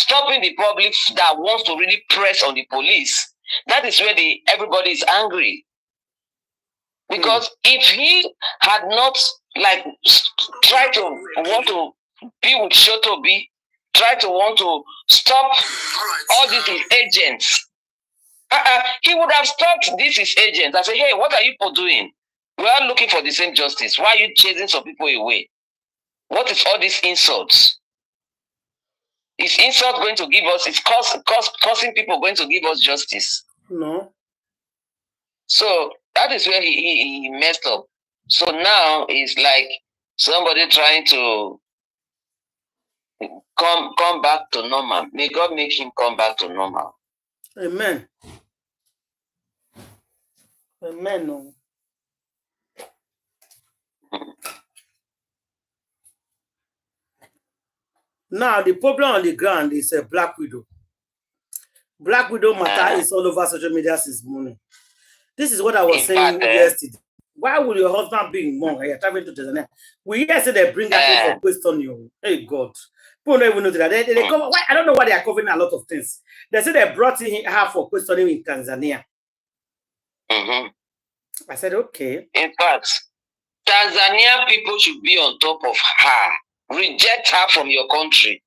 stopping the public that wants to really press on the police. That is where everybody is angry. Because if he had not tried to want to be with 𝗂𝘁𝗊𝗏, try to want to stop all these agents, he would have stopped these agents and say, hey, what are you people doing? We are looking for the same justice. Why are you chasing some people away? What is all these insults? Is insult going to give us, it's causing people going to give us justice? No. So that is where he messed up. So now it's like somebody trying to come back to normal. May God make him come back to normal. Amen. Amen. Now the problem on the ground is a Black Widow. Black Widow matter is all over social media since morning. This is what I was saying yesterday. Why would your husband be in Monk? You're traveling to Tanzania. We hear say they bring her for question you. Hey God. People don't even know that. They cover, why, I don't know why they are covering a lot of things. They say they brought her for questioning in Tanzania. I said, okay. In fact, Tanzania people should be on top of her. Reject her from your country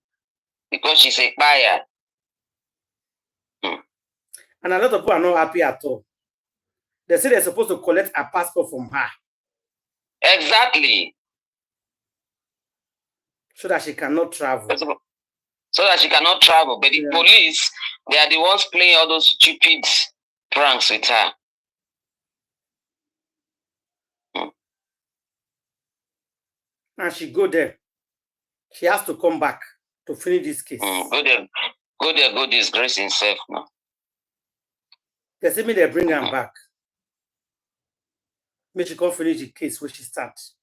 because she's a buyer. And a lot of people are not happy at all. They say they're supposed to collect a passport from her. Exactly. So that she cannot travel. So that she cannot travel. But the police, they are the ones playing all those stupid pranks with her. And she go there. She has to come back to finish this case. Go disgrace himself now. They say me they bring her back. Make she come finish the case where she starts.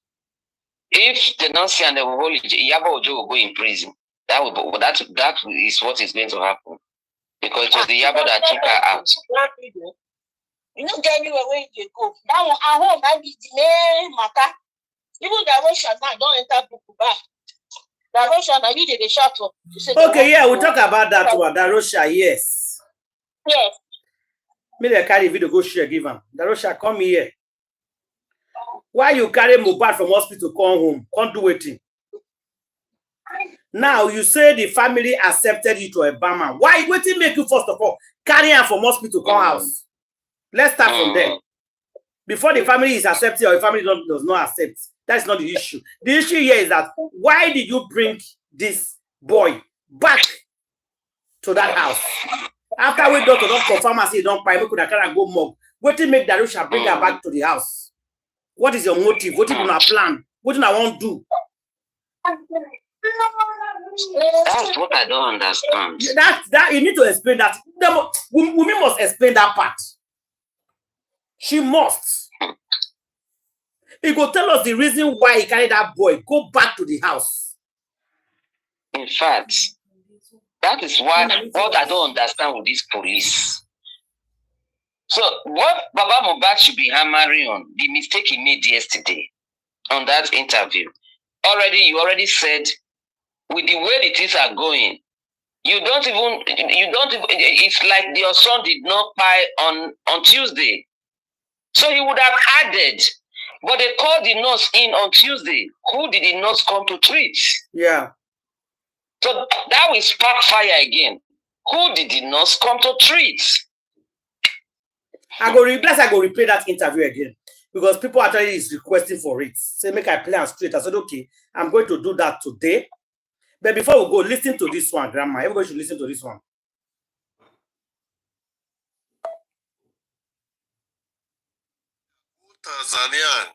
If they don't see and they will hold it, 𝗊𝗶𝗸𝗲 will go in prison. That is what is going to happen. Because it was the 𝗊𝗶𝗸𝗲 that took her out. You know, get anywhere where you go. That one at home, that is the main matter. Even the Russian now don't enter Bukuba. The Russian now you did the shuttle. Okay, yeah, we'll talk about that one. The Russia, yes. Yes. Me they carry video go share give him. The Russia come here. Why you carry Mohbad from hospital come home? Can't do it. Now you say the family accepted you to 𝗵𝗏. Why waiting make you first of all carry her from hospital come house? Let's start from there. Before the family is accepted or the family does not accept, that's not the issue. The issue here is that why did you bring this boy back to that house? After we don't confirm and say don't buy, we could have go mug. What to make Darusha bring her back to the house? What is your motive? What is your plan? What do I want to do? That's what I don't understand. That you need to explain that. Women must explain that part. She must. He go tell us the reason why he carried that boy. Go back to the house. In fact, that is what I don't understand with this police. So what Baba Mohbad should be hammering on, the mistake he made yesterday on that interview. You already said with the way the things are going, it's like your son did not buy on Tuesday. So he would have added, but they called the nurse in on Tuesday. Who did the nurse come to treat? Yeah. So that will spark fire again. Who did the nurse come to treat? I go replay that interview again because people actually is requesting for it. Say make I play and straight. I said okay, I'm going to do that today. But before we go, listen to this one, Grandma. Everybody should listen to this one. Tanzania,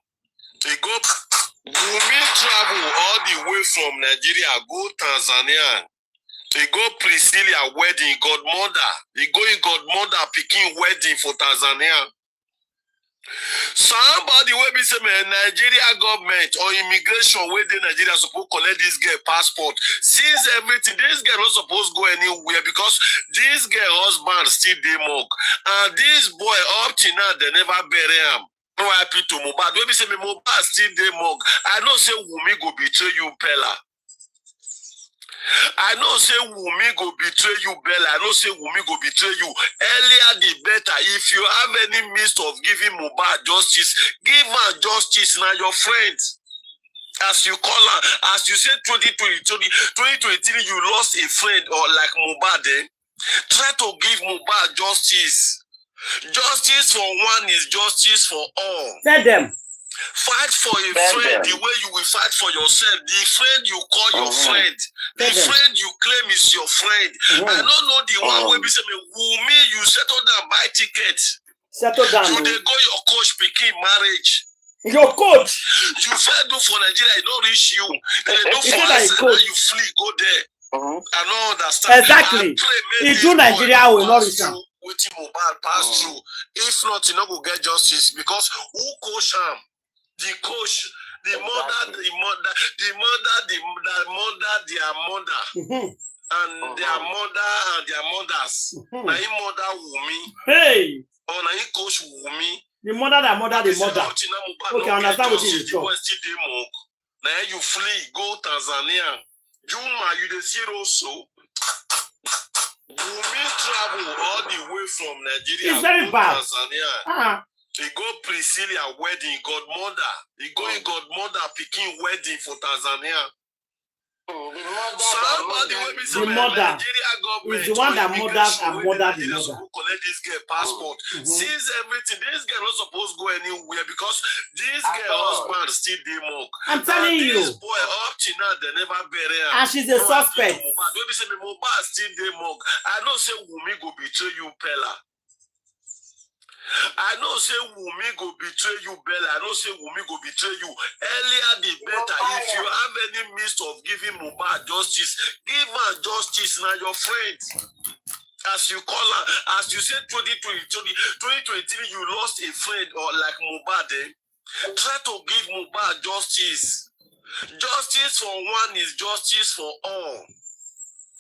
they go travel all the way from Nigeria, go Tanzania. They go Priscilla wedding, godmother. They go in godmother picking wedding for Tanzania. Somebody will be saying Nigeria government or immigration where the Nigeria supposed to collect this girl passport. Since everything, this girl not supposed to go anywhere because this girl husband still demog. And this boy up to now they never bury him. No happy to Mohbad. When we say Mohbad still demog, I know say Wumi go betray you, Pella. I know say Wunmi go betray you, Bella. I know say Wunmi go betray you. Earlier the better. If you have any means of giving Mohbad justice, give her justice. Now your friend. As you call her, as you said 2023, you lost a friend or like Mohbad. Try to give Mohbad justice. Justice for one is justice for all. Tell them. Fight for a friend the way you will fight for yourself. The friend you call your friend. The friend you claim is your friend. I don't know the one where be say me, Wunmi, you settle down, buy ticket. Settle down. You they go your coach picking marriage. Your coach. You fair do for Nigeria, it don't reach you. They do for us and you flee, go there. I don't understand. Exactly. If do Nigeria will not reach him. Waiting Mohbad pass through. If not, you not go get justice because who coach him? The coach, the mother, their mother, and their mother and their mothers. Now he mother Wunmi. Hey. Or now he coach Wunmi. The mother, the mother. Okay, I understand what you talk. Now you flee, go Tanzania. Juma, you the see also. Wunmi travel all the way from Nigeria. It's very bad. Tanzania. He go Priscilla wedding, godmother. He go in godmother picking wedding for Tanzania. The mother is the one that mothers and mother the mother. Who collect this girl passport. Since everything, this girl not supposed to go anywhere because this girl husband still demok. I'm telling you. This boy up to now they never bury her. And she's a suspect. When say me Mohbad still demok. I know say Wunmi go betray you, Pella. I know say Wunmi go betray you, Bella. I know say Wunmi go betray you. Earlier the better. If you have any means of giving Mohbad justice, give her justice. Now your friend. As you call her, as you said 2023, you lost a friend or like Mohbad. Try to give Mohbad justice. Justice for one is justice for all.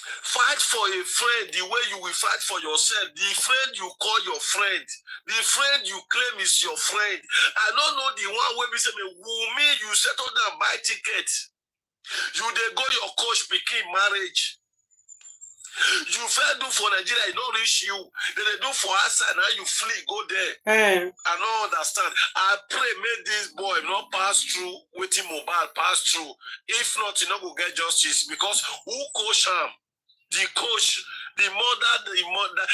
Fight for a friend the way you will fight for yourself. The friend you call your friend. The friend you claim is your friend. I don't know the one where we say, Wunmi, you settle down, buy ticket. You they go your coach picking marriage. You fair do for Nigeria, it don't reach you. Then they do for us and now you flee, go there. I don't understand. I pray make this boy not pass through waiting Mohbad pass through. If not, you not go get justice because who coach him? The coach, the mother, their mother,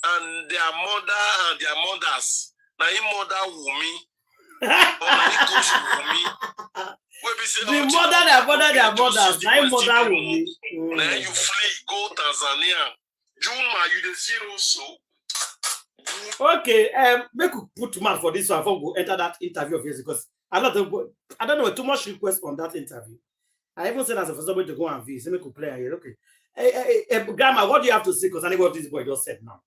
and their mothers. Now he mother Wunmi. Or now he coach Wunmi. The mother, their mothers. Now he mother Wunmi. Now you flee, go Tanzania. Juma, you the see also. Okay, make we put man for this one before we enter that interview of yours because I don't know too much request on that interview. I even said as a first somebody to go and view. So make a player here. Okay. Grandma, what do you have to say concerning what this boy just said now?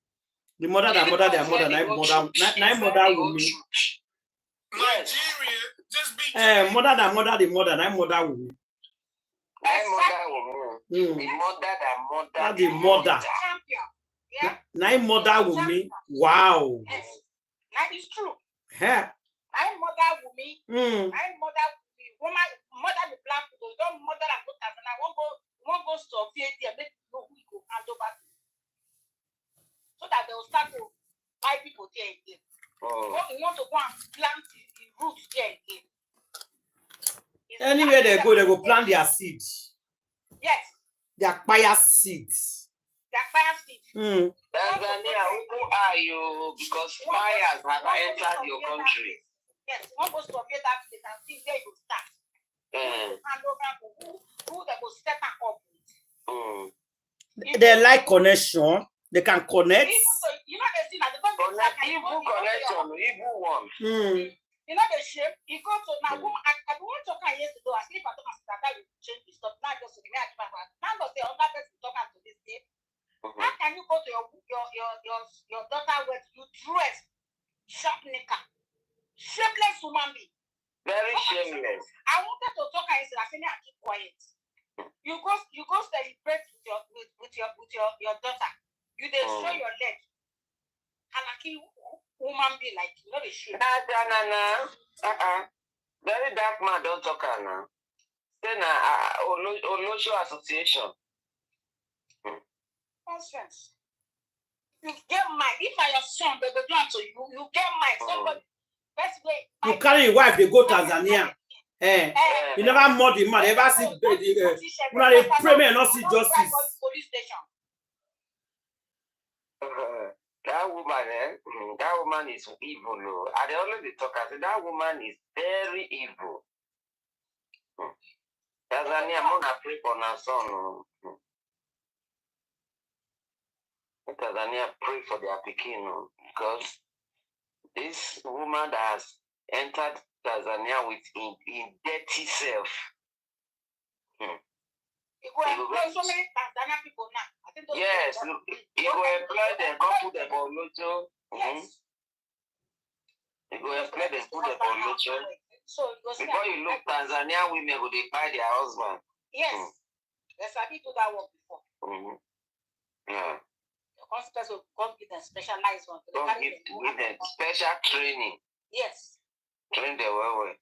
The mother, their mother, nine mother Wunmi. Nigeria, just be mother, the mother, nine mother Wunmi. The mother. Nine mother Wunmi. Wow. Yes. That is true. Yeah. Nine mother Wunmi. Nine mother woman, mother the black people, don't mother and go Tanzania. One goes to 𝗵𝘃 make no we go hand over to. So that they will start to buy people there again. You want to go and plant the roots there again. Anywhere they go plant their seeds. Yes. Their fire seeds. Their fire seeds. Tanzania, who are you? Because fires have entered your country. Yes, one goes to 𝗵𝘃 that place and see where you start. Hand over to who they will set up with. They like connection. They can connect. You know the thing at the time. Evil connection, evil one. You know the shape. You go to now. I want to talk years ago. I sleep at home and that will change the stuff. Now just give me a chance. Now just say other person talking to this day. How can you go to your daughter where you dress sharp knicker? Shameless woman being. Very shameless. I wanted to talk and I said, I keep quiet. You go celebrate with your daughter. You then show your leg. And I keep woman be like, you know the shit. Very dark man, don't talk her now. Then Olojo Association. Nonsense. You get mine. If I your son, they do to you. You get mine. Somebody. Best way. You carry your wife, they go Tanzania. You never mod the man. Ever see when they pray me and not see justice. Police station. That woman is evil. I already talk. I said that woman is very evil. Tanzania, I'm not pray for her son. Tanzania pray for their pikin because this woman that has entered Tanzania with in dirty self. So many Tanzanian people now. I think yes, you go employ them, go put them on Lojo. Yes. You go employ them, put them on Lojo. So before you look, Tanzanian women will they buy their husband. Yes. Yes, I did do that work before. Yeah. The consequence will come give them specialized one. Give them special training. Yes. Train them well.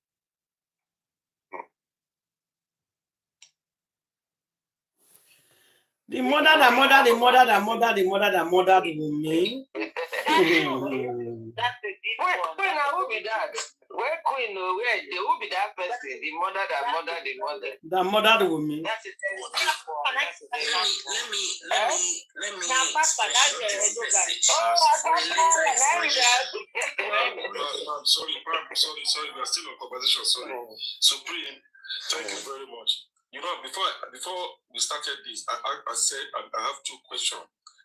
The mother the woman. That's the difference. When I will be that. Where Queen, where they will be that person, the mother. The mother the woman. That's it. Let me express this message. I'm sorry, we're still on conversation, sorry. Supreme, thank you very much. You know, before we started this, I said I have two questions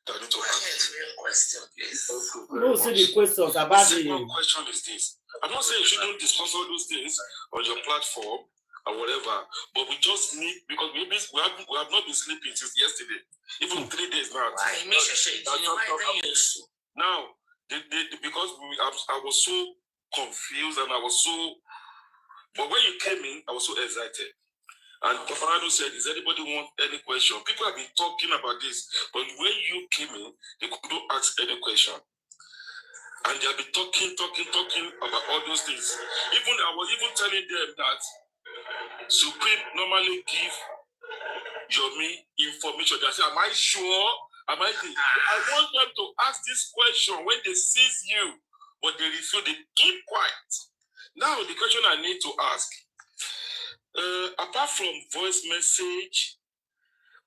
that I need to ask. Real question, please. No, see the questions about the question is this. I'm not saying you shouldn't discuss all those things on your platform or whatever, but we just need, because we have not been sleeping since yesterday, even 3 days now. Now, because I was so confused and but when you came in, I was so excited. And Paparado said, "Does anybody want any question?" People have been talking about this, but when you came in, they couldn't ask any question. And they have been talking about all those things. I was even telling them that Supreme normally give Yomi information. They say, "Am I sure? Am I?" I want them to ask this question when they seize you, but they refuse. They keep quiet. Now the question I need to ask. Apart from voice message,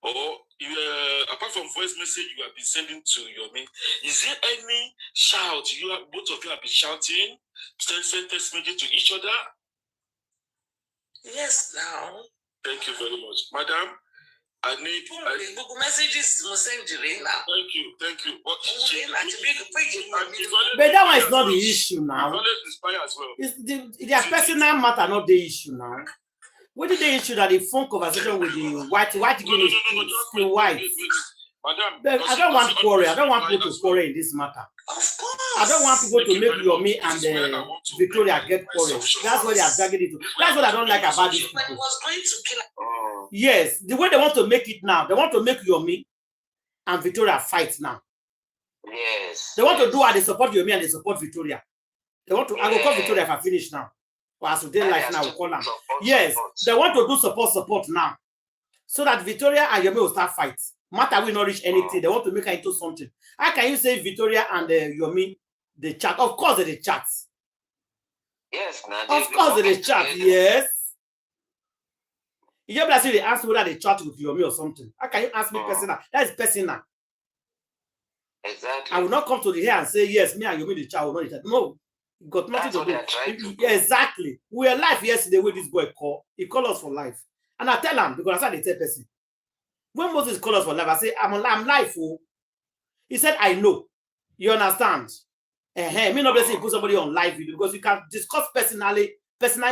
apart from voice message you have been sending to Yomi, is there any shout both of you have been shouting, send text message to each other? Yes, now. Thank you very much, madam. I need Google messages now. Thank you. But that one is not the issue now. As well. It's their personal matter, not the issue now. What did they issue that the phone conversation with the white again is still white? Madam, I don't want quarrel. I don't want people to quarrel in this matter. Of course. I don't want people to make Yomi and Victoria get quarrel. That's what they are dragging it to. That's what I don't like about this people. Yes, the way they want to make it now, they want to make Yomi and Victoria fight now. Yes. They want to do how they support Yomi and they support Victoria. They want to. I will call Victoria if I finish now. Or as today life now, I will call them. Yes, they want to do support now, so that Victoria and Yomi will start fight. Matter will not reach anything. They want to make her into something. How can you say Victoria and Yomi they chat? Of course they chat. Yes, of course they chat. Yes. You just they ask whether they chat with Yomi or something. How can you ask me personal? That is personal. Exactly. I will not come to the here and say yes, me and Yomi the chat will not chat. No, it got nothing to do. Exactly. We were live yesterday with this boy call. He called us for life, and I tell him because I said they tell person. When Moses called us for life, I say I'm live. Oh. He said I know. You understand? Me not say put somebody on live video because you can discuss personal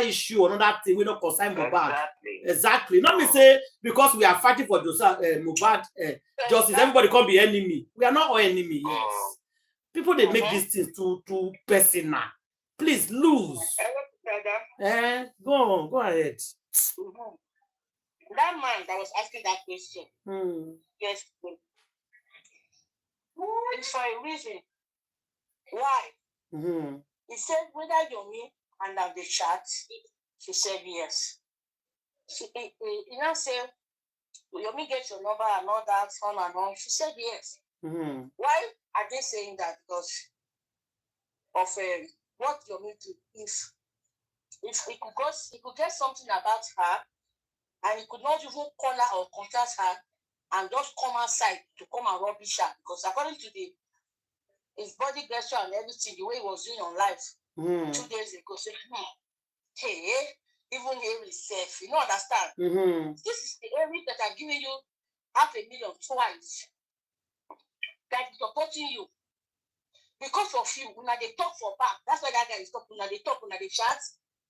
issue or another thing. We don't concern Mohbad. Exactly. Not me say because we are fighting for Mohbad justice. Everybody can't be enemy. We are not all enemy. Yes. People they make these things too personal. Please lose. Go ahead. That man that was asking that question, yes, it's for a reason. Why? He said whether Yomi and the chat, she said yes. He now said, "Will me get your number and all that, on and on?" She said yes. Why are they saying that? Because of what Yomi did. If he could get something about her, and he could not even call her or contact her, and just come outside to come and rubbish her, because according to his body gesture and everything, the way he was doing on live 2 days ago, say, hey, even here is safe. You don't understand? This is the area that I'm giving you $500,000 twice. That is supporting you. Because of you, when they talk for back, that's why that guy is talking. When they talk, when they chat.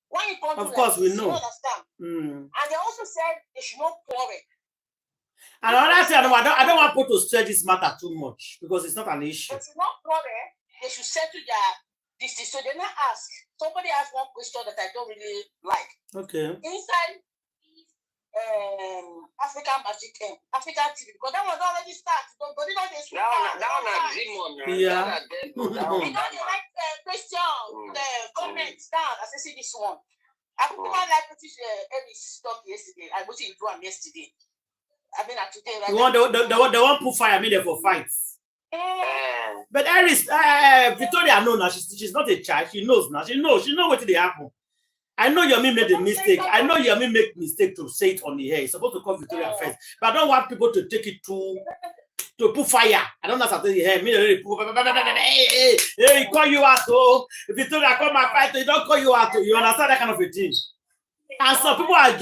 When you come of course, we know. You understand? And they also said they should not quarrel. And honestly, I don't want people to stretch this matter too much because it's not an issue. They should not quarrel. They should settle their distance. So they not ask. Somebody asked one question that I don't really like. Okay. Inside African Magic Camp, African TV, because that was already started. But they don't just yeah. They don't like question, the comments down. As I see this one. I could not like what Amy stopped yesterday. I was in Guam yesterday. I mean, today. Right, the one put fire made there for fights. But Iris, Victoria knows now. She's not a child. She knows now. She knows what did happen. I know Yomi made a mistake. I know Yomi make mistake to say it on the air. It's supposed to call Victoria first. But I don't want people to take it to put fire. I don't know how to say hey, call you out. Oh, Victoria come and fight. They don't call you out. You understand that kind of a thing. And some people are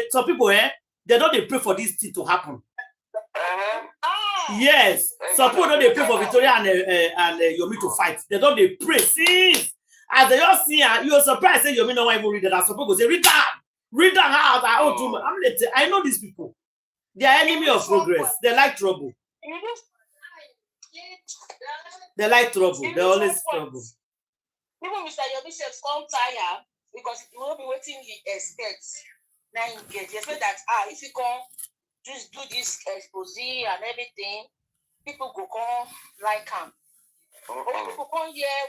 some people, they don't pray for this thing to happen. Yes. Some people don't pray for Victoria and Yomi to fight. They don't pray. See? As they all see her, you're surprised say Yomi no one even read that. Some people say, read that out. I know these people. They are enemy of progress. They like trouble. They like trouble. They always trouble. Even Mr. Yomi says come tire because he will be waiting he expects. Now he expect that if you come just do this expose and everything, people go come like him.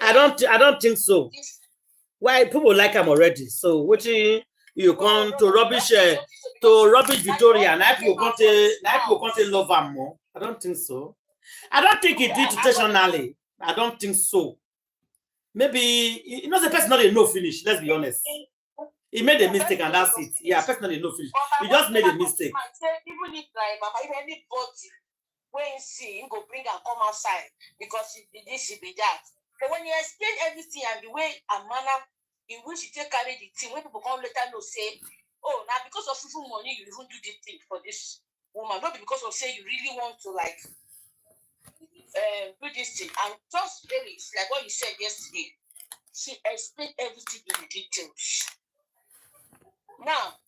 I don't think so. Why people like him already? So what you come to rubbish Victoria and people want to love him more? I don't think so. I don't think he did intentionally. I don't think so. Maybe the person not a no finish. Let's be honest. He made a mistake and that's it. Yeah, personally no finish. He just made a mistake. Even if anybody when you see him go bring and come outside because he be this, he be that. But when you explain everything and the way and manner in which you take carry the thing, when people come later know say, oh, now because of full money you even do this thing for this woman, not because of say you really want to like do this thing. And just really, it's like what you said yesterday. She explained everything in details. Now,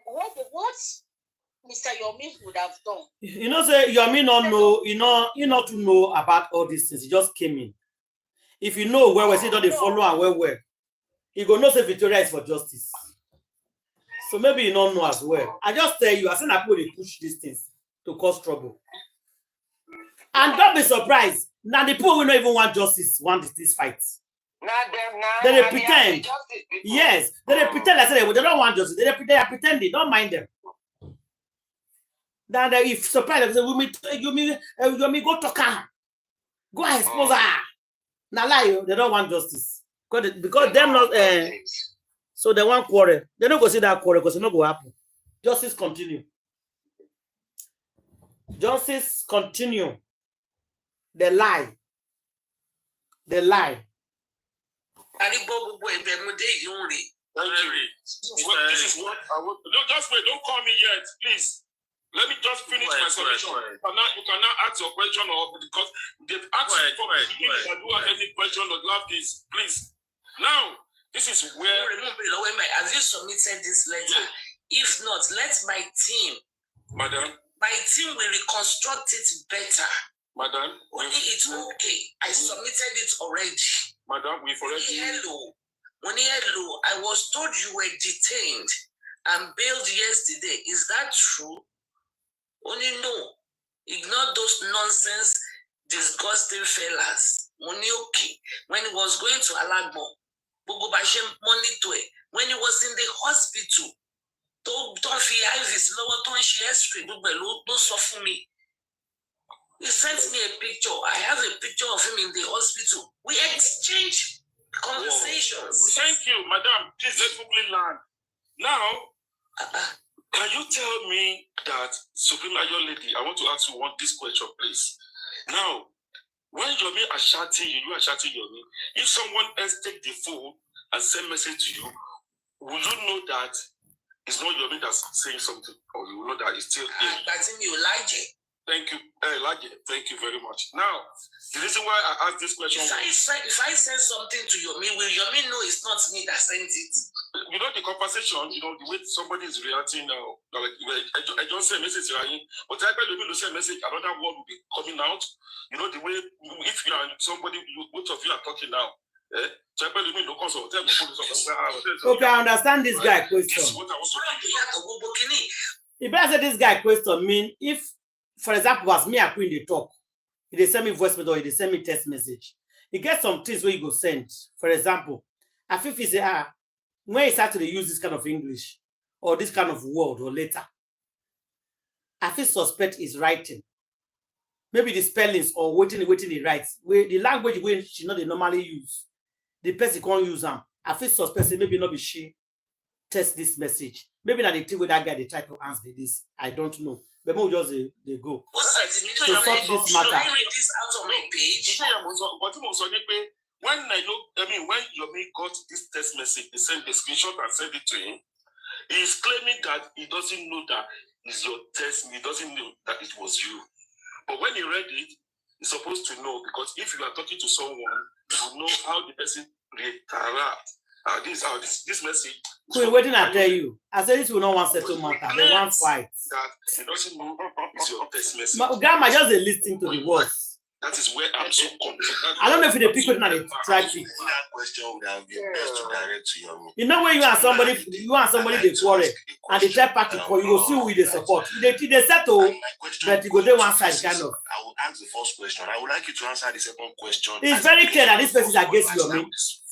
what Mr. Yomi would have done. Say Yomi not know, not to know about all these things. He just came in. If you know where we say don't they follow and where he go know say Victoria is for justice. So maybe you don't know as well. I just tell you, I said I put they push these things to cause trouble. And don't be surprised. Now the people will not even want justice, want this fight. They pretend. Yes, they pretend. I said they don't want justice. They pretend they don't mind them. Then if surprised, they say, you me go talk her. Go expose her. Now lie, they don't want justice. Because them not so they want quarrel. They don't go see that quarrel because it not go happen. Justice continue. Justice continue. They lie. They lie. This is what I want. No, just wait. Don't call me yet, please. Let me just finish my submission. You can now ask your question, or because they've asked you for if I do have any question or love this, please. Now, this is where. Remember, as you submitted this letter, if not, let my team, Madam, my team will reconstruct it better. Madam, it's okay. I submitted it already. Madam, we've already. Hello, I was told you were detained and bailed yesterday. Is that true? Only no. Ignore those nonsense, disgusting fellas. Money okay. When he was going to Alagbo, when he was in the hospital, Don't feel 𝗵𝐵 lower, 𝗃𝐭e history, don't suffer me. He sent me a picture. I have a picture of him in the hospital. We exchange conversations. Thank you, madam. Please let's quickly learn. Now, can you tell me that, Supreme Iron Lady, I want to ask you this question, please. Now, when Yomi are shouting you are shouting Yomi. If someone else take the phone and send message to you, will you know that it's not Yomi that's saying something, or you will know that it's still him? That's him, you like it. Thank you, thank you very much. Now, the reason why I asked this question... If I send something to Yomi, will Yomi know it's not me that sent it? You know, the conversation, you know, the way somebody is reacting now, like, I don't say a message, but I tell you to say a message, another word will be coming out. You know, the way, if you are somebody, both of you are talking now, okay, I understand this guy question. If I say this guy question mean, if, for example, as me, I queen the talk, if they send me voice message or if they send me text message, you get some things where you go send. For example, I feel if you say, when you start to use this kind of English or this kind of word or letter, I feel suspect is writing. Maybe the spellings or waiting he writes. Where the language where she not they normally use. The person can't use them. I feel suspect maybe not be she test this message. Maybe not the thing with that guy they try to answer this. I don't know. But more just they go. To sort this matter. Should I read this out on my page? When when Yomi got this text message, he sent the screenshot and sent it to him. He is claiming that he doesn't know that it's your text. He doesn't know that it was you. But when he read it, he's supposed to know, because if you are talking to someone, you know how the person react. This message. Wait, what did I tell you? I said this will not want settle matter. They want fight. That he doesn't know it's your text message. My grandma just listening to the words. That is where I'm so confused. I don't know if the people now they try to. That question would have been best to direct to Yomi. You know when you and somebody they quarrel and the third party call, you will see who they support. They settle, but you go there one side kind of. I will ask the first question. I would like you to answer the second question. It's very clear that this person is against Yomi.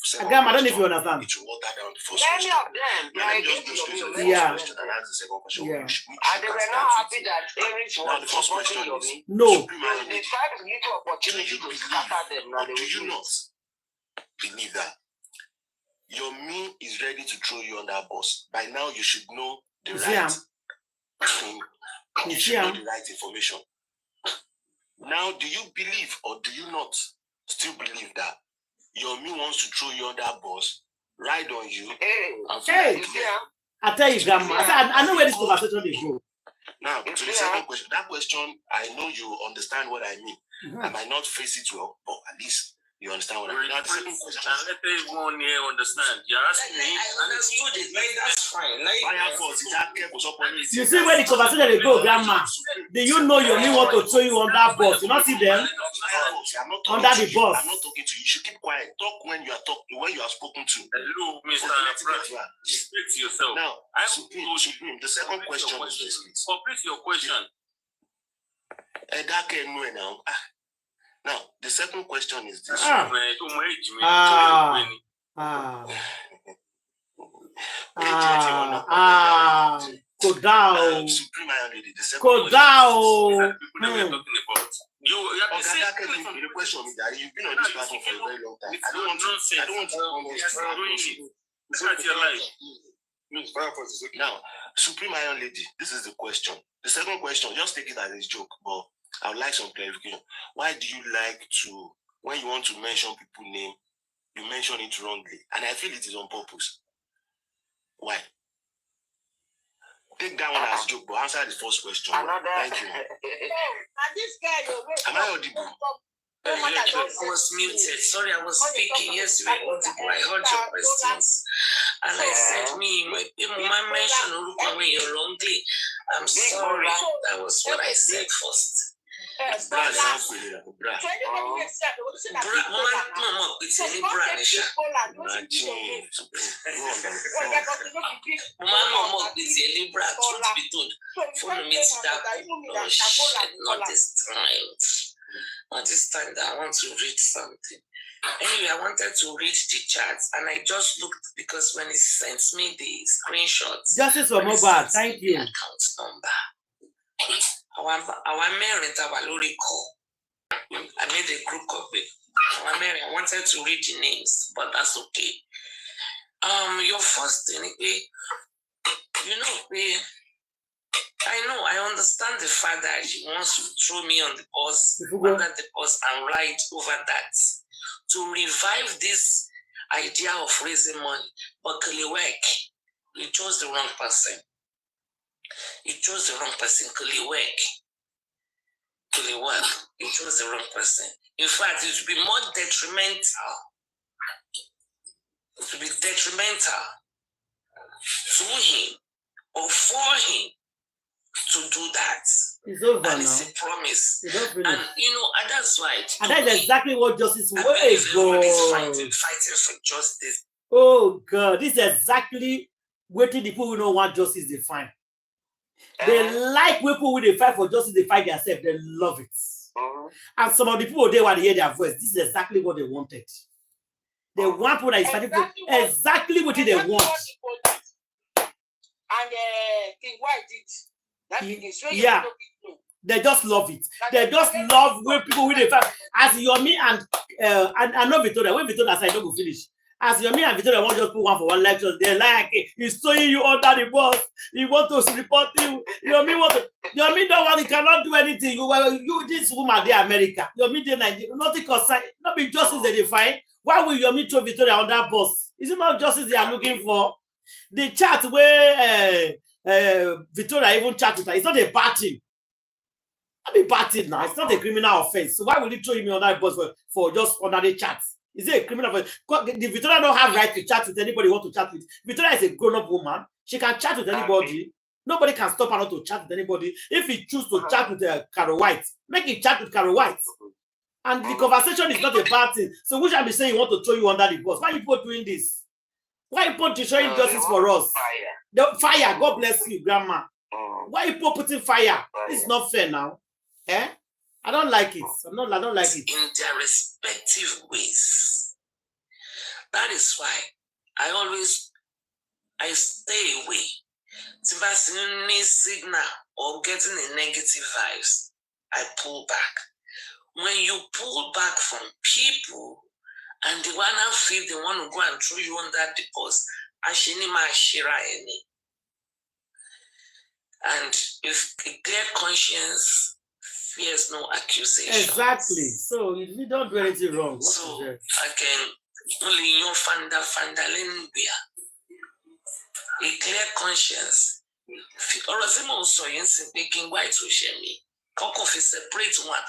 Grandma, I don't know if you understand. It will water down the first Many question. of them, Let me just go straight to the first Yeah. question and ask the second question. Yeah. and they were not happy that Eric Now the was first question supporting is, Yomi. No. Supreme So Iron they Lady, tried to give you opportunity to scatter them. Now or they do will you do not believe that Yomi is ready to throw you on that bus? By now you should know the You see right him? thing. You You see should know him? the right information. Now, do you believe or do you not still believe that Yomi wants to throw you on that bus, ride on you? Hey, Hey. you see how? I tell you, grandma. I know where this conversation they go. Now, to the second question, that question, I know you understand what I mean. I Mhm. might not face it well, but at least you understand what I mean. Now, the second question is, Let everyone here understand. You're asking me. I understood it. Like, that's fine. Like, fire force, is that careful, so police. You see where the conversation they go, grandma. Do you know Yomi want to throw you on that bus? You not see them I'm not under talking the to you. bus. I'm not talking to you. You should keep quiet. Talk when you are talking, when you are spoken to. Hello, Mr. Let's get Pratt. to her. Respect yourself. Now, I Supreme, the second question is this, please. Complete your question. 𝗙𝗏𝗀 now. Now, the second question is this. Ah. 𝗊𝐿𝐴 Kodao. Supreme Iron Lady, the second Kodao. The question is that you've been on this platform for a very long time. I don't want to Now, Supreme Iron Lady, this is the question. The second question, just take it as a joke, but I would like some clarification. Why do you like to, when you want to mention people's name, you mention it wrongly? And I feel it is on purpose. Why? Take that one as a joke, but answer the first question. Thank you. Am I audible? I was muted. Sorry, I was speaking. Yes, you were audible. I heard your questions. And I said, my mention when you're wrongly. I'm sorry. That was what I said first. Not this time that I want to read something. Anyway, I wanted to read the charts, and I just looked because when he sent me the screenshots, Justice for Mohbad, thank you. Account number. Our Mary Tavalori call. I made a group of it. Our Mary, I wanted to read the names, but that's okay. Your first thing, I understand the fact that she wants to throw me on the bus, under the bus, and ride over that to revive this idea of raising money. But 𝗁𝐬𝐴, you chose the wrong person. You chose the wrong person, 𝗁𝐬𝐴. You chose the wrong person. In fact, it would be more detrimental. It would be detrimental to him or for him to do that. It's over and now. It's a promise. It's and that's right. And that's exactly what justice was. Fighting for justice. Oh God, this is exactly what the people who don't want justice they find. They like people who they fight for justice, they fight themselves, they love it. And some of the people they want to hear their voice. This is exactly what they wanted. They want people that is fighting for exactly what they want. And why did yeah, they just love it. They just love when people with the fact as 𝗊𝐿 and not Victoria. When Victoria said don't go finish. As 𝗊𝐿 and Victoria want just put one for one lecture, they like it. He's throwing you under the bus. He want to report you. 𝗊𝐿 want to. 𝗊𝐿 don't want. He cannot do anything. You this woman they America. 𝗊𝐿 they Nigeria. Nothing concern. Not be justice they define. Why will 𝗊𝐿 throw Victoria under bus? Is it not justice they are looking for? The chat where Victoria even chat with her. It's not a bad thing. Not a bad thing now. It's not a criminal offense. So why will you throw him on that bus for just under the chat? Is it a criminal offense? The Victoria don't have right to chat with anybody who want to chat with. Victoria is a grown-up woman. She can chat with anybody. Nobody can stop her not to chat with anybody. If he choose to chat with 𝗁𝐬𝐴, make him chat with 𝗁𝐬𝐴. And the conversation is not a bad thing. So which I be saying you want to throw you under the bus? Why are you both doing this? Why you put showing justice for us? The fire, God bless you, grandma. Why you putting fire? It's not fair now. Eh? I don't like it. I don't like it. In their respective ways. That is why I stay away. If I see any signal or getting a negative vibes, I pull back. When you pull back from people and the one I feel they want to go and throw you under the bus, and if a clear conscience fears no accusation. Exactly. So you don't do anything wrong. So I can only your fanda a clear conscience. Or as I'm also speaking white to share me. Cock-off is separate one.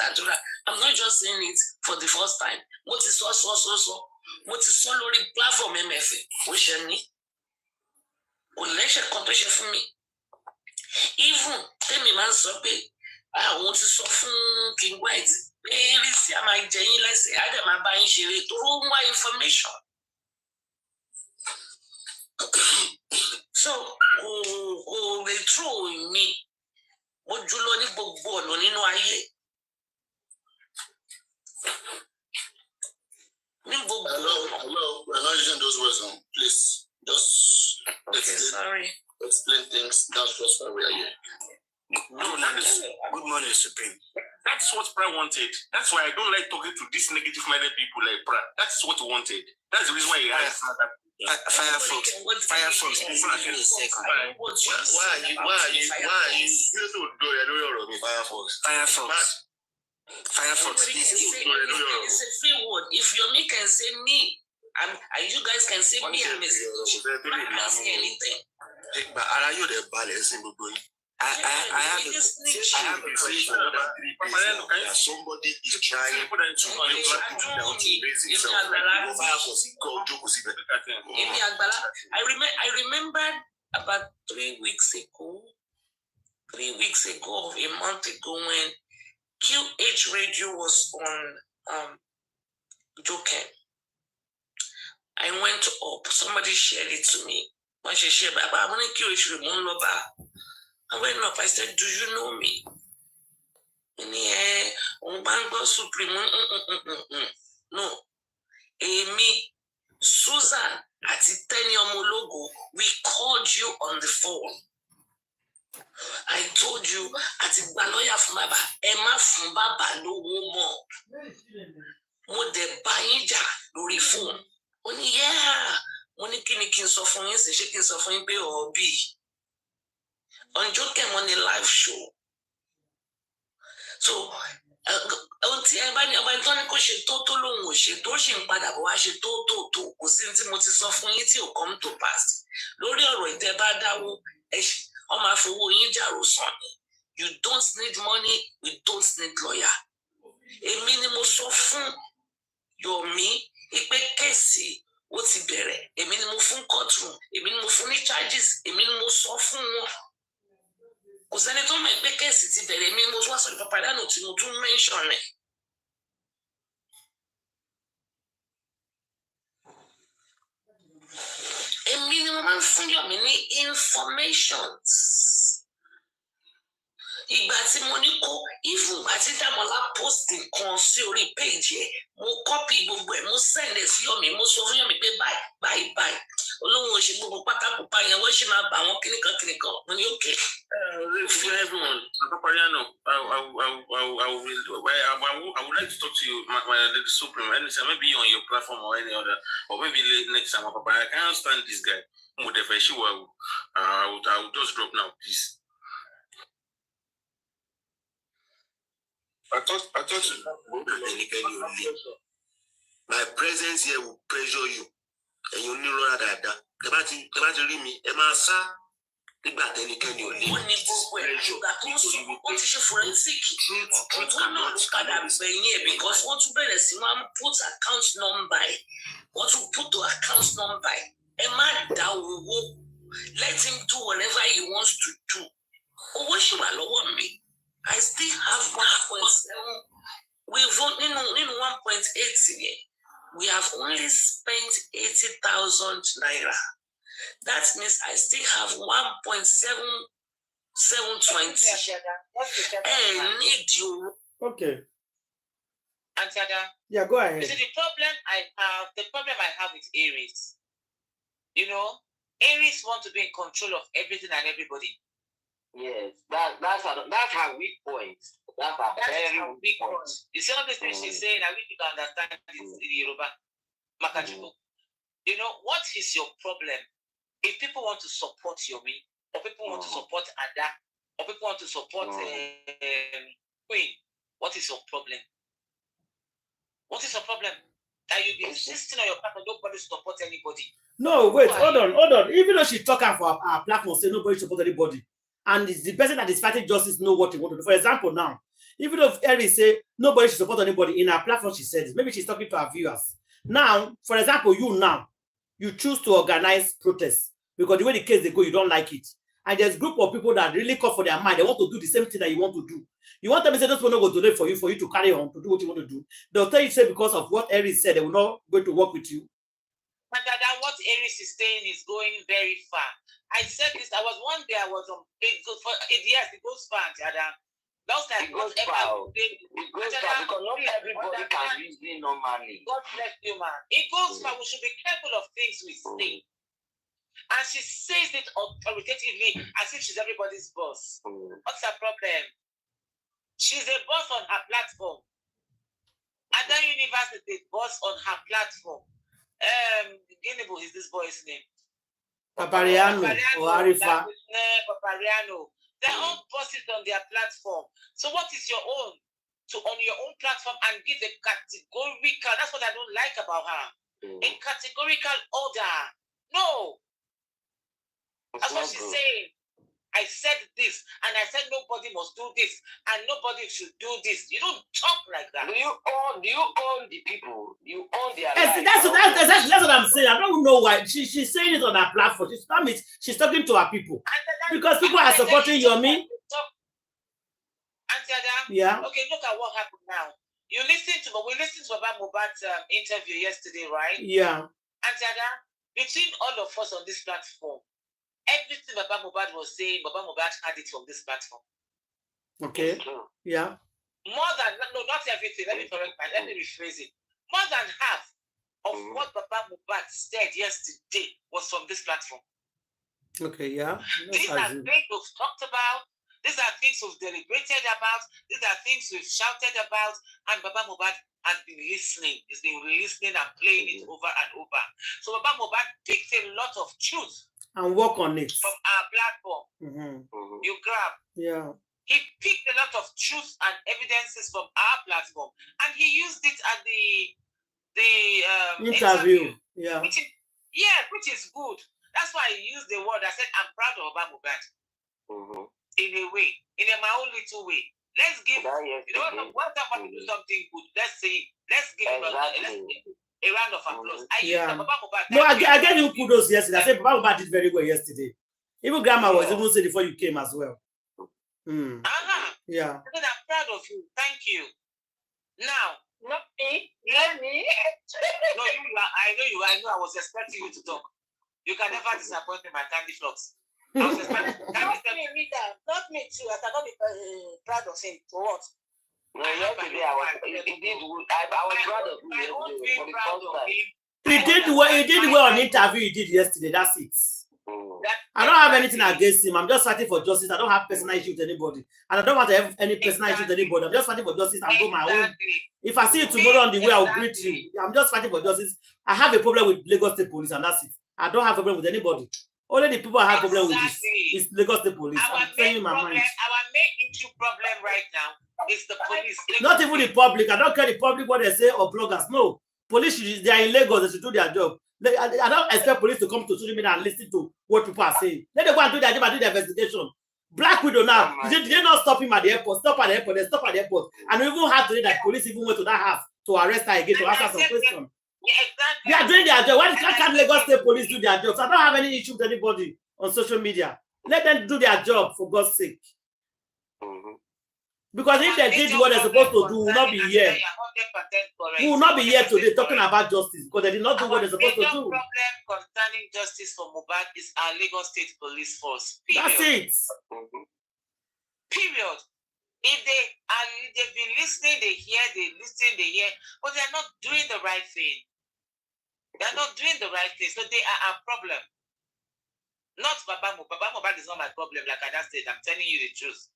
I'm not just saying it for the first time. What is so? What is so on the platform MFA? What share me? Well, let's compassion for me. Even tell me man so big. I want to soften King White. Maybe see my Jenny, let's say I am buying share to roll my information. So they throw in me. What you learn book board on in Hello, we're not using those words. Please, just explain things. That's just why we are here. No, that is Good morning, Supreme. that's what Pra wanted. That's why I don't like talking to these negative-minded people like Pra. That's what he wanted. That's the reason why he has that. Firefox. Give me a second. Why are you? Firefox. Please it's a free word. If 𝗊𝐿 can say me, and you guys can say me, I'm asking anything. But are you the balance in the I have a question that somebody is trying to raise himself. I remember about 3 weeks ago, a month ago, when 𝗊𝐻 radio was on 𝗊𝐿𝐴. I went up, somebody shared it to me. When she shared, I want to 𝗊𝐻 remove. I went up, I said, do you know me? And Supreme. No. Èmi, Susan, àti Tẹ́ni ọmọ ológo, we called you on the phone. I told you, àti gba lọ́yà fún bàbá, ẹ má fún bàbá lówó mọ́. Mo dẹ̀ bá yín jà lórí fóònù. Ó ní, yeah. Mo ní kí ni kí n sọ fún yín sí, ṣé kí n sọ fún yín pé 𝗁𝗶𝗸𝗲. On 𝗂𝘁𝐸𝐬 live show. So, ohun tí ẹ bá ní ọba ìtọ́ni kò ṣe tó lóhun ò ṣe tó ṣì ń padà bọ̀ wá ṣe tó kò sí tí mo ti sọ fún yín tí ò come to pass. Lórí ọ̀rọ̀ ìtẹ́ bá dáwó ọmọ àfọwọ́ yín jàrò sàn ni. You don't need money, we don't need lawyer. Èmi ni mo sọ fún Yomi ipe kéèsì ó ti bẹ̀rẹ̀. Èmi ni mo fún courtroom, èmi ni mo fún ní charges, èmi ni mo sọ fún wọn. Kò sẹ́ni tó mọ̀ pé kéèsì ti bẹ̀rẹ̀, èmi ni mo wá sọ̀rọ̀ Papadano tí mo tún mention rẹ̀. Èmi ni mo máa ń fún Yomi ní informations. Ìgbà tí mo ní kó even àti Dàmọ́lá post nǹkan sí orí page ẹ̀, mo copy gbogbo ẹ̀, mo send ẹ̀ sí Yomi, mo sọ fún Yomi pé bye. Olóhùn ò ṣe gbogbo pátákópa yẹn, wọ́n ṣì máa bà wọ́n kíníkan. Mo ní okay. For everyone, Papadano, I would like to talk to you, the Supreme, maybe on your platform or any other, or maybe next time, Papa. I can't stand this guy. I will just drop now, please. I thought my presence here will pressure you, and you need to know that. What is forensic? Truth cannot because what to better see one put account number. What to put the account number? A man that will let him do whatever he wants to do. Oh, what should I love me? I still have 1.7. We've only 1.8 here. We have only spent 80,000 naira. That means I still have 1.720. I need you. Okay. Antada. Yeah, go ahead. You see, the problem I have with Aries. You know, Aries want to be in control of everything and everybody. Yes, that's her weak point. That's her very weak point. You see all these things she's saying, I wish you can understand this in Yoruba. Makajuko. You know, what is your problem? If people want to support Yomi, or people want to support Ada, or people want to support Queen, what is your problem? What is your problem? That you be insisting on your platform, nobody support anybody. No, wait, hold on. Even though she's talking for our platform, say nobody support anybody. And it's the person that is fighting justice know what he want to do. For example, now, even though Erin say nobody should support anybody in her platform, she said this. Maybe she's talking to her viewers. Now, for example, you choose to organize protests because the way the case they go, you don't like it. And there's a group of people that really call for their mind. They want to do the same thing that you want to do. You want them to say those people not go to do for you to carry on to do what you want to do. They'll tell you say because of what Erin said, they will not going to work with you. But that what Aries is saying is going very far. I said this. I was one day. I was on. It goes far. Last time, it goes far because not everybody can reason normally. God bless you, man. It goes far. We should be careful of things we say. And she says it authoritatively as if she's everybody's boss. What's her problem? She's a boss on her platform. Ada University boss on her platform. Guinea is this boy's name? Papariano or Arifa. Papariano. They're all bosses on their platform. So what is your own? To on your own platform and give a categorical, that's what I don't like about her. A categorical order. No. That's what she's saying. I said this, and I said nobody must do this, and nobody should do this. You don't talk like that. Do you own the people? You own their lives. That's what I'm saying. I don't know why she's saying it on her platform. That means she's talking to her people. Because people are supporting Yomi. Yeah. Okay, look at what happened now. We listened to Mohbad's interview yesterday, right? Yeah. Antiada, between all of us on this platform, everything Baba Mohbad was saying, Baba Mohbad had it from this platform. Okay. Yeah. More than, no, not everything. Let me rephrase it. More than half of what Baba Mohbad said yesterday was from this platform. Okay, yeah. These are things we've talked about. These are things we've deliberated about. These are things we've shouted about. And Baba Mohbad has been listening. He's been listening and playing it over and over. So Baba Mohbad picked a lot of truth. And work on it. From our platform. You grab. Yeah. He picked a lot of truth and evidences from our platform. And he used it at the interview. Yeah. Which is good. That's why he used the word. I said, I'm proud of Baba Mohbad. In a way. In my own little way. Let's give, when somebody do something good, let's give him a round of applause. No, I gave you kudos yesterday. I said Baba Mohbad did very well yesterday. Even Grandma was even saying before you came as well. Yeah. I said, I'm proud of you. Thank you. Now, not me. Let me. No, I know I was expecting you to talk. You can never disappoint me, my candy flocks. I was expecting not me too. I cannot be proud of him. For what? No, yesterday I was proud of him. He did well on the interview he did yesterday. That's it. I don't have anything against him. I'm just fighting for justice. I don't have personal issue with anybody. And I don't want to have any personal issue with anybody. I'm just fighting for justice and go my own. If I see you tomorrow on the way, I'll greet you. I'm just fighting for justice. I have a problem with Lagos State Police and that's it. I don't have a problem with anybody. Only the people I have a problem with is Lagos State Police. I'm telling you my mind. Our main issue problem right now is the police. Not even the public. I don't care the public what they say or bloggers. No. Police, they are in Lagos. They should do their job. I don't expect police to come to social media and listen to what people are saying. Let them go and do their job and do their investigation. Black Widow now, did they not stop him at the airport? Stop at the airport. They stop at the airport. And we even have to that police even went to that house to arrest her again to ask her some questions. Yeah, exactly. They are doing their job. Why can't Lagos State Police do their job? So I don't have any issue with anybody on social media. Let them do their job for God's sake. Because if they did what they're supposed to do, we will not be here. We will not be here today talking about justice because they did not do what they're supposed to do. The problem concerning justice for Mohbad is our Lagos State Police Force. Period. That's it. Period. If they've been listening, they hear, but they're not doing the right thing. They're not doing the right thing, so they are our problem. Not Baba Mohbad. Baba Mohbad is not my problem, like I just said. I'm telling you the truth.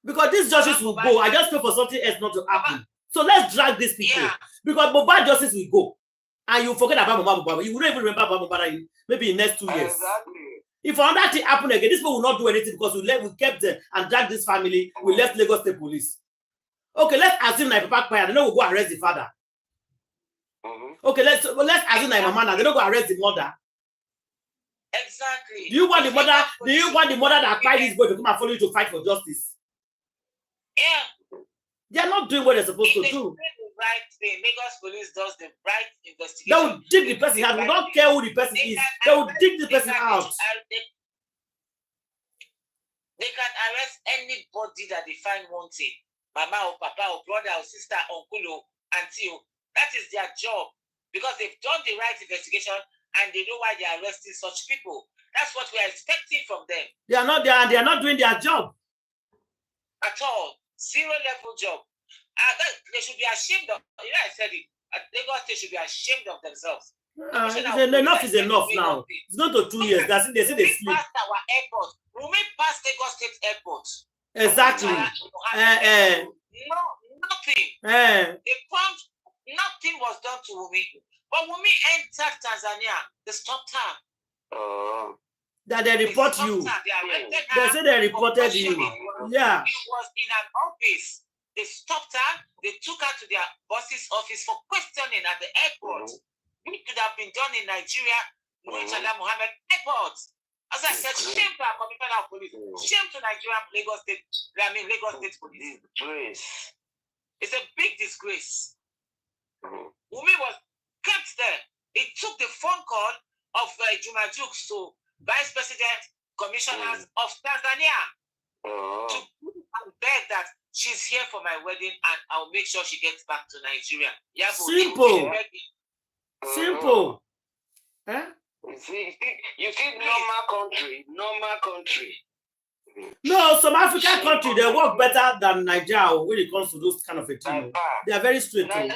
Because these justice will go. I just pray for something else not to happen. So let's drag these people. Yeah. Because Mohbad justice will go. And you forget about Mohbad. You wouldn't even remember about Mohbad maybe in the next 2 years. Exactly. If another thing happen again, this people will not do anything because we kept them and dragged this family. We left Lagos State Police. Okay, let's assume that 𝗵𝗃𝗃, they don't go arrest the father. Okay, let's assume that mama now, they don't go arrest the mother. Exactly. Do you want the mother? Do you want the mother that cried this boy to come and follow you to fight for justice? Yeah. They are not doing what they're supposed to do. The right thing. Lagos Police does the right investigation. They will dig the person out. We don't care who the person is. They will dig the person out. They can arrest anybody that they find wanting. Mama or papa or brother or sister, uncle or auntie. That is their job. Because they've done the right investigation and they know why they are arresting such people. That's what we are expecting from them. They are not doing their job. At all. Zero level job. They should be ashamed of, I said it. Lagos State should be ashamed of themselves. Enough is enough now. It's not to 2 years. They say they sleep. Past our airport. We made past Lagos State Airport. Exactly. No, nothing. They found nothing was done to Wumi. But Wumi entered Tanzania. They stopped her. That they report you. They say they reported you. Yeah. She was in an office. They stopped her. They took her to their boss's office for questioning at the airport. It could have been done in Nigeria, Mohammed Airport. As I said, shame to our commissioner of police. Shame to Nigeria, Lagos State Police. Disgrace. It's a big disgrace. Wumi was kept there. It took the phone call of Juma Jukes to Vice President Commissioners of Tanzania to beg that she's here for my wedding and I'll make sure she gets back to Nigeria. Simple. Simple. Huh? You see normal country. No, some African country, they work better than Nigeria when it comes to those kind of a thing. They are very straight. The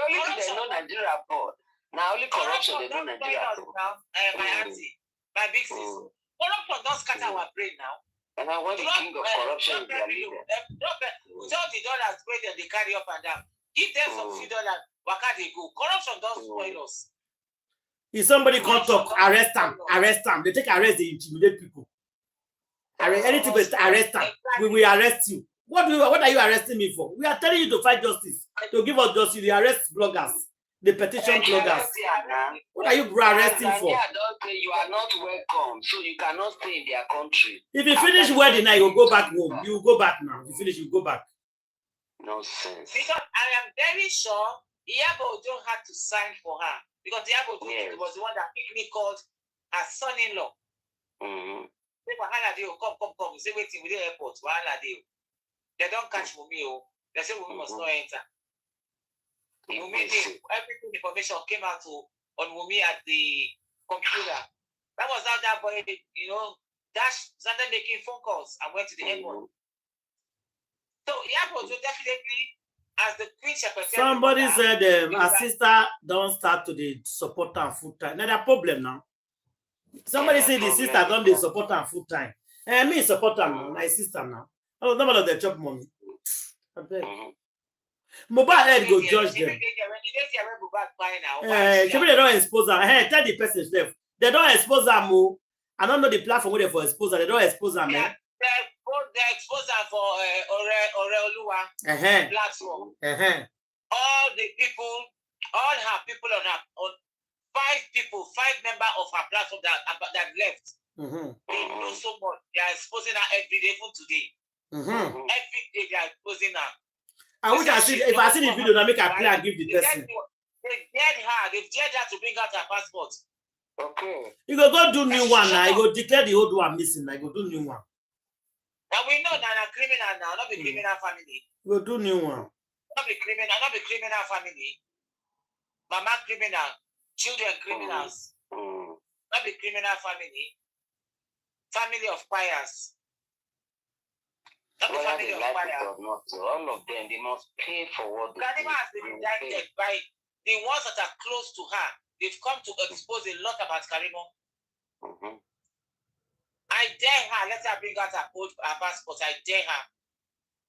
only thing they know Nigeria for. Now only corruption they know Nigeria for. Now, my auntie, my big sis. Corruption don't scatter our brain now. And I want the king of corruption is their leader. With all the dollars where they carry up and down, give them some few dollars, waka they go. Corruption don't spoil us. If somebody can't talk, arrest them. Arrest them. They take arrest, they intimidate people. Anything but arrest them. We will arrest you. What are you arresting me for? We are telling you to fight justice. To give us justice. You arrest bloggers. The petition bloggers. What are you arresting for? You are not welcome, so you cannot stay in their country. If you finish wedding now, you go back home. You go back now. If you finish, you go back. Nonsense. Because I am very sure 𝗊𝗶𝗸𝗲 had to sign for her. Because 𝗊𝗶𝗸𝗲 was the one that quickly called her son-in-law. Say, come. Say, waiting with the airport. They don't catch Wunmi. They say Wunmi must not enter. Wunmi, everything information came out on Wunmi at the computer. That was how that boy, started making phone calls and went to the airport. So 𝗊𝗶𝗸𝗲 definitely, as the Queen Shepherd. Somebody said her sister don't start to the support her full time. Now the problem now. Somebody said the sister don't they support her full time. And me support her now, my sister now. Oh, nobody of the chop money. Mohbad head go judge them. They don't expose her. Hey, tell the person left. They don't expose her more. I don't know the platform where they for expose her. They don't expose her, man. They expose her for 𝗷𝗏𝗏 platform. All the people, all her people on 5 members of her platform that left. They know so much. They are exposing her every day, even today. Every day they are exposing her. I wish if I see the video, I make a play and give the person. They dared her to bring out her passport. Okay. You go do new one now. You go declare the old one missing. I go do new one. Now we know that a criminal now, not the criminal family. You go do new one. Not the criminal family. Mama criminal, children criminals. Not the criminal family. Family of choirs. Not the family of choirs. All of them, they must pay for what they do. Has been indicted by the ones that are close to her. They've come to expose a lot about Karimo. I dare her, let her bring out her passport. I dare her.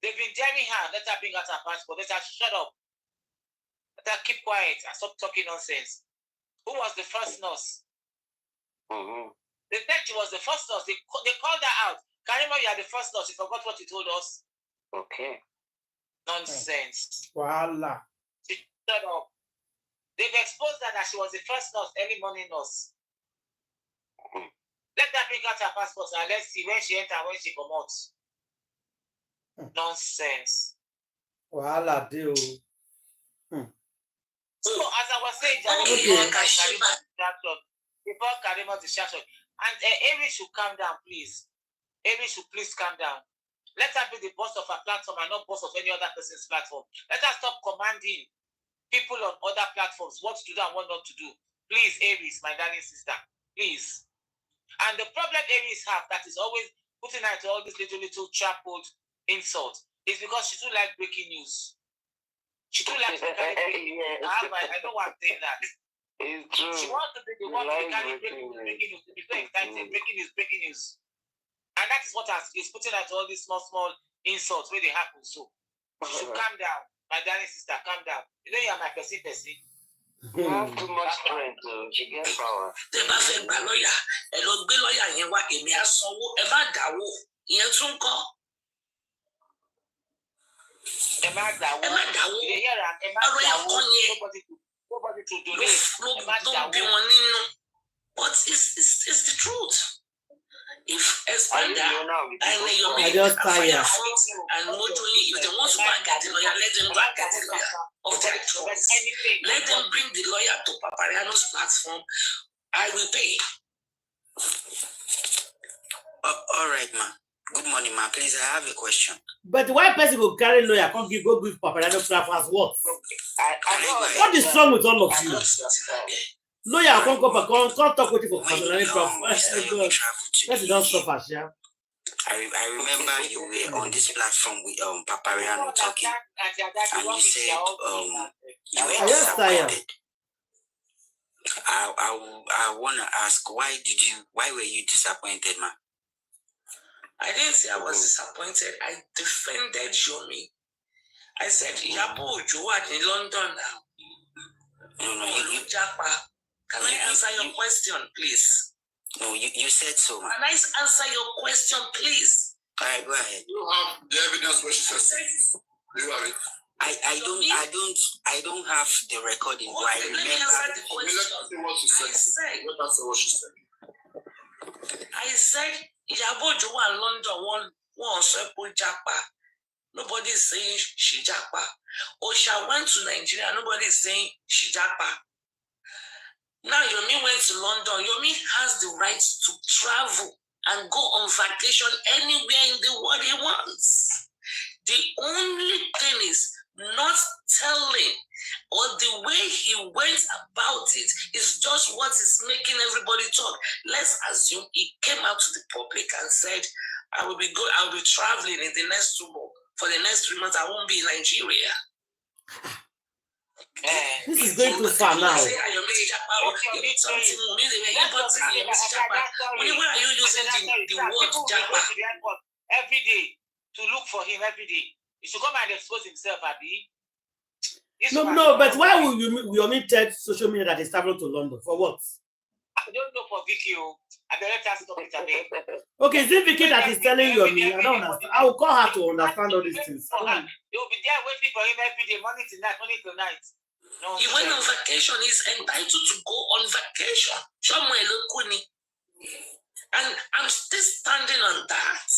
They've been daring her, let her bring out her passport. Let her shut up. Let her keep quiet and stop talking nonsense. Who was the first nurse? They said she was the first nurse. They called her out. Karimo, you are the first nurse. You forgot what you told us. Okay. Nonsense. Voila. She shut up. They've exposed her that she was the first nurse, early morning nurse. Let her bring out her passport and let's see when she enters, when she comes out. Nonsense. Voila, deal. So as I was saying, before Karimo's distraction, and 𝗊𝗏𝗏 should calm down, please. 𝗊𝗏𝗏 should please calm down. Let her be the boss of her platform and not boss of any other person's platform. Let her stop commanding people on other platforms what to do and what not to do. Please, 𝗊𝗏𝗏, my darling sister, please. And the problem 𝗊𝗏𝗏s have that is always putting her to all these little chapel insults is because she too like breaking news. She too likes to carry breaking news. I know why I'm saying that. It's true. She wants to be the one to carry breaking news, to be so excited, breaking news. And that is what is putting her to all these small insults where they happen. So she should calm down. My darling sister, calm down. You know you are my person. You have too much strength, she gets power. Tẹ́ bá fẹ́ gba lọ́yà, ẹ lọ gbé lọ́yà yẹn wá, èmi á sanwó, ẹ má dáwó, ìyẹn tún kọ́. Ẹ má dáwó. Ọ̀rọ̀ yẹn kọ́ yẹn ló bí wọn nínú. But it's the truth. If Espanda and your and Mojoyi, if they want to go and get the lawyer, let them go and get the lawyer of their choice. Let them bring the lawyer to Papariano's platform. I will pay. All right, ma. Good morning, ma. Please, I have a question. But why person will carry lawyer can't go give Papariano platform as what? What is wrong with all of you? Lawyer can't talk with you for Papariano platform. Let's don't stop us, yeah. I remember you were on this platform with Papariano talking, and you said you were disappointed. I want to ask, why were you disappointed, man? I didn't say I was disappointed. I defended Yomi. I said, Iyabo Ojo are in London now. No, Can I answer your question, please? No, you said so, man. Can I answer your question, please? All right, go ahead. You have the evidence what she says. You have it. I don't have the recording, but I remember. Let me answer the question. Let us see what she said. I said, Iyabo Ojo in London one circle japa. Nobody is saying she japa. Osha went to Nigeria. Nobody is saying she japa. Now Yomi went to London. Yomi has the right to travel and go on vacation anywhere in the world he wants. The only thing is not telling, or the way he went about it is just what is making everybody talk. Let's assume he came out to the public and said, I will be traveling in the next 2 months. For the next 3 months, I won't be in Nigeria. This is going too far now. Why are you using the word japa? Every day, to look for him every day. He should come and expose himself, Abi. No, but why will you only tell social media that he's traveling to London? For what? I don't know for Vicky. I better stop it. Okay, is it Vicky that is telling you me? I don't understand. I will call her to understand all these things. They will be there waiting for him every day, morning to night, morning to night. No, he went on vacation. He's entitled to go on vacation. And I'm still standing on that.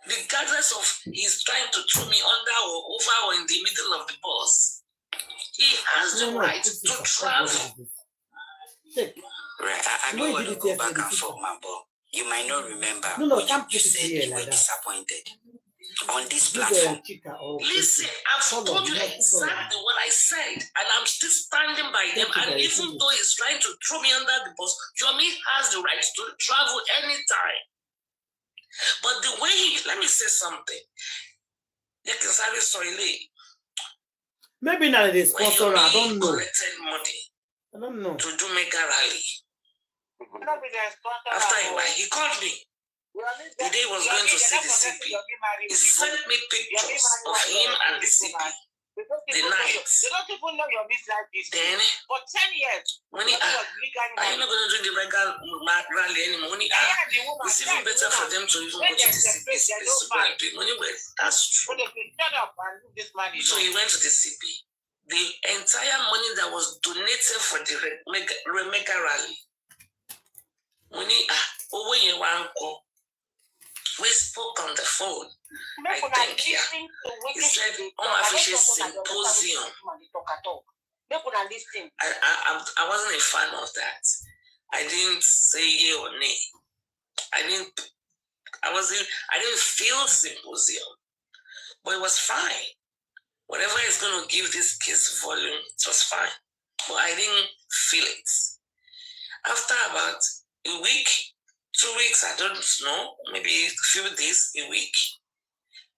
Regardless of he's trying to throw me under or over or in the middle of the bus, he has the right to travel. Right, I don't want to go back and forth, man, but you might not remember when you said you were disappointed on this platform. Listen, I've told you exactly what I said, and I'm still standing by them. And even though he's trying to throw me under the bus, Yomi has the right to travel anytime. But the way let me say something. Maybe not this sponsor, I don't know. I don't know. To do mega rally. After a while, he called me. The day he was going to see the CP. He sent me pictures of him and the CP. The night. They don't even know your life is. Then, for 10 years, when he asked, are you not going to do the mega rally anymore? When he asked, it's even better for them to even go to the CP space to go and do it. When he went, that's true. So he went to the CP. The entire money that was donated for the mega rally. When he we spoke on the phone. I think he said, 𝗁𝗏𝗄𝐴 symposium. I wasn't a fan of that. I didn't say yay or nay. I didn't feel symposium. But it was fine. Whatever is going to give this case volume, it was fine. But I didn't feel it. After about a week, 2 weeks, I don't know, maybe a few days, a week,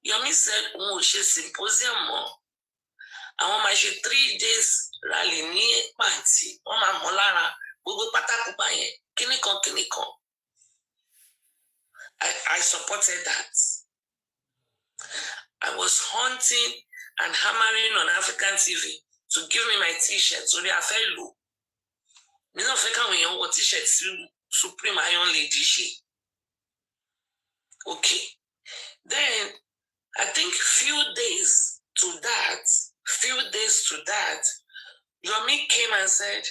Yomi said, 𝗁𝗏𝗄𝐴 symposium more. I want my 3 days rally ní Pàǹtí. Wọ́n máa mọ̀ lára gbogbo pátákó báyẹn. Kíníkan. I supported that. I was hunting and hammering on African TV to give me my t-shirt. So they are very low. Me no fẹ́ káwọn èèyàn wọ t-shirt Supreme Iron Lady ṣe. Okay. Then I think few days to that, Yomi came and said,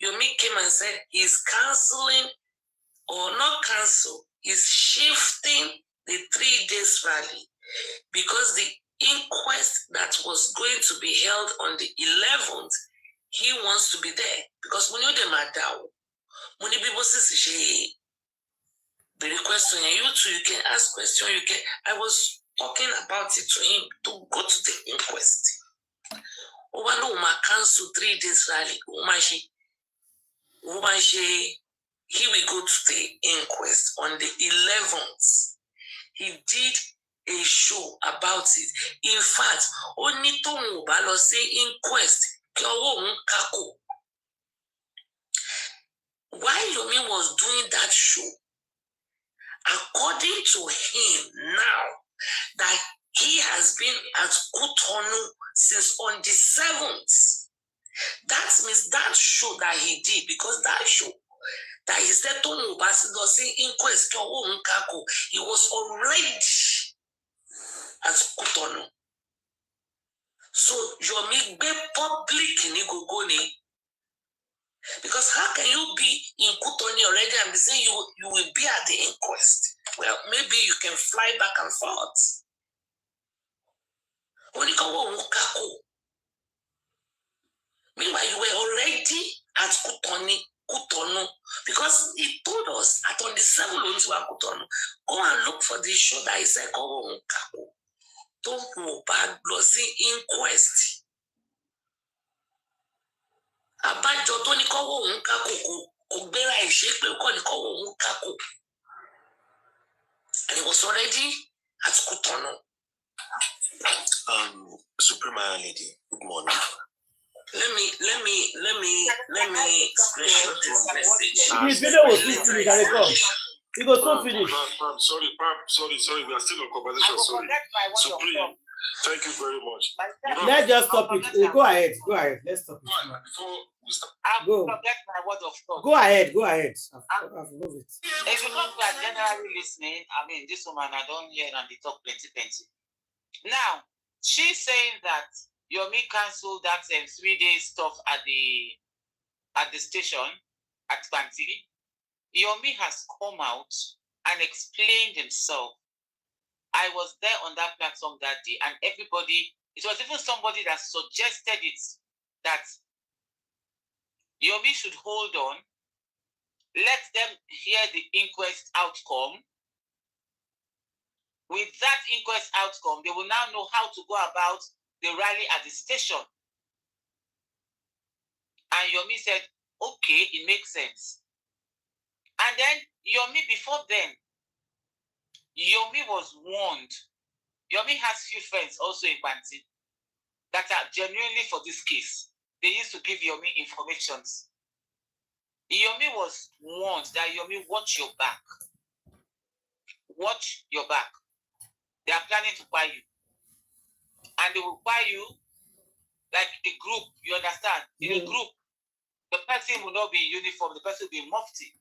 Yomi came and said he's canceling or not cancel, he's shifting the 3 days rally because the inquest that was going to be held on the 11th, he wants to be there because when you're the madao, when people say the request on you too, you can ask question, I was talking about it to him to go to the inquest. Cancel 3 days rally. he will go to the inquest on the 11th. He did a show about it. In fact, only Tomu Balo say inquest. While Yomi was doing that show, according to him now, that he has been at Cotonou since on the 7th. That means that show that he did, because that show that he said Tomu Basido say inquest, he was already at Cotonou. So Yomi be public in Igogoni. Because how can you be in Cotonou already and be saying you will be at the inquest? Well, maybe you can fly back and forth. Meanwhile, you were already at Cotonou, because he told us that on the 7th we are Cotonou. Go and look for this show that he said, don't Mohbad losing inquest. Abajo tó ní kọ́wọ́ òun kákò kò gbéra ìṣépè kọ́ ní kọ́wọ́ òun kákò. And it was already at Cotonou. Supreme Lady, good morning. Let me screenshot this message. His video was listening, can I come? He was so finished. Sorry, we are still on conversation. Sorry. Supreme, thank you very much. Let's just stop it. Go ahead. Let's stop it. Before we start. Go. Forget my word of God. Go ahead. I've moved it. If you come to generally listening, I mean, this woman, I don't hear and they talk plenty. Now, she's saying that Yomi cancelled that 3-day stuff at the station at Banti. Yomi has come out and explained himself. I was there on that platform that day, and everybody, it was even somebody that suggested it, that Yomi should hold on, let them hear the inquest outcome. With that inquest outcome, they will now know how to go about the rally at the station. And Yomi said, okay, it makes sense. And then Yomi, before then, Yomi was warned. Yomi has few friends also in Banti that are genuinely for this case. They used to give Yomi informations. Yomi was warned that Yomi, watch your back. Watch your back. They are planning to buy you. And they will buy you like a group, you understand? In a group, the person will not be in uniform, the person will be in mufti.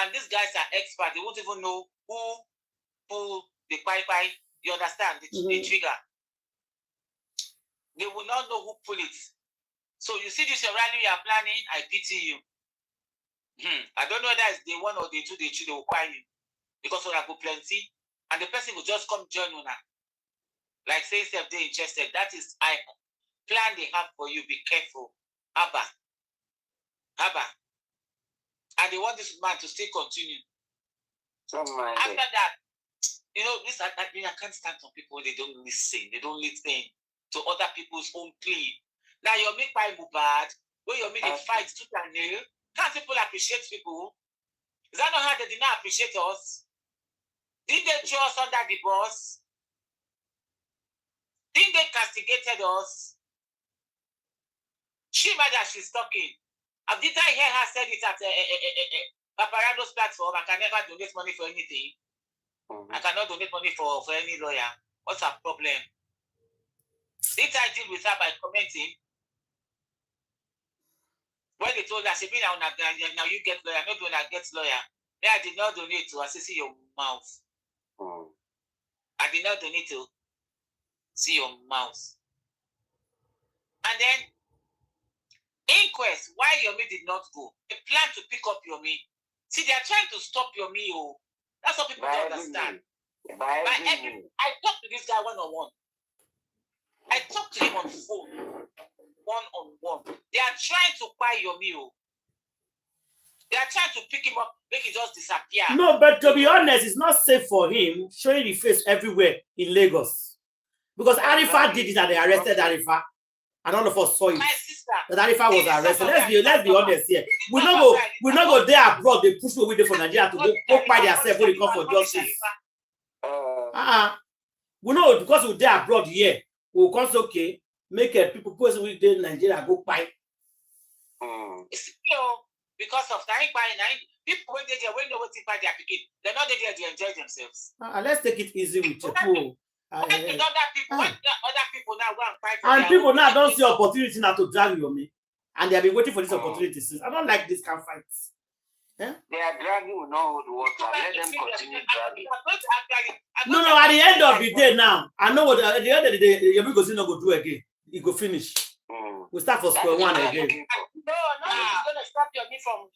And these guys are experts. They won't even know who pull the pai, you understand, the trigger. They will not know who pull it. So you see this rally you are planning, I pity you. I don't know whether it's day 1 or day 2, they will buy you. Because we have plenty. And the person will just come join you now. Like say if they're interested. That is I plan they have for you. Be careful. Abba. And they want this man to still continue. After that, you know, this I can't stand some people, they don't listen. They don't listen to other people's own plea. Now you make by Mohbad, when you make the fight to nail, can't people appreciate people? Is that not how they did not appreciate us? Did they throw us under the bus? Did they castigated us? She mad that she's talking. Did I hear her say it at Paparazzo's platform? I can never donate money for anything. I cannot donate money for any lawyer. What's her problem? Did I deal with her by commenting? When they told her, she be now you get lawyer, no do not get lawyer. Yeah, I did not donate to see your mouth. I did not donate to see your mouth. And then inquest, why Yomi did not go? They plan to pick up Yomi. See, they are trying to stop Yomi. Oh, that's what people don't understand. I talked to this guy one-on-one. I talked to him on the phone, one-on-one. They are trying to buy Yomi. Oh. They are trying to pick him up, make him just disappear. No, but to be honest, it's not safe for him showing his face everywhere in Lagos. Because Arifa did it and they arrested Arifa. and all of us saw it. My sister. That if I was arrested, let's be honest here. We not go there abroad. They push away there for Nigeria to go by themselves when they come for justice. We know because we're there abroad here. We'll come say, okay, make people person we there in Nigeria go buy. It's because of people when they know what by their begin. They're not there to enjoy themselves. Let's take it easy with people. Other people now go and fight. And people now don't see opportunity now to drag you on me. And they have been waiting for this opportunity since. I don't like this kind of fights. Yeah? They are dragging with no hold water. Let them continue dragging. No, at the end of the day now, I know what at the end of the day, your because not go do again. You go finish. We start for square one again. No, it's gonna stop your knee from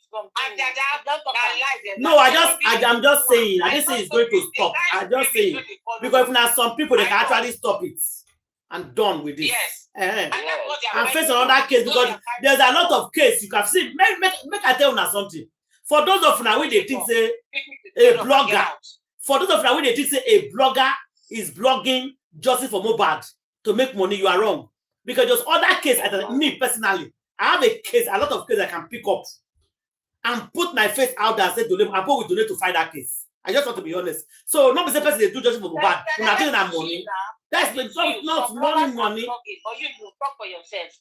No, I'm just saying. I didn't say it's going to stop. I just saying because if now some people they can actually stop it and done with this. Yes. And face another case because there's a lot of case you can see. Make I tell you something. For those of now they think say a blogger. For those of now they think say a blogger is blogging justice for Mohbad to make money, you are wrong. Because there's other case, me personally, I have a case, a lot of cases I can pick up and put my face out there and say, I will donate to fight that case. I just want to be honest. So, not the person they do justice for Mohbad. When I think that money, that's not money. Or you talk for yourself.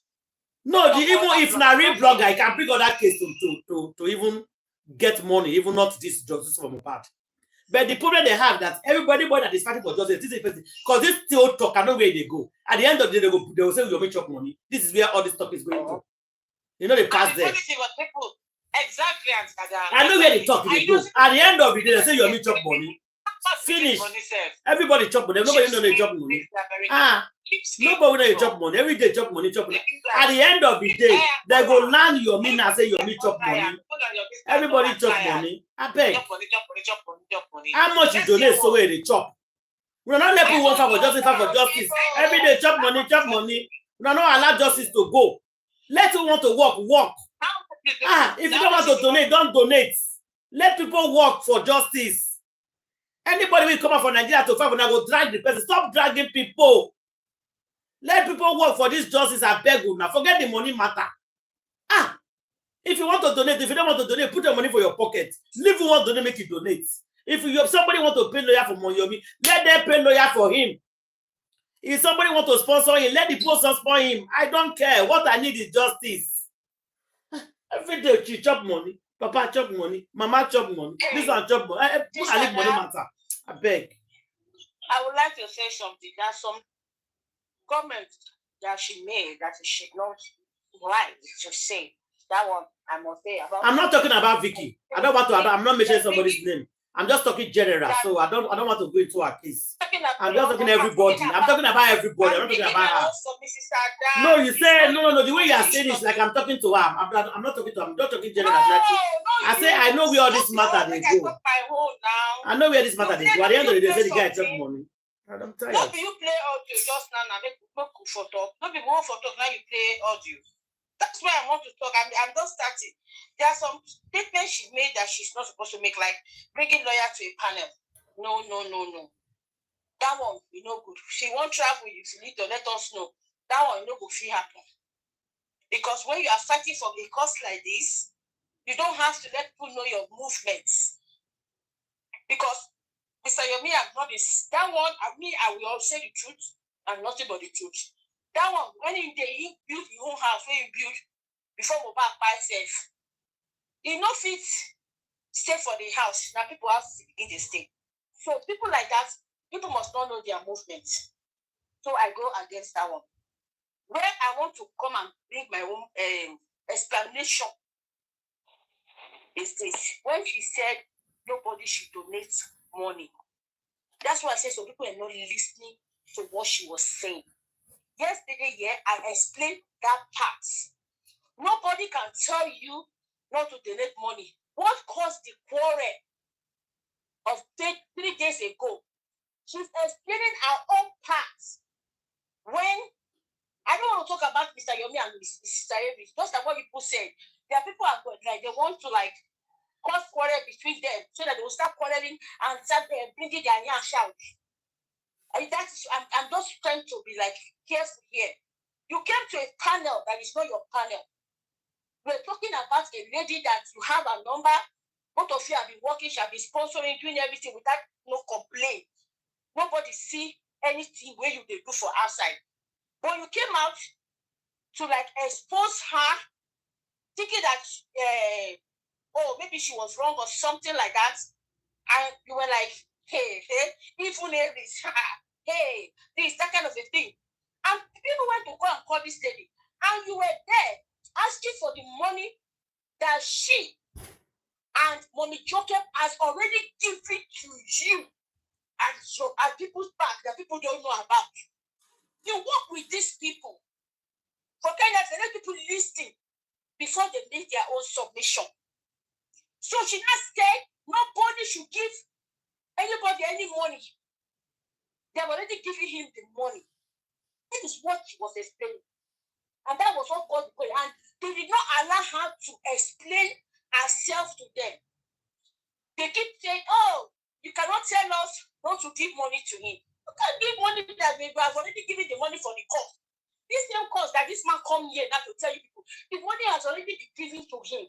No, even if na real blogger, I can pick up that case to even get money, even not this justice for Mohbad. But the problem they have that everybody that is fighting for justice, this is because this still talk, I know where they go. At the end of the day, they will say you'll make chop money. This is where all this talk is going to. You know, they pass there. Exactly, I know where the talk they go. At the end of the day, they say you'll make chop money. Finish. Everybody chop money. Nobody know they chop money. Nobody know they chop money. Every day chop money, chop money. At the end of the day, they go land your mean and say you'll make chop money. Everybody chop money. I beg. How much you donate so where they chop? We are not let people work for justice, Every day chop money, chop money. We are not allow justice to go. Let you want to work. If you don't want to donate, don't donate. Let people work for justice. Anybody will come out from Nigeria to fight, when I go drag the person. Stop dragging people. Let people work for this justice. I beg you now. Forget the money matter. If you want to donate, if you don't want to donate, put your money for your pocket. Leave you want to donate, make it donate. If somebody want to pay lawyer for Monyomi, let them pay lawyer for him. If somebody want to sponsor him, let the person sponsor him. I don't care. What I need is justice. Every day she chop money. Papa chop money. Mama chop money. This one chop money. I leave money matter. I beg. I would like to say something. There's some comments that she made that she should not like to say. That one I must say about. I'm not talking about Vicky. I don't want to. I'm not mentioning somebody's name. I'm just talking general. So I don't want to go into her case. I'm just talking everybody. I'm talking about everybody. I'm not talking about her. No, you say no. The way you are saying is like I'm talking to her. I'm not talking to her. I'm just talking general. I say I know where all this matter they go. I know where this matter they go. At the end of the day, say the guy took money. I'm tired. No, you play audio just now. Make for talk. No be more for talk. Now you play audio. That's why I want to talk. I'm just starting. There are some statements she made that she's not supposed to make, like bringing lawyer to a panel. No. That one, good. She won't travel. If you need to let us know. That one, go free happen. Because when you are fighting for a cause like this, you don't have to let people know your movements. Because Mr. Yomi has not been that one. I will all say the truth and nothing but the truth. That one, when you build your own house, when you build before Mohbad buy self, fit stay for the house. Now people have to begin to stay. So people like that, people must not know their movements. So I go against that one. When I want to come and bring my own explanation is this. When she said nobody should donate money, that's why I said so people are not listening to what she was saying. Yesterday, I explained that part. Nobody can tell you not to donate money. What caused the quarrel of 3 days ago? She's explaining our own part. When I don't want to talk about Mr. Yomi and Mrs. Irish, just like what people said. There are people are like they want to cause quarrel between them so that they will start quarreling and start bringing their young shout. I'm just trying to be careful here. You came to a panel that is not your panel. We're talking about a lady that you have a number. Both of you have been working, she have been sponsoring, doing everything without no complaint. Nobody see anything where you do for outside. But you came out to like expose her, thinking that oh, maybe she was wrong or something like that. And you were like, hey, even this, hey, this, that kind of a thing. And people went to go and call this lady. And you were there asking for the money that she and Mommy 𝗄𝘁𝗧 has already given to you at people's back that people don't know about. You work with these people. For Kenya, they let people listen before they make their own submission. So she not said nobody should give anybody any money. They have already given him the money. That is what she was explaining. And that was what God did. And they did not allow her to explain herself to them. They keep saying, oh, you cannot tell us not to give money to him. You can't give money that we have already given the money for the cost. This same cost that this man come here now to tell you people, the money has already been given to him.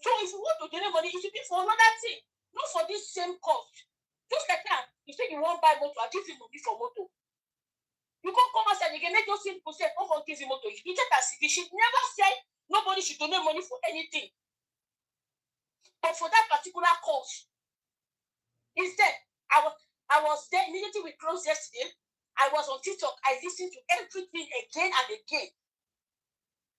So if you want to donate money, it should be for another thing, not for this same cost. Just like that, you say you won't buy motor, I give you money for motor. You can't come outside, you can make those people say, oh, I'll give you motor. You just as if she never said nobody should donate money for anything. But for that particular cause, instead, I was there immediately we closed yesterday. I was on TikTok. I listened to everything again and again.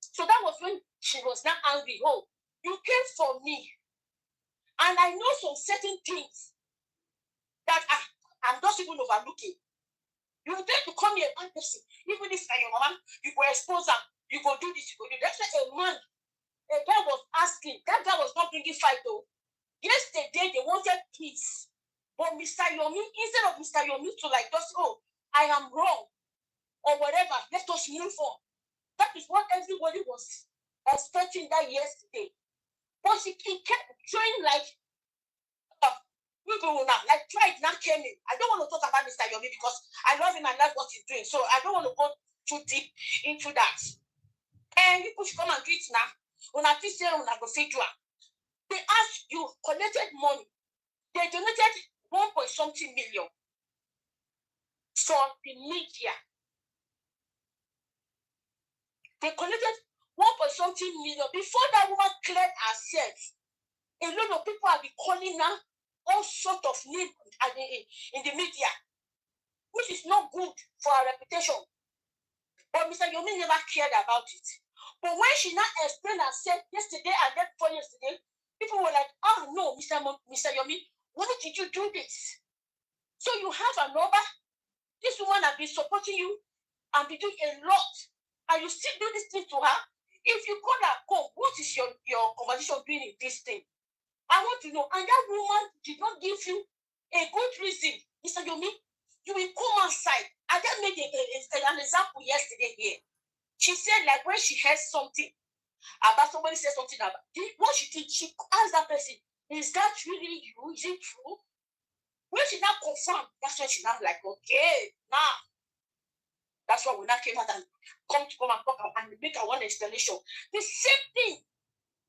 So that was when she was not angry. Oh, you came for me. And I know some certain things that I'm just even overlooking. You tend to come here and person. Even if your mama, you go expose her, you go do this, you go do that. That's why a guy was asking. That guy was not bringing fight though. Yesterday they wanted peace. But Mr. Yomi, instead of Mr. Yomi to like just, oh, I am wrong, or whatever, let us move on. That is what everybody was expecting that yesterday. But he kept showing like, like pride now came in. I don't want to talk about Mr. Yomi because I love him and that's what he's doing. So I don't want to go too deep into that. And people should come and do it now. When I say they asked you, collected money. They donated 1.something million from the media. They collected 1.something million. Before that woman cleared herself, a lot of people have been calling her all sorts of names in the media, which is not good for her reputation. But Mr. Yomi never cared about it. But when she now explained herself yesterday and then before yesterday, people were like, oh no, Mr. Yomi, why did you do this? So you have a number. This woman has been supporting you and been doing a lot. And you still do this thing to her. If you call her, come, what is your conversation doing in this thing? I want to know. And that woman did not give you a good reason. Mr. Yomi, you will come outside. I just made an example yesterday here. She said, like, when she heard something about somebody said something about what she did, she asked that person, is that really you? Is it true? When she now confirmed, that's when she now like, okay, now. That's why we now came out and come and talk and make our one explanation. The same thing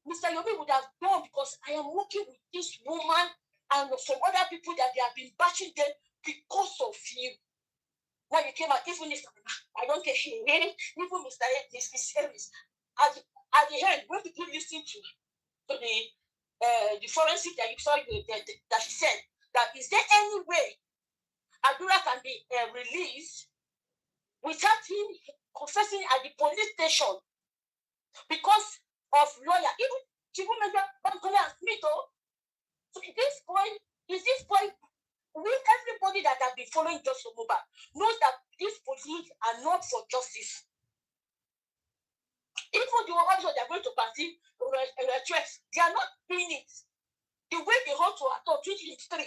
Mr. Yomi would have done because I am working with this woman and some other people that they have been bashing them because of you. When you came out, even if I don't care, even Mr. Harris, at the end, when people listen to the forensic that you saw that she said that is there any way Adura can be released without him confessing at the police station because of lawyer? Even she would make Bankole and Smith. So this point, everybody that has been following Justice Mohbad knows that these police are not for justice. Even the ones that are going to perceive they are not doing it the way they hold to at all 2023.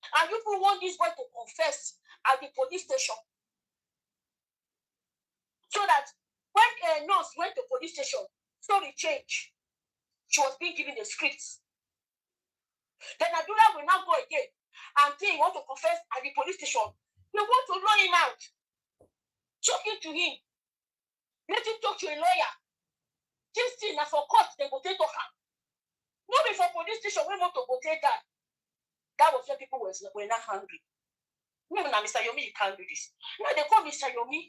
And people want this boy to confess at the police station. So that when a nurse went to police station, story changed. She was being given the scripts. Then Adura will now go again and say he want to confess at the police station. They want to run him out. Talking to him. Let him talk to a lawyer. This thing na for court, they go take talk. No be for police station, we want to go take that. That was when people were not hungry. No, now, Mr. Yomi, you can't do this. No, they call Mr. Yomi.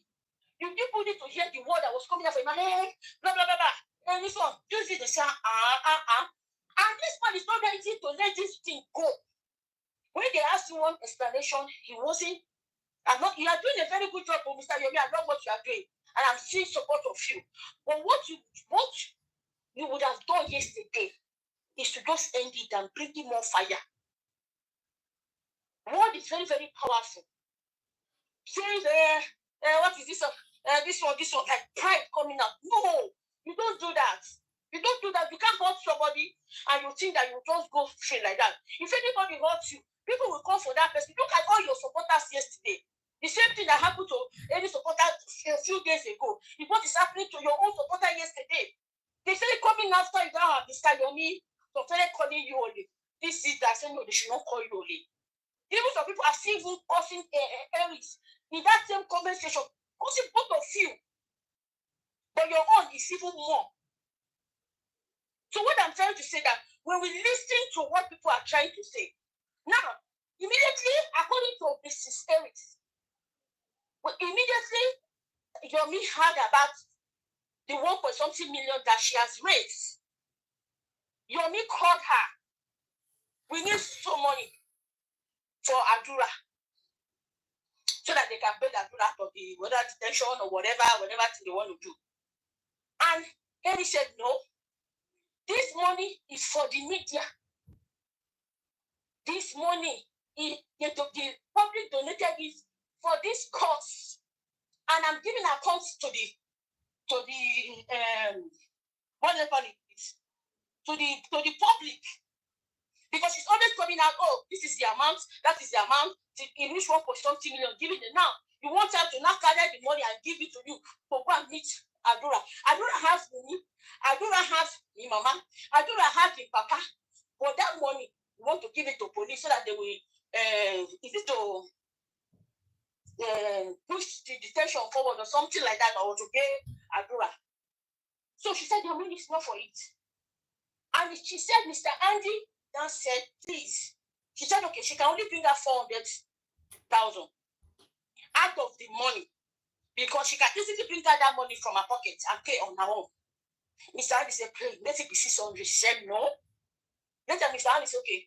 You people need to hear the word that was coming out from my head. Blah, blah, blah, blah. And this one, you see, they say, And this man is not ready to let this thing go. When they asked him one explanation, he wasn't. You are doing a very good job, Mr. Yomi. I love what you are doing. And I'm seeing support of you. But what you would have done yesterday is to just end it and bring in more fire. Word is very, very powerful. Saying, what is this? This one, like pride coming out. No, you don't do that. You don't do that. You can't hurt somebody and you think that you just go straight like that. If anybody hurts you, people will come for that person. Look at all your supporters yesterday. The same thing that happened to any supporter a few days ago is what is happening to your own supporter yesterday. They started coming after you now, Mr. Yomi, so started calling you only. This is that, saying no, they should not call you only. Even some people are still even causing errors in that same comment section, causing both of you. But your own is even more. So what I'm trying to say that when we listen to what people are trying to say, now, immediately, according to Mrs. Harris, immediately, Yomi heard about the 1.something million that she has raised. Yomi called her. We need some money for Adura, so that they can build Adura out of the whether detention or whatever thing they want to do. And Henry said, no, this money is for the media. This money, the public donated it for this cause. And I'm giving accounts to the public. Because it's always coming out, oh, this is the amount, that is the amount, in which 1.something million, give it now. You want her to now gather the money and give it to you to go and meet Adura. Adura has money. Adura has the mama. Adura has the papa. But that money, you want to give it to police so that they will, push the detention forward or something like that, or to pay Adura. So she said the money is not for it. And she said, Mr. Andy, then said, please. She said, okay, she can only bring her 400,000 out of the money because she can easily bring her that money from her pocket and pay on her own. Mr. Andy said, please, let it be 600. She said, no. Later, Mr. Andy said, okay,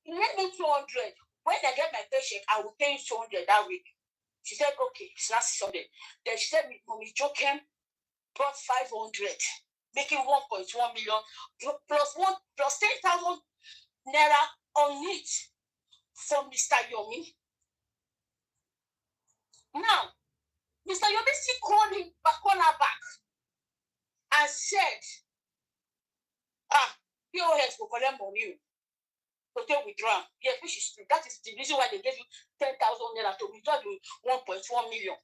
let me 200. When I get my paycheck, I will pay you 200 that week. She said, okay, it's not 600. Then she said, Mommy Jokem brought 500, making 1.1 million plus 10,000 naira on it from Mr. Yomi. Now, Mr. Yomi still called her back and said, POS will collect money to take withdraw. Yes, which is true. That is the reason why they gave you 10,000 naira to withdraw the 1.1 million.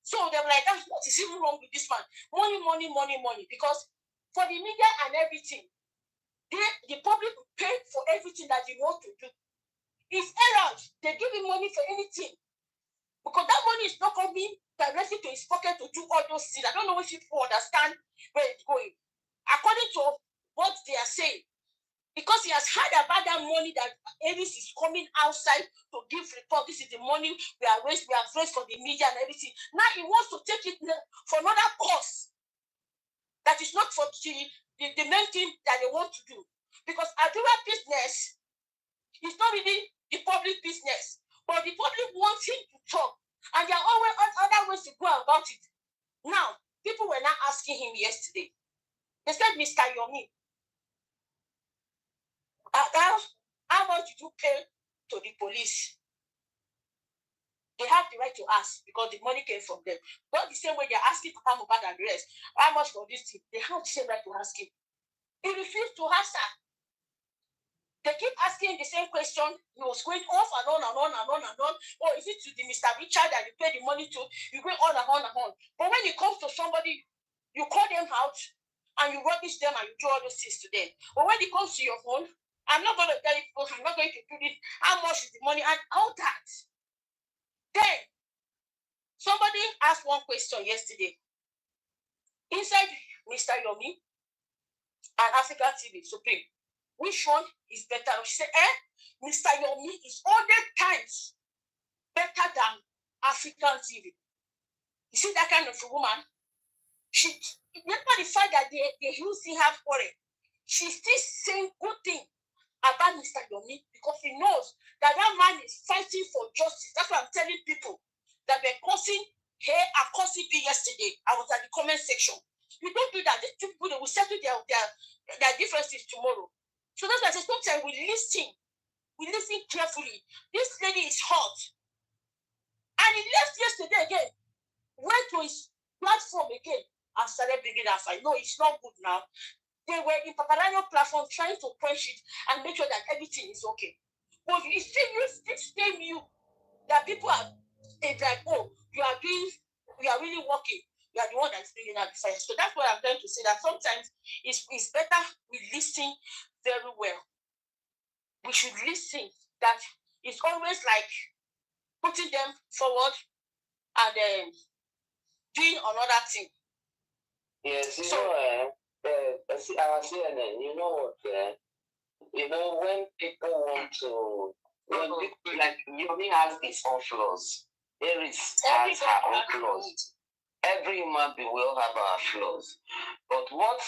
So they were like, what is even wrong with this man? Money. Because for the media and everything, the public pay for everything that you want to do. It's errand. They give him money for anything. Because that money is not coming directly to his pocket to do all those things. I don't know if people understand where it's going. According to what they are saying, because he has heard about that money that Aries is coming outside to give report. This is the money we have raised for the media and everything. Now he wants to take it for another cause that is not for the main thing that they want to do. Because Adura business is not really the public business, but the public wants him to talk. And there are always other ways to go about it. Now, people were not asking him yesterday. They said, Mr. Yomi, how much did you pay to the police? They have the right to ask because the money came from them. Not the same way they're asking Papa Mohbad and the rest. How much for this thing? They have the same right to ask him. He refused to answer. They keep asking the same question. He was going off and on and on and on and on. Or is it to the Mr. Richard that you pay the money to? You go on and on and on. But when it comes to somebody, you call them out and you rubbish them and you do all those things to them. But when it comes to your own, I'm not going to tell you, I'm not going to do this. How much is the money and all that? Then, somebody asked one question yesterday. inside Mr. Yomi and African TV Supreme, which one is better? She said, Mr. Yomi is 100 times better than African TV. You see that kind of a woman? She, despite the fact that they used to have quarrel, she's still saying good thing about Mr. Yomi because he knows that man is fighting for justice. That's why I'm telling people that they're causing 𝗂𝗂𝗏 yesterday. I was at the comment section. You don't do that. These people, they will settle their differences tomorrow. So that's why I say sometimes we listen carefully. This lady is hot. And he left yesterday again. Went to his platform again and started bringing that fight. No, it's not good now. They were in Paparazzo platform trying to quench it and make sure that everything is okay. But you still use this same you that people are like, oh, you are really working. You are the one that's bringing out the fight. So that's what I'm trying to say, that sometimes it's better we listen very well. We should listen. That it's always like putting them forward and then doing another thing. Yes, you know, our CNN, you know what, you know, when people want to, when people, like, Yomi has his own flaws. 𝗂𝐿 has her own flaws. Every human being will have our flaws. But what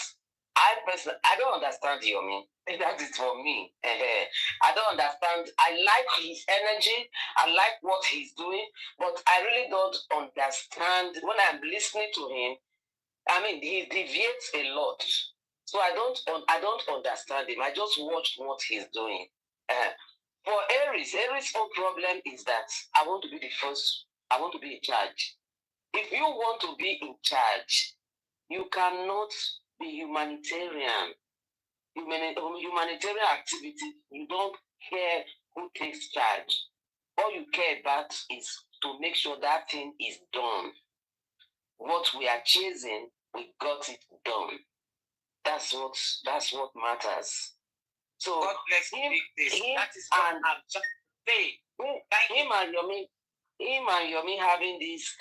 I don't understand Yomi. That is for me. I don't understand. I like his energy. I like what he's doing. But I really don't understand. When I'm listening to him, I mean, he deviates a lot. So I don't understand him. I just watch what he's doing. For 𝗂𝐿's whole problem is that I want to be the first. I want to be in charge. If you want to be in charge, you cannot be humanitarian. Humanitarian activity, you don't care who takes charge. All you care about is to make sure that thing is done. What we are chasing, we got it done. That's what matters. So God bless him, that is what I'm just saying. Him and Yomi having this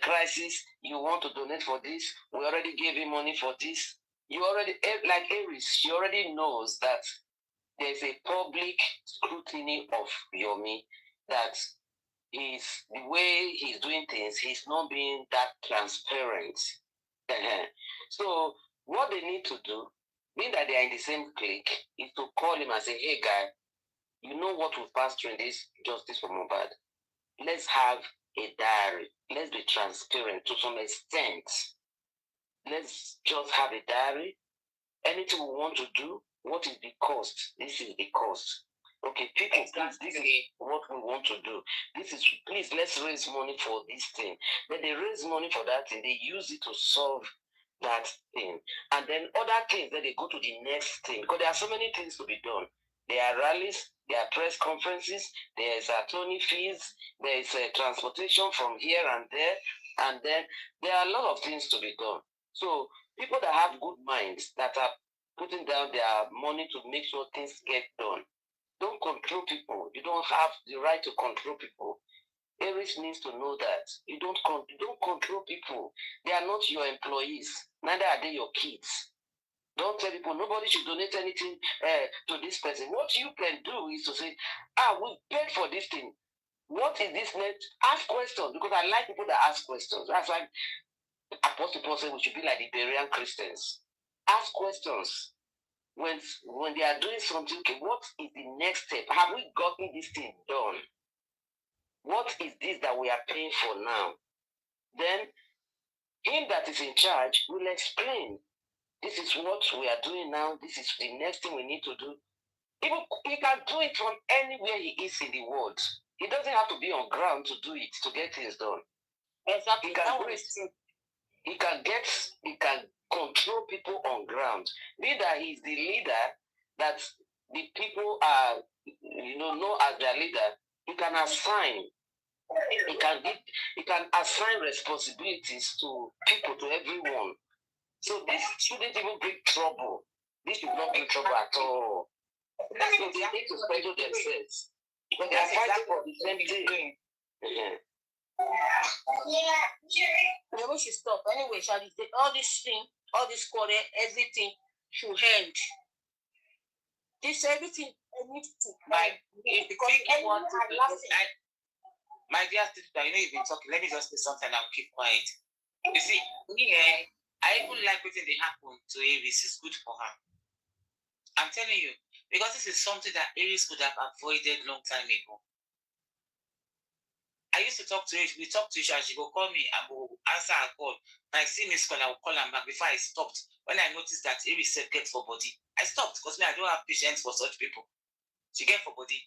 crisis, you want to donate for this, we already gave him money for this. You already, like 𝗂𝐿, she already knows that there's a public scrutiny of Yomi, that the way he's doing things, he's not being that transparent. So what they need to do, being that they are in the same clique, is to call him and say, hey guy, you know what we've passed through in this justice for Mohbad. Let's have a diary. Let's be transparent to some extent. Let's just have a diary. Anything we want to do, what is the cost? This is the cost. Okay, people, this is what we want to do. Please, let's raise money for this thing. Then they raise money for that thing. They use it to solve that thing. And then other things, then they go to the next thing. Because there are so many things to be done. There are rallies, there are press conferences, there's attorney fees, there's transportation from here and there, and then there are a lot of things to be done. So people that have good minds, that are putting down their money to make sure things get done, don't control people. You don't have the right to control people. 𝗂𝐿 needs to know that. You don't control people. They are not your employees. Neither are they your kids. Don't tell people nobody should donate anything to this person. What you can do is to say, we paid for this thing. What is this net? Ask questions, because I like people that ask questions. That's why Apostle Paul said we should be like the Berean Christians. Ask questions. When they are doing something, okay, what is the next step? Have we gotten this thing done? What is this that we are paying for now? Then him that is in charge will explain. This is what we are doing now. This is the next thing we need to do. Even he can do it from anywhere he is in the world. He doesn't have to be on ground to do it, to get things done. Exactly. He can do it. He can control people on ground. Be that he's the leader that the people are, know as their leader. He can assign. He can assign responsibilities to people, to everyone. So this shouldn't even bring trouble. This should not bring trouble at all. So they need to schedule themselves. But they are fighting for the same thing. Maybe she stop. Anyway, all this thing, all this quarrel, everything should end. This everything needs to because anyone my dear sister, you know you've been talking. Let me just say something and I'll keep quiet. You see, me, I even like what they happened to Aries. It's good for her. I'm telling you, because this is something that Aries could have avoided long time ago. I used to talk to her. We talked to each other. She will call me and will answer her call. When I see Miss Call, I will call her back. Before I stopped, when I noticed that Aries said get for body, I stopped because I don't have patience for such people. She get for body.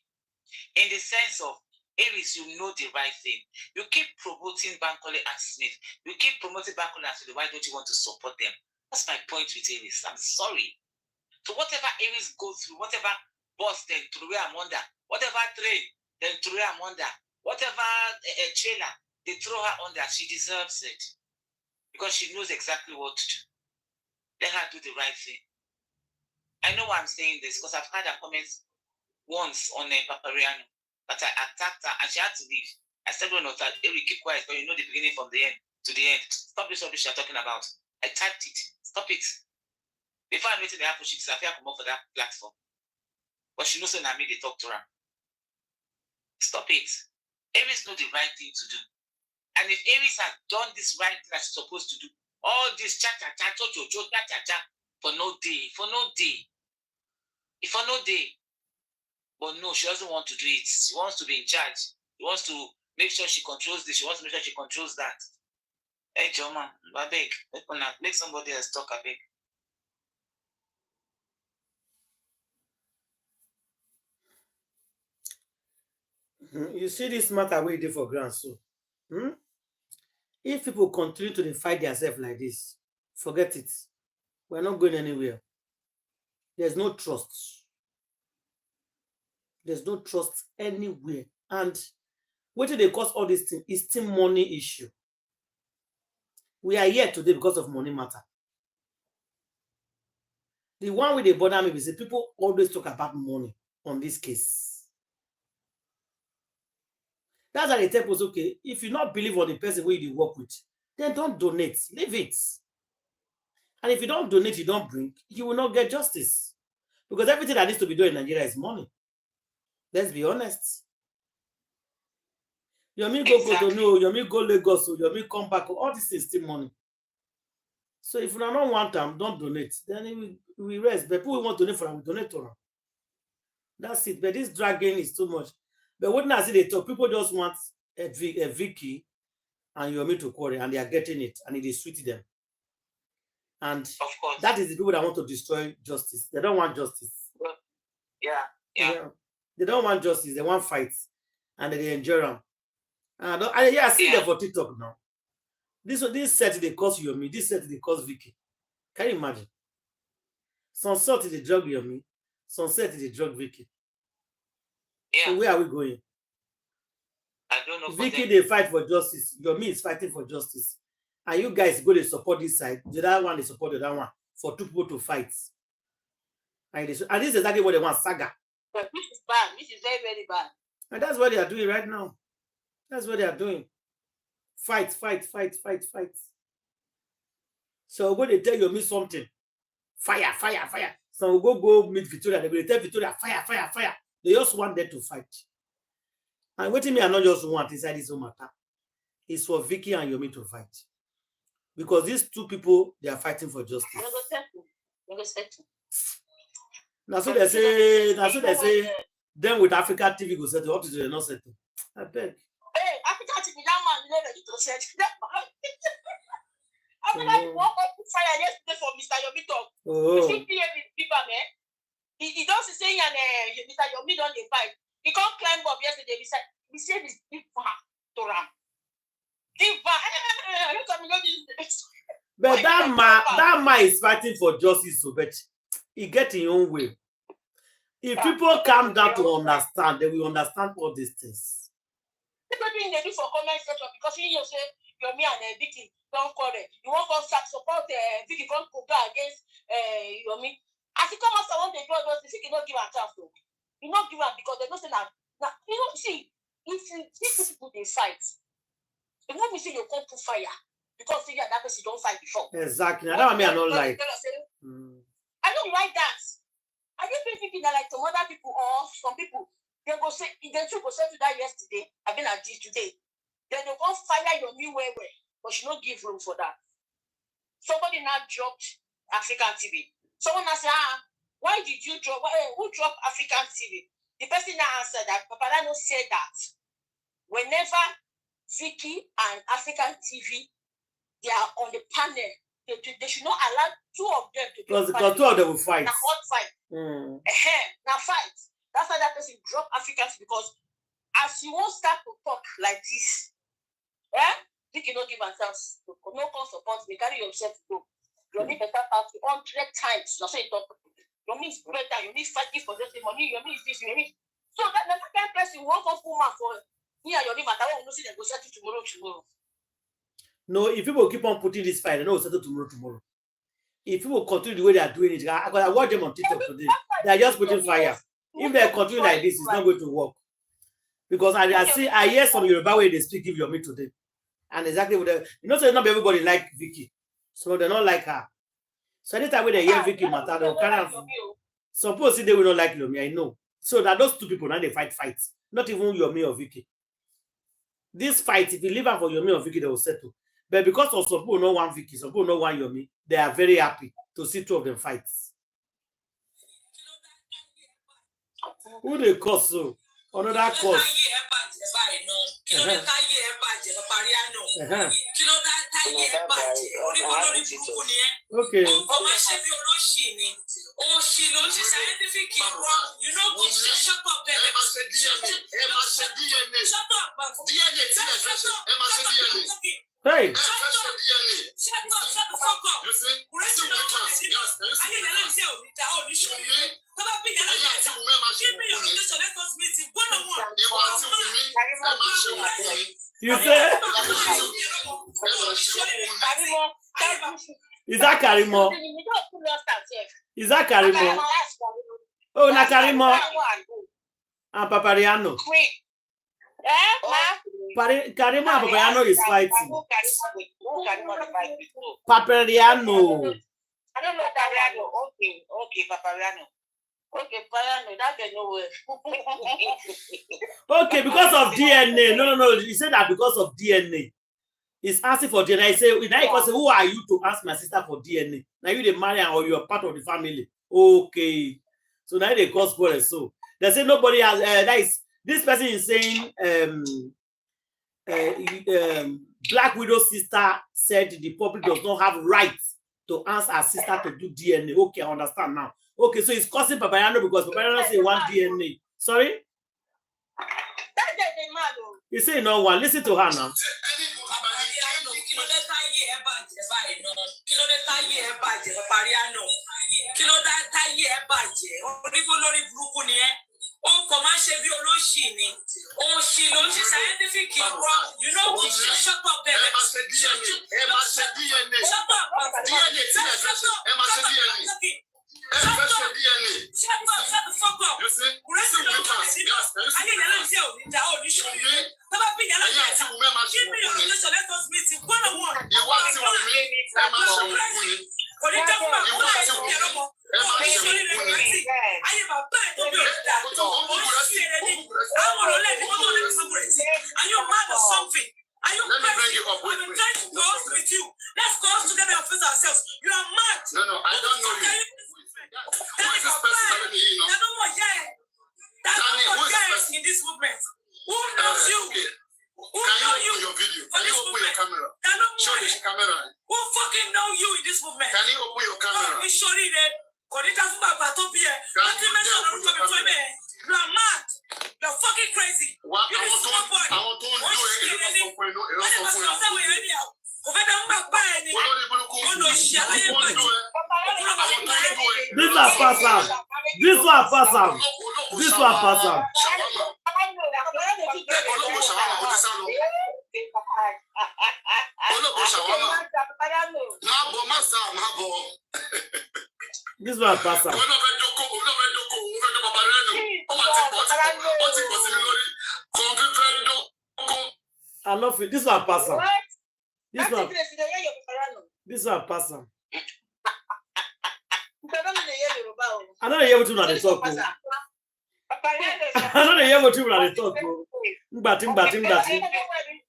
In the sense of Aries, you know the right thing. You keep promoting Bankole and Smith. You keep promoting Bankole and Smith. Why don't you want to support them? That's my point with Aries. I'm sorry. So whatever Aries go through, whatever bus then through I'm under, whatever train then through I'm under, whatever trailer they throw her under, she deserves it. Because she knows exactly what to do. Let her do the right thing. I know why I'm saying this because I've had her comments once on Papariano, but I attacked her and she had to leave. I said, well, not that Eric, keep quiet, but you know the beginning from the end to the end. Stop this rubbish you're talking about. I typed it. Stop it. Before I waited the apple, she disappeared come up for that platform. But she knows when I made they talk to her. Stop it. Aries know the right thing to do. And if Aries has done this right thing that she's supposed to do, all this cha-cha-cha, cho-cho-cho, cha-cha-cha, for no day. For no day. But no, she doesn't want to do it. She wants to be in charge. She wants to make sure she controls this. She wants to make sure she controls that. Hey, Joma, I beg. Make somebody else talk, I beg. You see this matter we did for ground, so if people continue to fight themselves like this, forget it. We're not going anywhere. There's no trust. There's no trust anywhere. And what do they cause all this thing? It's still money issue. We are here today because of money matter. The one with the bother me is that people always talk about money on this case. That's why they tell us, okay, if you not believe on the person who you work with, then don't donate. Leave it. And if you don't donate, you don't bring, you will not get justice. Because everything that needs to be done in Nigeria is money. Let's be honest. Yomi go Cotonou, Yomi go Lagos, Yomi come back, all this is still money. So if you don't want them, don't donate. Then we rest. But people who want to donate for them, we donate to them. That's it. But this dragging is too much. But when I see they talk, people just want a 𝗊𝐶𝐬𝐬 and Yomi to quarrel, and they are getting it, and it is sweet to them. And of course, that is the people that want to destroy justice. They don't want justice. Yeah. They don't want justice. They want fights, and they enjoy them. I see them for TikTok now. This set they cause Yomi. This set they cause 𝗊𝐶𝐬𝐬. Can you imagine? Some set they drug Yomi. Some set they drug 𝗊𝐶𝐬𝐬. Yeah. So where are we going? I don't know. 𝗊𝐶𝐬𝐬𝐬, they fight for justice. Yomi is fighting for justice. And you guys go to support this side. The other one, they support the other one for two people to fight. And this is exactly what they want, saga. But this is bad. This is very, very bad. And that's what they are doing right now. That's what they are doing. Fight. So when they tell Yomi something, fire. So we'll go meet Victoria. They will tell Victoria, fire. They just want them to fight. And what me I not just want inside this whole matter is for 𝗊𝐶𝐬𝐬 and Yomi to fight. Because these two people, they are fighting for justice. Now so they say, then with Africa TV go settle, what is it not settle? I beg. Hey, Africa TV, that man, you know that you settle. Africa walk up to fire yesterday for Mr. Yomi talk. You see people, man. He does say and Mr. Yomi don't they fight. He can't climb up yesterday. He said this diva to Ram. But that man is fighting for justice, so but he gets his own way. If people come down to understand, they will understand all these things. People doing they do for comment section because you say Yomi and 𝗊𝐶𝐬𝐬 don't correct. You want to support 𝗊𝐶𝐬𝐬 come go against Yomi. As he come out, I want to do those things. He don't give a chance to. He not give up because they don't say that. You know, see, if these people they fight, The moment we say you come to fire because see that person don't fight before. Exactly. I don't don't like. I don't like that. I just been thinking that like some other people or some people they go say they too go say to that yesterday. I've been at this today. Then they go fire your new way, but she don't give room for that. Somebody now dropped African TV. Someone now say, why did you drop? Who dropped African TV? The person now answered that Paparano said that whenever 𝗊𝐶𝐾𝐬𝗢 and African TV they are on the panel, they should not allow two of them to because two of them will fight. Now hot fight. Now fight. That's why that person dropped African TV because as you won't start to talk like this, 𝗊𝐶𝐾𝐬𝗢 not give ourselves no cause support, they carry yourself to go. You need better part 100 times. That's you talk. You need better, you need fighting for just the money, you need this, you need. So that the second person won't come for me and your name, I won't see them go settle tomorrow. No, if people keep on putting this fight, they know settle tomorrow. If people continue the way they are doing it, I watch them on TikTok today. They are just putting fire. If they continue like this, it's not going to work. Because I hear some Yoruba way they speak give your me today. And exactly what so not everybody like 𝗊𝐶𝐾𝐬𝗢. So they don't like her. So anytime when they hear 𝗊𝐶𝐾𝐬𝗢 matter, they'll kind of suppose they will not like Yomi, I know. So that those two people now they fight. Not even Yomi or 𝗊𝐶𝐾𝐬𝗢. This fight, if you leave her for Yomi or 𝗊𝐶𝐾𝐬𝗢, they will settle. But because of some people no one 𝗊𝐶𝐾𝐬𝗢, some people no one Yomi, they are very happy to see two of them fight. Who they cause so? Another cause. Okay. Hey. You say? Is that 𝗁𝐬𝐴? Is that 𝗁𝐬𝐴? Oh, na 𝗁𝐬𝐴. And Papariano. 𝗁𝐬𝐴 and Papariano is fighting. Papariano. I don't know Papariano. Okay, Papariano. Okay, Papariano, that can no way. Okay, because of DNA. No. You said that because of DNA. It's asking for DNA. I say, who are you to ask my sister for DNA? Now you the marry or you're part of the family. Okay. So now they cause quarrel. So they say nobody has that is this person is saying Black Widow's sister said the public does not have rights to ask her sister to do DNA. Okay, I understand now. Okay, so it's causing Papariano because Papariano say one DNA. Sorry? You say no one. Listen to her now. This one pass out. I love it. This one pass on. What? This one. This This one pass on. I I don't hear what you want to talk. I don't hear what you want to talk. Batting.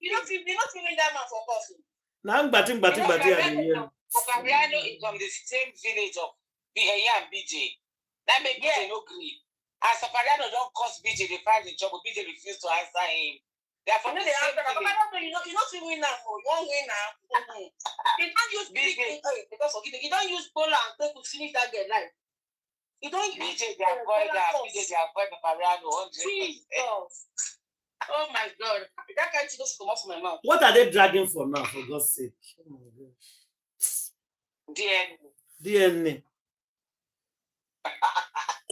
You're not feeling that man for coffee. Now I'm batting. Owariano is from the same village of 𝗵𝗃 and BJ. That make BJ no green. As Owariano don't cause BJ, they find the job, but BJ refused to answer him. Therefore, You not win now. You won't win now. You don't use you don't use Bola and take to finish that girl life. You don't use BJ, they avoid that. BJ, they avoid Owariano. Oh my God. That can't just come off my mouth. What are they dragging for now, for God's sake? Oh my God. DNA.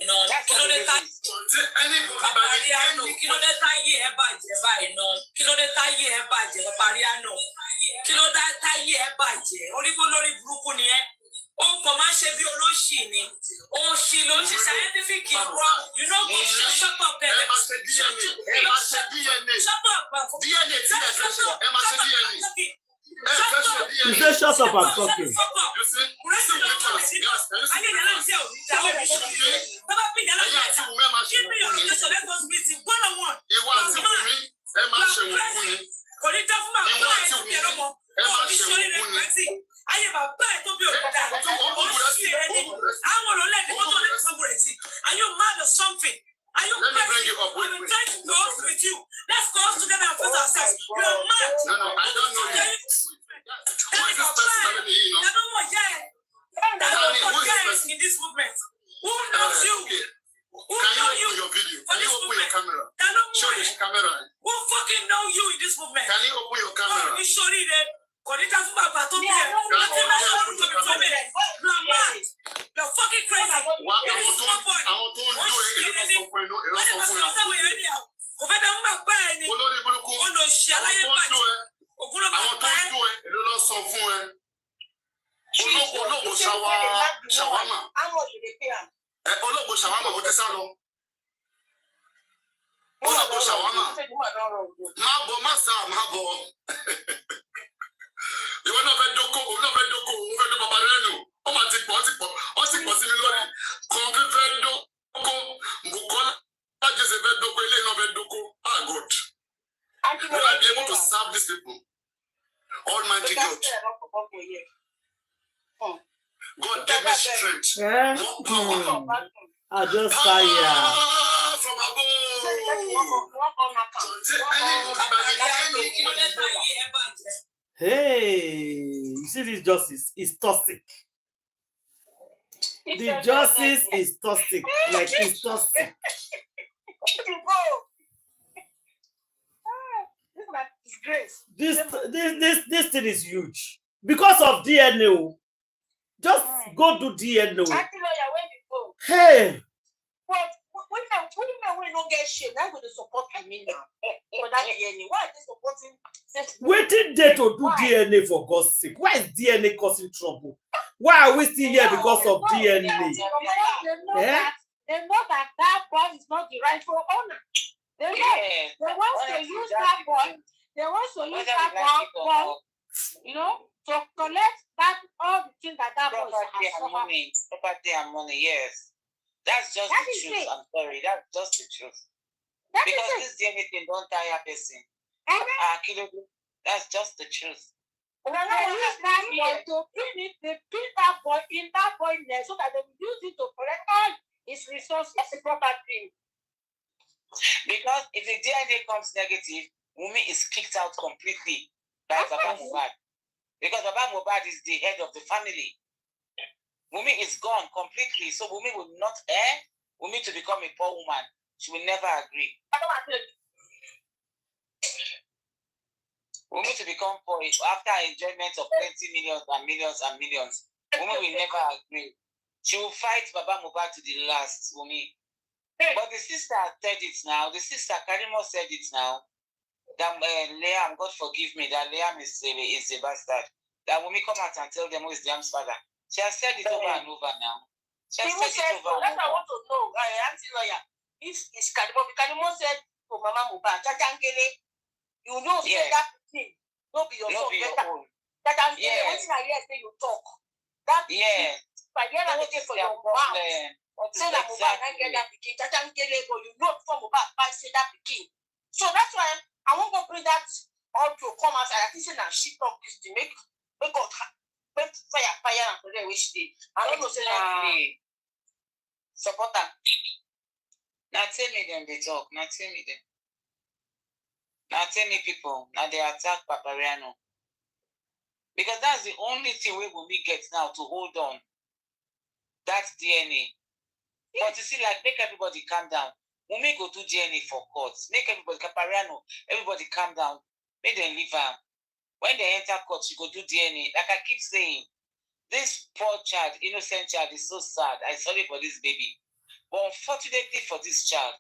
No, oh, come and shave your lotion. Oh, she loves scientific wrong. You know, shut up there. Shut up. You say shut up and talking. I am a bad to be and you mad or something? Are you crazy? I'm trying to go with you. Let's go together and face ourselves. You're mad. No, I don't know you. Who is this person telling me, you know? In this movement. Who knows you? Who Can know you you? open your video? Can you open your camera? Show the Who camera. fucking know you in this movement? Can you open your camera? You show it there. You're fucking crazy. You want to be doko, you want to be doko, you want to be babareno. Oh my God, see me lori. Come be doko, bukola. Just a bed doko, ele no bed doko. Ah God. Will I be able to serve these people? Almighty God. God give me strength. Yeah. More power. I just tired. From above. Hey, you see this justice is toxic. The justice is toxic. Like it's toxic. This thing is huge. Because of DNA. Just go do DNA. Hey. When don't get shit, I'm going to support me now. For that DNA. Why are they supporting? Waiting there to do DNA for God's sake. Why is DNA causing trouble? Why are we still here because of DNA? They know that boy is not the rightful owner. They want to use that boy. They want to use that boy, you know, to collect that all the things that boy has. Property and money, yes. That's just the truth. I'm sorry. That's just the truth. Because this DNA thing don't tire a person. That's just the truth. They use that boy to pin that boy in that boy nest so that they will use it to collect all his resources, property. Because if the DNA comes negative, Wunmi is kicked out completely by Baba Mohbad. Because Baba Mohbad is the head of the family. Wunmi is gone completely, so Wunmi will not Wunmi to become a poor woman. She will never agree. Wunmi to become poor after enjoyment of plenty millions and millions and millions. Wunmi will never agree. She will fight Baba Mohbad to the last, Wunmi. But the sister said it now. The sister Karimo said it now. That 𝗬𝐚𝐬𝐴M, God forgive me, that 𝗬𝐚𝐬𝐴M is a bastard. That Wunmi come out and tell them who is 𝗬𝐴M's father. She has said it over and over now. She has said it over and over. That's what I want to know. Auntie lawyer, if it's Karimo said to Mama Mohbad, You know, say that thing. Don't be your Not son. be your own. That I'm Yes. when I hear say you talk. That Yeah. by the end of the day for your mouth. Say that Mohbad can get that pikin. That time get Lego. You know before Mohbad buy say that pikin. So that's why I won't go bring that audio come outside. I think say that shit talk this to make God make fire and for them which day. I don't know say that supporter. Now tell me them they talk. Now tell me them. Now tell me people. Now they attack Papariano. Because that's the only thing we will get now to hold on. That's DNA. Yeah. But you see, like, make everybody calm down. When we go to DNA for court, make everybody, Capariano, everybody calm down. Make them leave her. When they enter court, you go do DNA. Like I keep saying, this poor child, innocent child, is so sad. I'm sorry for this baby. But unfortunately for this child,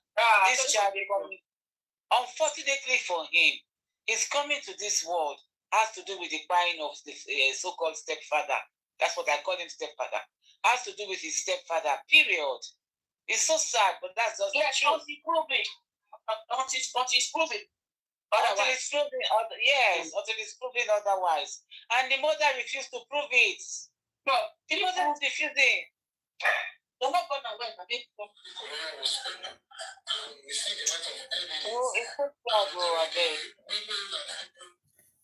unfortunately for him, is coming to this world has to do with the buying of the so-called stepfather. That's what I call him, stepfather. Has to do with his stepfather, period. It's so sad, but that's just true. Until proven. Until it's proven. Until it's proven, yes, until it's proven otherwise. And the mother refused to prove it. No, the mother is refusing. They're not going to win. Oh, it's so sad, bro, I beg.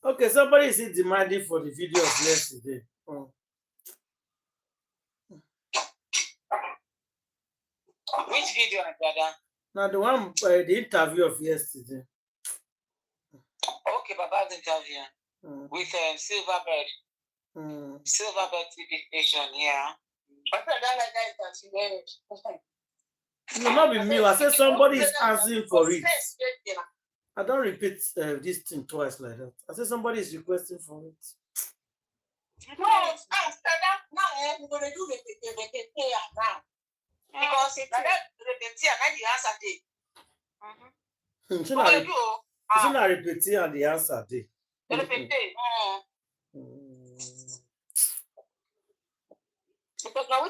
Okay, somebody is demanding for the video of yesterday. Oh. Which video, brother? Now the one, the interview of yesterday. Okay, Baba's interview with 𝗬𝗵PH. 𝗬𝗵PH TV station, yeah. No, not with me. I said somebody is answering for it. I don't repeat this thing twice like that. I said somebody is requesting for it. No, after that, now we're going to do the now. Because it's not repeating and the answer day. It's not repeating and the answer day.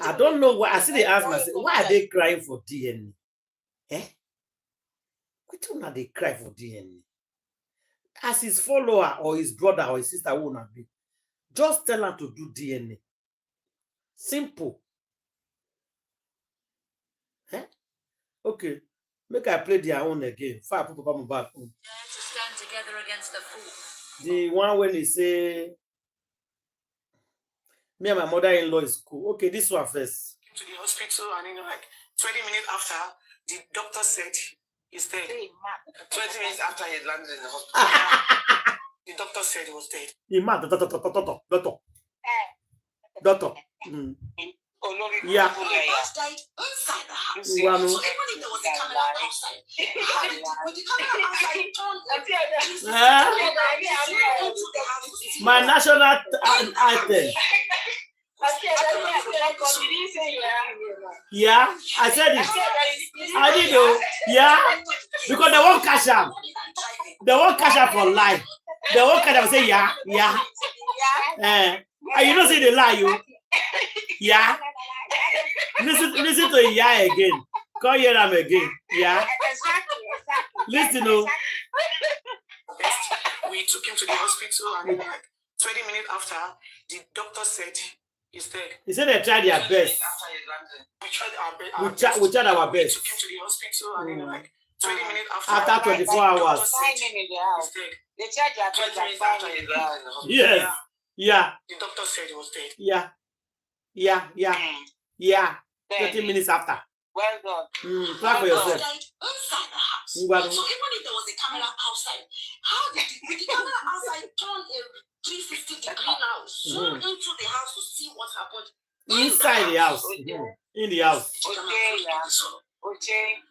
I don't know why. I see they ask myself, why are they crying for DNA? Eh? Which one are they crying for DNA? As his follower or his brother or his sister will not be. Just tell her to do DNA. Simple. Eh? Okay. Make I play their own again. Fire put Papa Mohbad home. To stand together against the fool. The one when he say, me and my mother-in-law is cool. Okay, this one first. To the hospital, and then like 20 minutes after, the doctor said he's dead. 20 minutes after he landed in the hospital. The doctor said he was dead. The man, doctor. Yeah. He just died inside the house. So even if there was a camera outside, how did the camera outside turn My national anthem. Yeah, I said it. I did know. Yeah, because they won't cash out. They won't cash out for life. They won't cash out say yeah. And you don't say they lie, you. Yeah. Listen to yeah again. Call hear them again. Yeah. Listen, no. We took him to the hospital, and then like 20 minutes after, the doctor said he's dead. He said they tried their best. We tried our best. We tried our best. We took him to the hospital, and then like 20 minutes after. After 24 hours. They tried their best and found him in the house. Yes. Yeah. The doctor said he was dead. Yeah. 30 minutes after. Well done. Clap for yourself. Inside the house. So even if there was a camera outside, how did the camera outside turn a 350-degree now, zoom into the house to see what happened inside the house? In the house. Okay.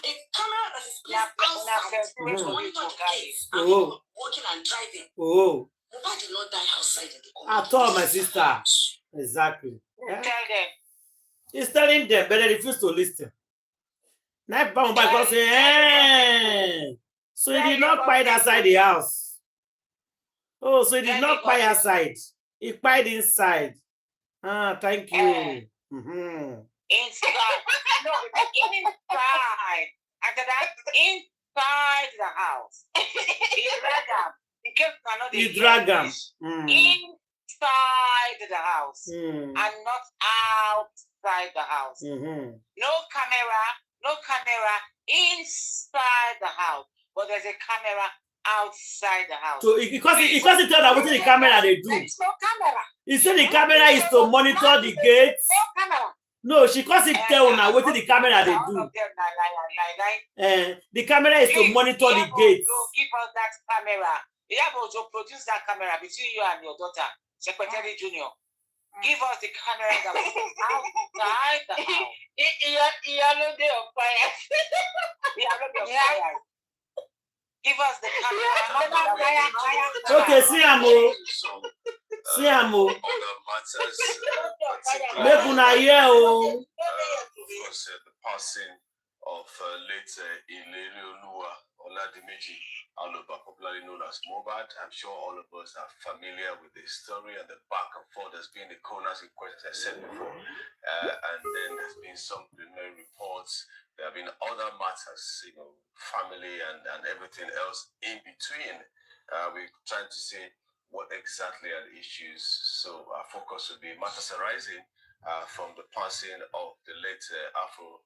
A camera that is placed outside to monitor the case and walking and driving. Mohbad did not die outside in the community. I told my sister. Exactly. Tell them. He's telling them, but they refuse to listen. Now, Mohbad say, hey. So he did not buy outside the house. Oh, so he did not buy outside. He bought inside. Thank you. Inside. No, inside. After that, inside the house. He drag him. Inside the house and not outside the house. No camera inside the house, but there's a camera outside the house. So because he tell that what the camera they do. There's no camera. He said the camera is to monitor the gates. No camera. No, she can't tell now what the camera they do. The camera is to monitor the gates. Give us that camera. You have to produce that camera between you and your daughter, Secretary Junior. Give us the camera that was outside the house. Give us the camera. Okay, see Amo. See Amo. Make una hear o. The passing of late 𝗊𝐿𝐴 popularly known as Mohbad. I'm sure all of us are familiar with the story and the back and forth. There's been the 𝗂𝘁𝐻, as I said before, and then there's been some preliminary reports. There have been other matters, family and everything else in between. We're trying to see what exactly are the issues. So our focus will be matters arising from the passing of the late Afro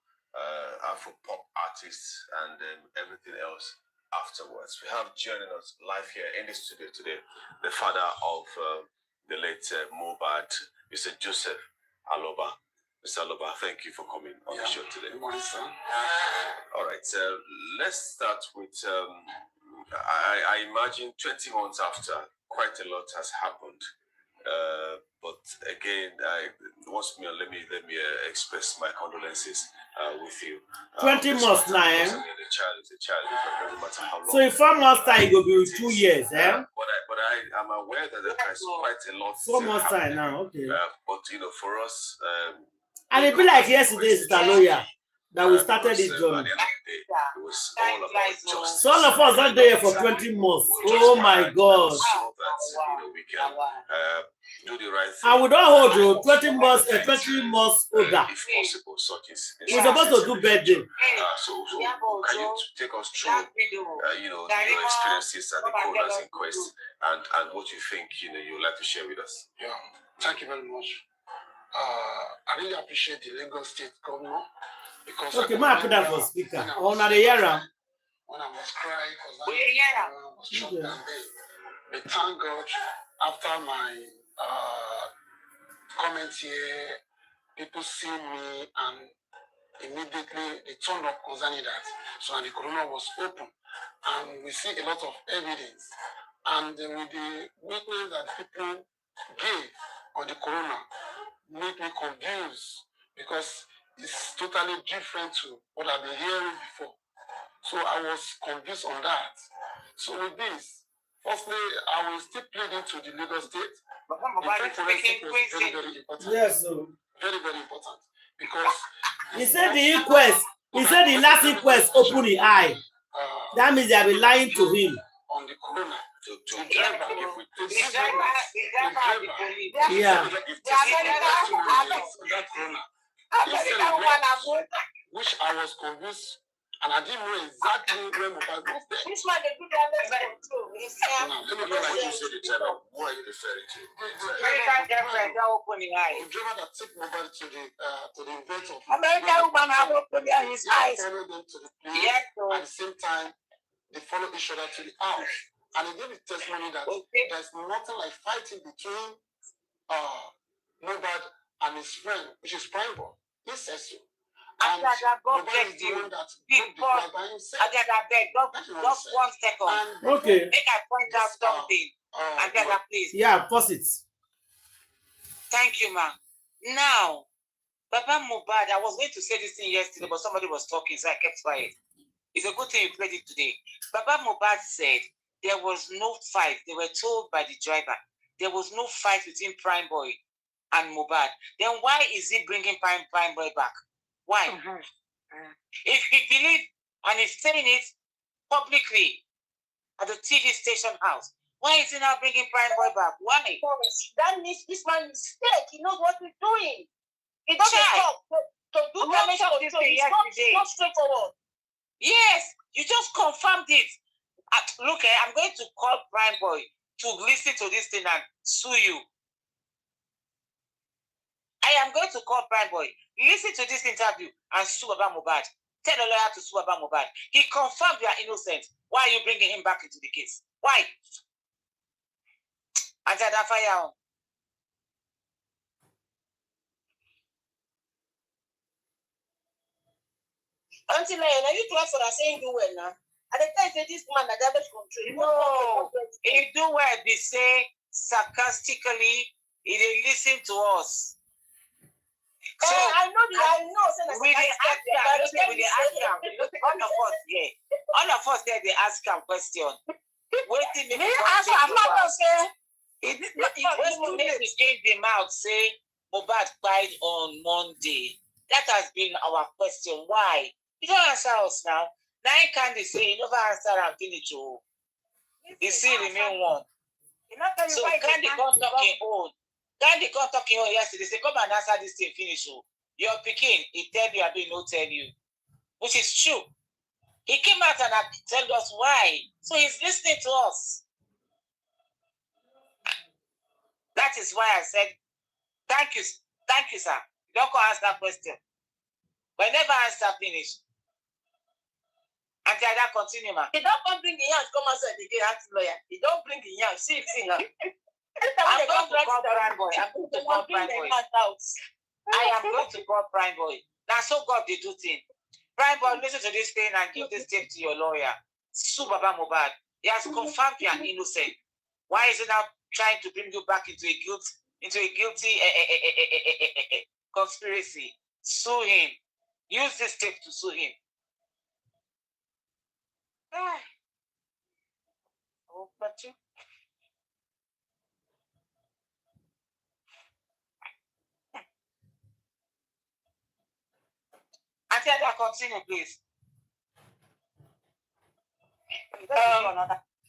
pop artists and everything else afterwards. We have joining us live here in the studio today the father of the late Mohbad, Mr. Joseph Aloba. Mr. Aloba, thank you for coming on the show today. All right, let's start with, I imagine 20 months after, quite a lot has happened. But again, let me express my condolences with you. 20 months now, eh? The child is a child, it doesn't matter how long. So in 4 months time, it will be 2 years, eh? But I'm aware that there's quite a lot. 4 months time now, okay. But for us, and it be like yesterday, Mr. Lawyer, that we started this journey. It was all about justice. So all of us are there for 20 months. Oh my God. So that we can do the right thing. And we don't hold you 20 months older. If possible, such is. We're supposed to do birthday. So can you take us through, your experiences at the 𝗂𝘁𝐻 inquest and what you think you'd like to share with us? Yeah, thank you very much. I really appreciate the Lagos State governor because okay, I put that for speaker. Oh, now the Yara. When I was crying because I was choked and they thank God after my comment here, people see me and immediately they turned up concerning that. So and the corona was open and we see a lot of evidence and with the witness that people gave on the corona made me confused because it's totally different to what I've been hearing before. So I was confused on that. So with this, firstly, I will still plead into the Lagos State. The forensic was very, very important. Yes, sir. Very, very important. Because he said the inquest, he said the last inquest opened the eye. That means they have been lying to him. On the corona. Yeah. Which I was convinced, and I didn't know exactly where Mohbad was there. This one they do that too. Let me know when you say the driver. What are you referring to? The driver that took Mohbad to the event of American woman have opened his eyes. Followed them to the place. At the same time, they follow each other to the house. And he gave a testimony that there's nothing like fighting between Mohbad and his friend, which is Prime Boy. He says so. And Mohbad is the one that broke the guy by himself. Just 1 second. Okay. Make I point out something. Please. Yeah, pause it. Thank you, ma'am. Now, Papa Mohbad, I was going to say this thing yesterday, but somebody was talking, so I kept quiet. It's a good thing you played it today. Papa Mohbad said there was no fight. They were told by the driver there was no fight between Prime Boy and Mohbad. Then why is he bringing Prime Boy back? Why? If he believed and he's saying it publicly at the TV station house, why is he now bringing Prime Boy back? Why? That means this man is scared. He knows what he's doing. He doesn't talk to do damage to this thing. It's not straightforward. Yes, you just confirmed it. Look, I'm going to call Prime Boy to listen to this thing and sue you. I am going to call Prime Boy. Listen to this interview and sue about Mohbad. Tell the lawyer to sue about Mohbad. He confirmed you are innocent. Why are you bringing him back into the case? Why? Until that fire on. Until now, you class for saying do well now. At the time, this man that damage control. No, he do well. They say sarcastically, he didn't listen to us. So I know. We didn't ask him. All of us there, they ask him question. Waiting, me answer. I'm not gonna say. He changed the mouth, say Mohbad died on Monday. That has been our question. Why? You don't answer us now. Now you can't say you never answer and finish. You still remain one. So Candy come talking old. Candy come talking old yesterday. Say come and answer this thing, finish. Your picking, he tell you, I be no tell you. Which is true. He came out and told us why. So he's listening to us. That is why I said, thank you, sir. You don't go ask that question. Whenever answer finish. Until that continue, man. He don't come bring the yarn, come outside the gate, ask lawyer. He don't bring the yarn, see now. I'm going to call Prime Boy. I'm going to call Prime Boy. I am going to call Prime Boy. Now, so God, they do things. Prime Boy, listen to this thing and give this tape to your lawyer. Sue Baba Mohbad. He has confirmed you are innocent. Why is he now trying to bring you back into a guilty conspiracy? Sue him. Use this tape to sue him. Oh, but you. Until that continue, please.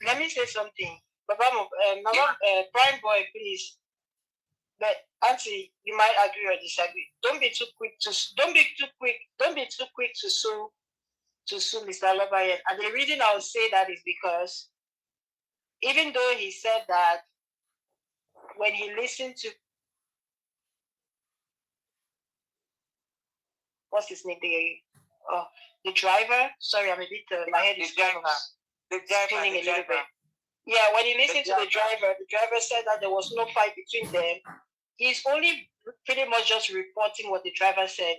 Let me say something. Prime Boy, please. But Auntie, you might agree or disagree. Don't be too quick to sue Mr. 𝗷𝗶. And the reason I will say that is because even though he said that when he listened to what's his name? The driver. Sorry, I'm a bit. My head is spinning a little bit. Yeah, when he listened to the driver said that there was no fight between them. He's only pretty much just reporting what the driver said.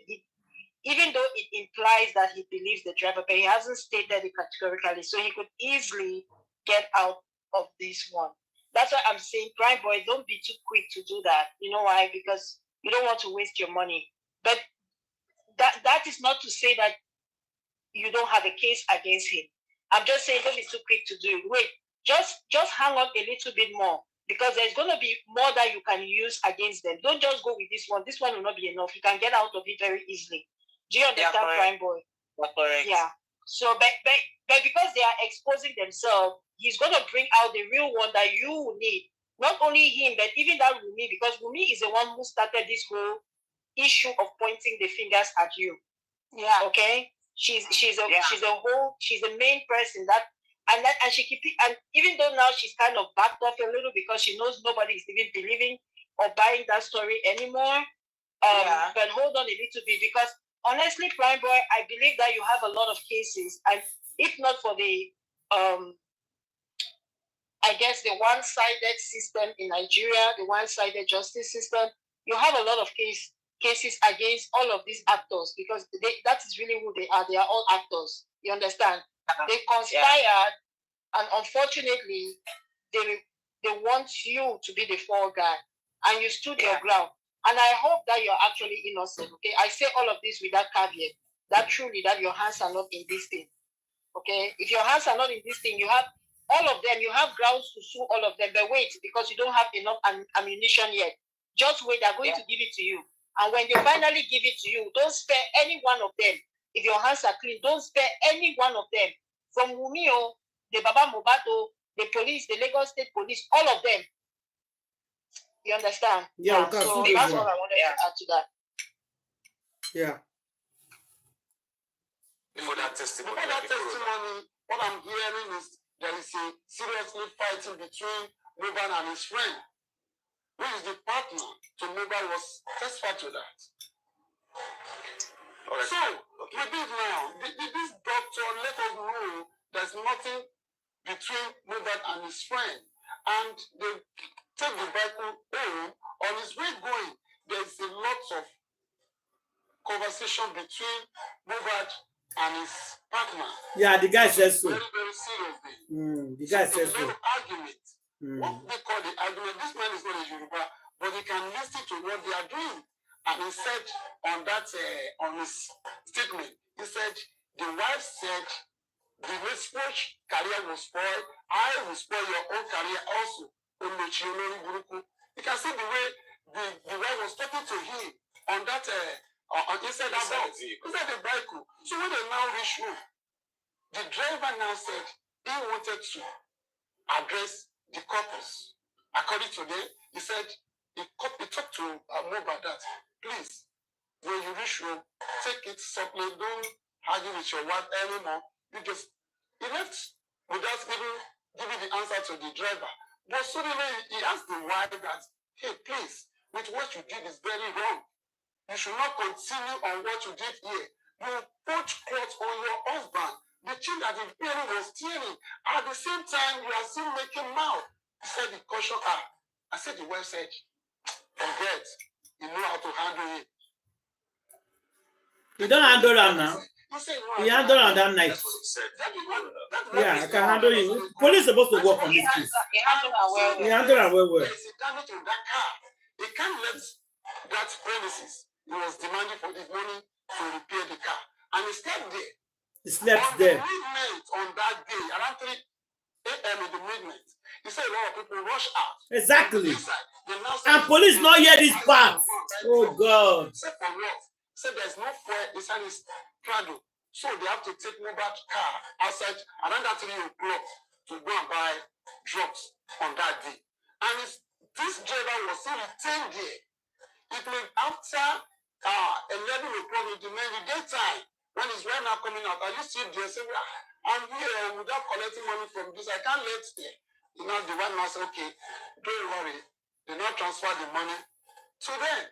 Even though it implies that he believes the driver, but he hasn't stated it categorically, so he could easily get out of this one. That's why I'm saying, Prime Boy, don't be too quick to do that. You know why? Because you don't want to waste your money. But that is not to say that you don't have a case against him. I'm just saying don't be too quick to do it. Wait, just hang on a little bit more, because there's going to be more that you can use against them. Don't just go with this one. This one will not be enough. You can get out of it very easily. Do you understand, Prime Boy? Correct. Yeah. So, but because they are exposing themselves, he's going to bring out the real one that you will need. Not only him, but even that Wunmi, because Wunmi is the one who started this whole issue of pointing the fingers at you. Yeah. Okay. She's the main person and even though now she's kind of backed off a little because she knows nobody is even believing or buying that story anymore. But hold on a little bit, because honestly, Prime Boy, I believe that you have a lot of cases, and if not for the I guess the one-sided system in Nigeria, the one-sided justice system, you have a lot of cases against all of these actors, because that is really who they are. They are all actors. You understand? They conspired, and unfortunately, they want you to be the fall guy, and you stood your ground. And I hope that you're actually innocent. Okay, I say all of this with that caveat, that truly that your hands are not in this thing. Okay, if your hands are not in this thing, you have all of them. You have grounds to sue all of them. But wait, because you don't have enough ammunition yet. Just wait. They're going to give it to you. And when they finally give it to you, don't spare any one of them. If your hands are clean, don't spare any one of them. From Wunmi, the Baba Mohbad, the police, the Lagos State Police, all of them. You understand? Yeah, so that's all I wanted to add to that. Yeah. For that testimony, what I'm hearing is there is a seriously fighting between Mohbad and his friend, who is the partner to Mohbad, was testified to that. Right. So, with this now, this doctor let us know there's nothing between Mohbad and his friend. And they take the vehicle home. On his way going, there's a lot of conversation between Mohbad and his partner. Yeah, the guy says so. Very, very seriously. The guy says so. Argument. What they call the argument, this man is not a Yoruba, but he can listen to what they are doing. And he said on that, on his statement, he said, the wife said, the _𝗁𝗁 career will spoil. I will spoil your own career also. 𝗊𝗁𝗁𝗁𝗁. You can see the way the wife was talking to him on that, inside that box, inside the vehicle. So when they now reach home, the driver now said he wanted to address the couples. According to them, he said he talked to Mohbad that, please, when you reach home, take it softly, don't argue with your wife anymore. He left without giving the answer to the driver. But suddenly he asked the wife that, hey, please, with what you did is very wrong. You should not continue on what you did here. You put clothes on your husband. The child that the parent was stealing. At the same time, you are still making mouth. He said the caution her. I said the wife said, forget. You know how to handle it. You don't handle that now. He handled on that night. Yeah, I can handle it. Police is supposed to work on this case. He handled it well. There is a damage on that car. He can't let that premises. He was demanding for his money to repair the car. And he slept there. He slept on there. The midnight on that day, around 3 a.m. in the midnight, he said a lot of people rush out. Exactly. And police not hear this part. Oh God. Except for what? He said there's no fuel inside his Prado. So they have to take Mohbad car outside around that 3 o'clock to go and buy drugs on that day. And this driver was still retained there. It means after 11 o'clock in the daytime, when his wife now coming out, are you still there? Say, I'm here without collecting money from this. I can't let it. You know, the wife now said, okay, don't worry. They not transfer the money to them.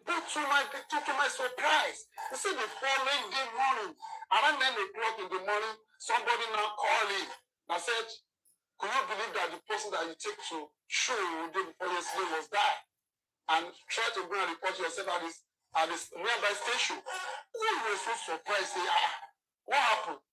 But to my surprise, you see the following day morning, around 9 o'clock in the morning, somebody now called him and said, could you believe that the person that you take to show you the day before yesterday was died? And try to go and report yourself at this nearby station. We were so surprised, say, what happened?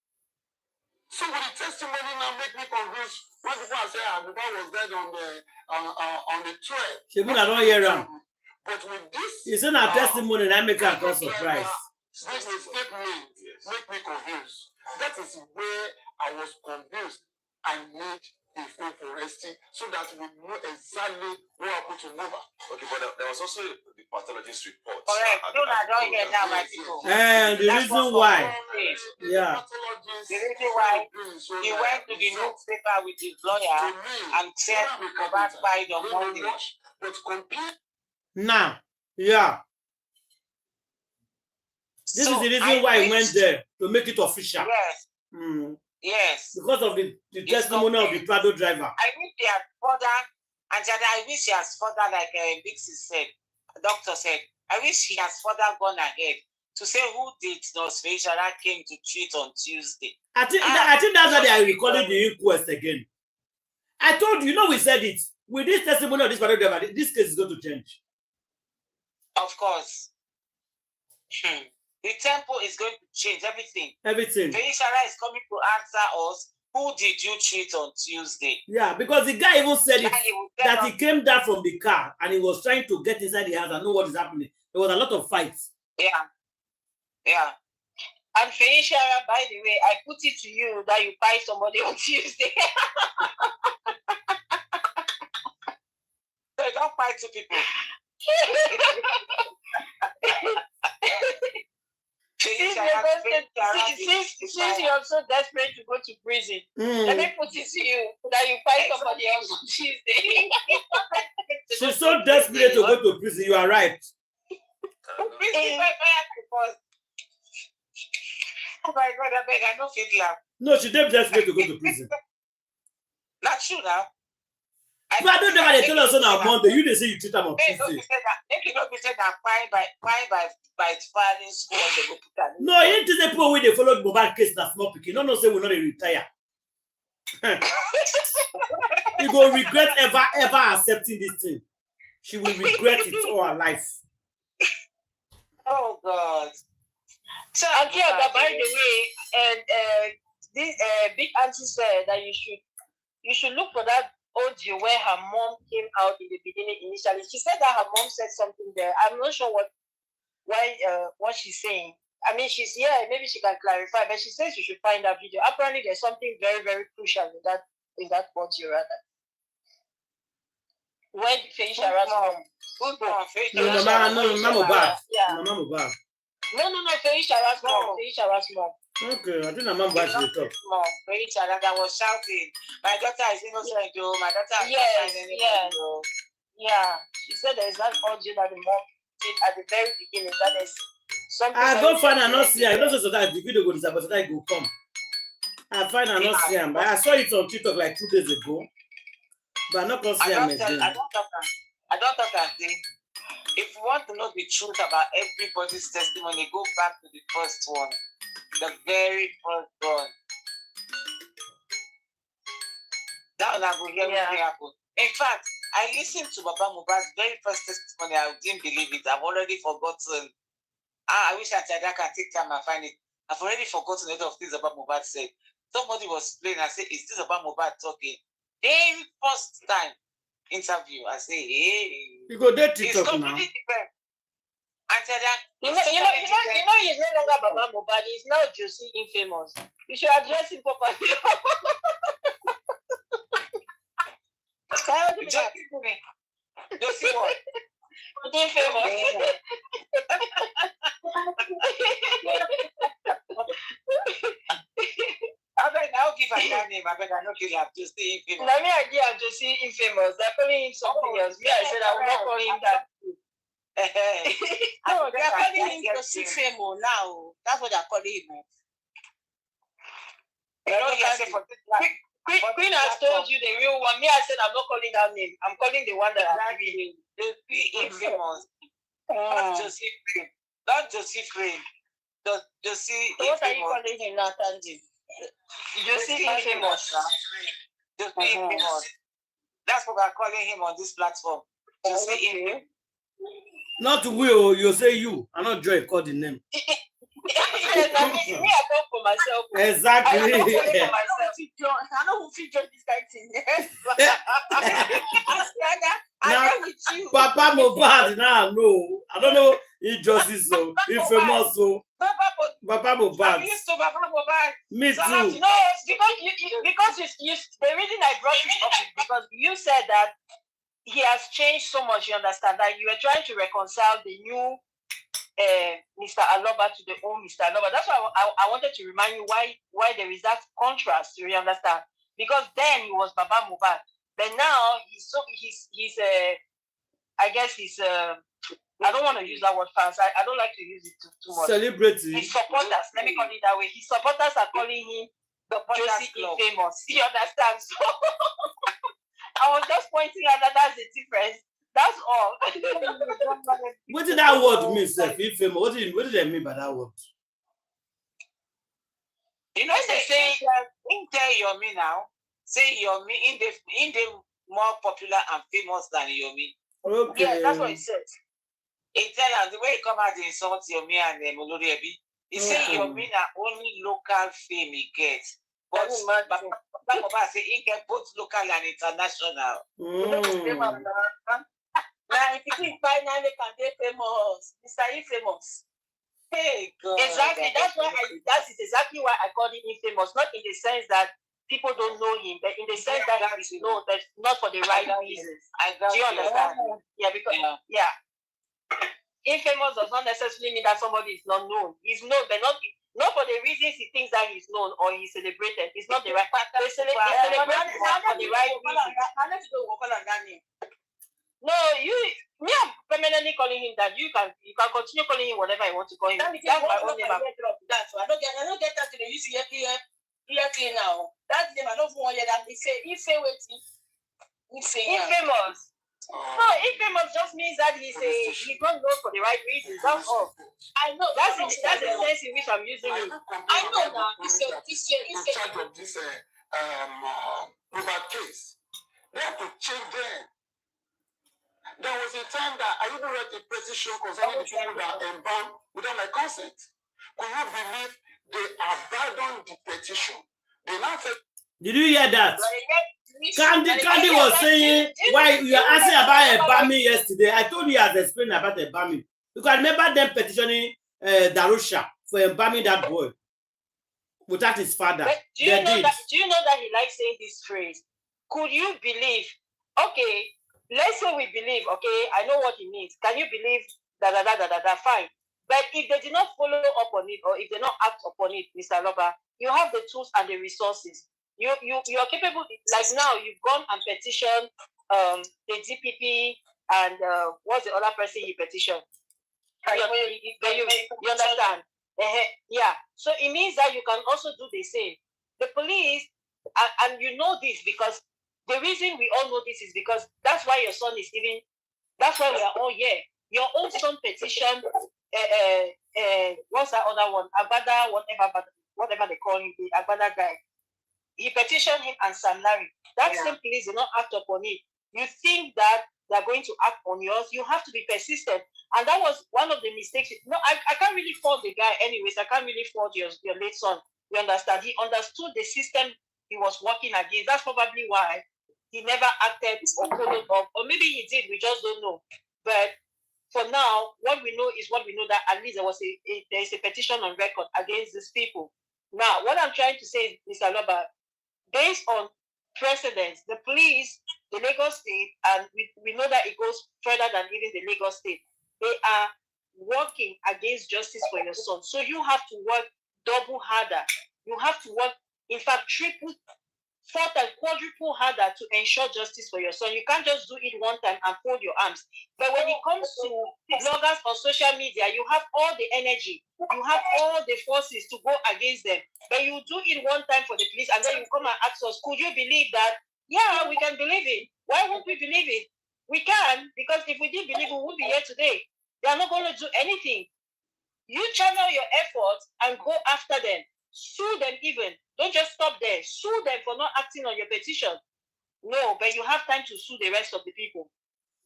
So with the testimony now make me confused. When people are saying, Mohbad was dead on the trail. She I don't hear him. But with this, it's in our testimony that make her cause surprise. This statement make me confused. That is where I was confused. I need a phone for resting so that we know exactly what happened to Mohbad. Okay, but there was also the pathologist report. Correct. I don't hear that, my people. And the reason why. Yeah. The reason why he went to the newspaper with his lawyer and said Mohbad died on Monday. But complete. Now, yeah. This is the reason why he went there, to make it official. Yes. Yes. Because of the testimony of the Prado driver. I wish he had further, and I wish he has further, like 𝗵𝘃𝗃 said, the doctor said, I wish he has further gone ahead to say who did 𝗊𝐶 že''𝐺 came to treat on Tuesday. I think that's why they are recalling the inquest again. I told you, we said it. With this testimony of this Prado driver, this case is going to change. Of course. The tempo is going to change everything. Everything. 𝗊𝐶 že''𝐺 is coming to answer us. Who did you treat on Tuesday? Yeah, because the guy even said it, that he came down from the car and he was trying to get inside the house and know what is happening. There was a lot of fights. Yeah. Yeah. And 𝗊𝐶 že''𝐺, by the way, I put it to you that you buy somebody on Tuesday. So don't fight two people. Since you're so desperate to go to prison, let me put it to you that you find somebody else on Tuesday. She's so desperate to go to prison. You are right. Oh my God, I beg, I know fit laugh. No, she's desperate to go to prison. Not true now. But I don't know why they tell us on our Monday. You they say you treat them on Tuesday. Make you not be saying that fine by filing school they go put that. No, you ain't the people where they follow the Mohbad case that's not picking. No, say we're not a retire. You go regret ever accepting this thing. She will regret it all her life. Oh God. So Akiaga, by the way, and this big auntie said that you should look for that audio where her mom came out in the beginning initially. She said that her mom said something there. I'm not sure what she's saying. I mean, she's here. Maybe she can clarify. But she says you should find that video. Apparently, there's something very, very crucial in that audio rather. When 𝗫𝐶 harassed mom. No, Mohbad. Yeah. No, Mohbad. No, 𝗫𝐶 harassed mom. 𝗫𝐶 harassed mom. Okay, I think I'm about to talk. Mom, that was shouting, "My daughter is innocent, though. My daughter is Yes. Yeah. She said there's that audio that the mom did at the very beginning. That is something. I go find and not see her. I don't say that the video go disappear, so that go come. I find and not see him, but I saw it on TikTok like 2 days ago. But I'm not gonna see him again. I don't talk and say. If you want to know the truth about everybody's testimony, go back to the first one. The very first one. That one I will hear what happened. In fact, I listened to Baba Mohbad's very first testimony. I didn't believe it. I've already forgotten. I wish I can take time and find it. I've already forgotten a lot of things about Mohbad said. Somebody was playing. I said, "Is this about Mohbad talking?" Very first time interview. I say, "Hey, you go there it's TikTok completely now." different. I said that You know, he's no longer Baba Mohbad. He's now 𝗄𝐶 infamous. You should address him properly. 𝗄𝐶 what? Infamous. I'll give her that name. I bet I don't kill her. 𝗄𝐶 infamous. Let me idea 𝗄𝐶 infamous. They're calling him something else. Me, I said I will not call him that. No, they are calling him 𝗄𝐶 infamous now. That's what they are calling him. You know, he has said for this life. Queen has told you the real one. Me, I said I'm not calling that name. I'm calling the one that I'm giving him. 𝗄𝐶 infamous. Not 𝗄𝐶 frame. Not 𝗄𝐶 frame. 𝗄𝐶 infamous. What are you calling him now, Tanji? 𝗄𝐶 infamous. 𝗄𝐶 infamous. That's what we're calling him on this platform. 𝗄𝐶 infamous. Not will, you say you. I'm not Joy call the name. Me, I talk for myself. Exactly. I know who featured this guy thing. Now, Papa Mohbad now, no. I don't know if justice so infamous so. Papa Mohbad. Me too. No, because the reason I brought this up is because you said that he has changed so much, you understand, that you were trying to reconcile the new Mr. Aloba to the old Mr. Aloba. That's why I wanted to remind you why there is that contrast, you understand? Because then he was Baba Mohbad. But now he's I guess he's I don't want to use that word fans. I don't like to use it too much. Celebrity. His supporters, let me call it that way. His supporters are calling him 𝗄𝐶 infamous. You understand? So I was just pointing out that that's the difference. That's all. What did that word mean, sir? Infamous. What did they mean by that word? You know, they say 𝗫𝐷𝐿 now. Say 𝗫𝐿 in the more popular and famous than 𝗫𝐿. Okay. Yeah, that's what it says. It tells the way he come out, insult 𝗫𝐿 and 𝗫𝐿. He say 𝗫𝐿 are only local fame he gets. But Baba say he get both local and international. Now, if you finally can get famous, Mr. Infamous. Hey, God. Exactly. That is exactly why I call him infamous. Not in the sense that people don't know him, but in the sense that he is known, but not for the right reasons. Do you understand? Yeah, because infamous does not necessarily mean that somebody is not known. He's known, but not for the reasons he thinks that he's known or he's celebrated. It's not the right. They celebrate for the right reasons. No, me, I'm permanently calling him that. You can continue calling him whatever I want to call him. That's my own name. That's why I don't get that to the 𝗀𝐶 Here clean now. That name I don't want that. Infamous. No, infamous just means that he don't know for the right reasons. That's all. I know. That's the sense in which I'm using it. I know now. It's in charge of this Mohbad case. They have to check them. There was a time that I even read a petition concerning the people that embalmed without my consent. Could you believe they abandoned the petition? They now said. Did you hear that? Candy was saying why you are asking about 𝗵𝗶𝗶𝗀𝗏 yesterday. I told you I was explaining about 𝗵𝗶𝗶𝗀𝗏. You can remember them petitioning 𝗵𝗶𝗏 for embalming that boy without his father. Do you know that he likes saying this phrase? Could you believe? Okay, let's say we believe. Okay, I know what he means. Can you believe that? Fine. But if they did not follow up on it, or if they not act upon it, Mr. Loba, you have the tools and the resources. You are capable. Like now, you've gone and petitioned the DPP and what's the other person you petitioned? You understand? Yeah. So it means that you can also do the same. The police, and you know this because the reason we all know this is because that's why your son is even. That's why we are all here. Your own son petitioned. What's that other one? Agbada, whatever they call him, the Agbada guy. He petitioned him and Sam Larry. That same police did not act upon it. You think that they're going to act on yours? You have to be persistent. And that was one of the mistakes. No, I can't really fault the guy anyways. I can't really fault your late son. You understand? He understood the system he was working against. That's probably why he never acted or followed up. Or maybe he did, we just don't know. But for now, what we know is what we know, that at least there is a petition on record against these people. Now, what I'm trying to say, Mr. Loba, based on precedents, the police, the Lagos State, and we know that it goes further than even the Lagos State, they are working against justice for your son. So you have to work double harder. You have to work, in fact, triple, fourth, and quadruple harder to ensure justice for your son. You can't just do it one time and fold your arms. But when it comes to bloggers on social media, you have all the energy, you have all the forces to go against them. But you do it one time for the police, and then you come and ask us, could you believe that? Yeah, we can believe it. Why won't we believe it? We can, because if we did believe it, we would be here today. They are not going to do anything. You channel your efforts and go after them. Sue them even. Don't just stop there. Sue them for not acting on your petition. No, but you have time to sue the rest of the people,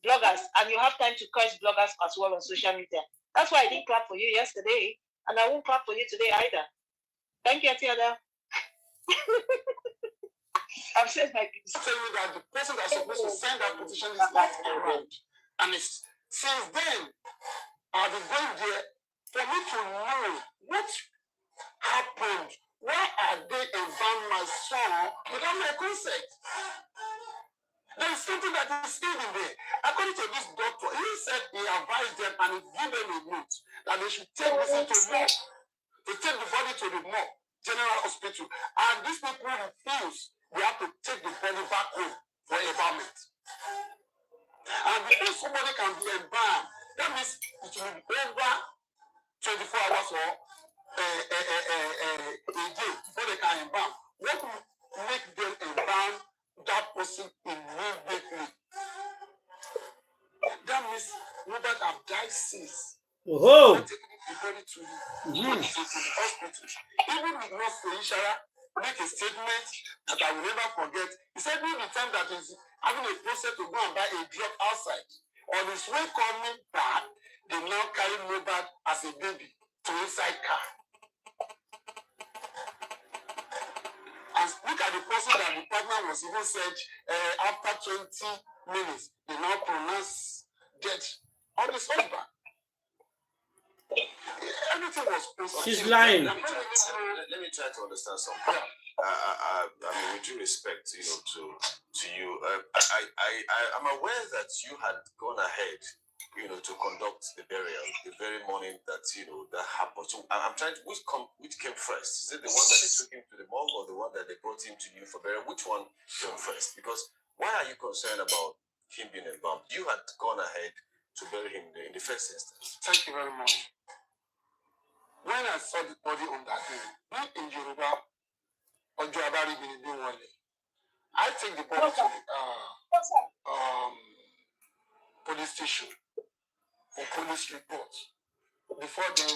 bloggers, and you have time to curse bloggers as well on social media. That's why I didn't clap for you yesterday, and I won't clap for you today either. Thank you, Atiada. I've said my piece. Tell you that the person that's supposed to send that petition is not around. And it's, since then, I've been going there for me to know what happened. Why are they embalming my son without my consent? There is something that is hidden there. According to this doctor, he said he advised them and he gave them a note that they should take this into morgue, to take the body to the morgue, General Hospital. And these people refuse. They have to take the body back home for embalmment. And because somebody can be embalmed, that means it will be over 24 hours or a day before they can embalm. What will make them embalm that person immediately? That means Mohbad have died since. Oh, Taking the body to the hospital. Even with 𝗫𝑚 make a statement that I will never forget. He said during the time that he's having a process to go and buy a drug outside, on his way coming back, they now carry Mohbad as a baby to inside car. And look at the person that the partner was even said after 20 minutes, they now pronounce dead on his husband. Everything was close. She's lying. Let me try to understand something. I mean, with due respect, to you, I'm aware that you had gone ahead, to conduct the burial the very morning that that happened. So I'm trying to which came first? Is it the one that they took him to the morgue or the one that they brought him to you for burial? Which one came first? Because why are you concerned about him being embalmed? You had gone ahead to bury him in the first instance. Thank you very much. When I saw the body on that day, in Yoruba, I take the body to the police station for police report. Before then,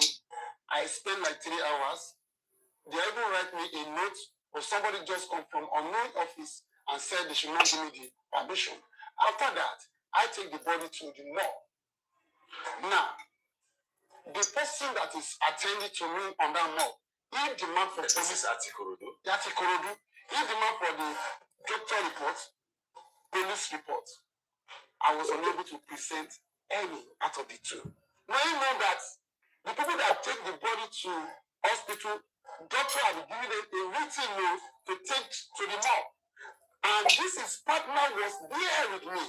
I spent like 3 hours. They even write me a note, or somebody just come from unknown office and said they should not give me the permission. After that, I take the body to the morgue. Now, the person that is attending to me on that morgue, he demand for police Atikorodu. He demand for the doctor report, police report. I was unable to present any out of the two. Now you know that the people that take the body to hospital, doctor have given them a written note to take to the morgue. And his partner was there with me.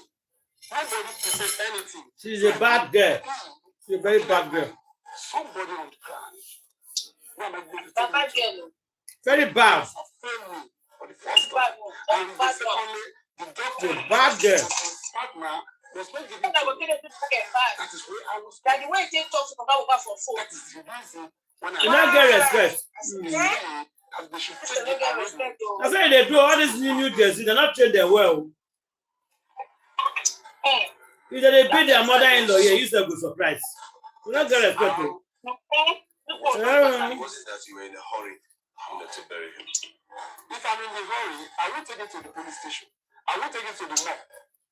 Nobody present anything. She's a bad girl. She's a very bad girl. Somebody on the ground. Very bad. For the first time. And secondly, the doctor, a bad girl. His partner was not giving that is where I was. That the way they talk to Papa for phone. That is the reason when You not get respect. as they should take the arrangement. That's why they do all this new Jersey. They're not trained there well. If they beat their mother-in-law, yeah, you still go surprise. You not get respect. Was it that you were in a hurry to bury him? If I'm in a hurry, I will take it to the police station. I will take it to the morgue.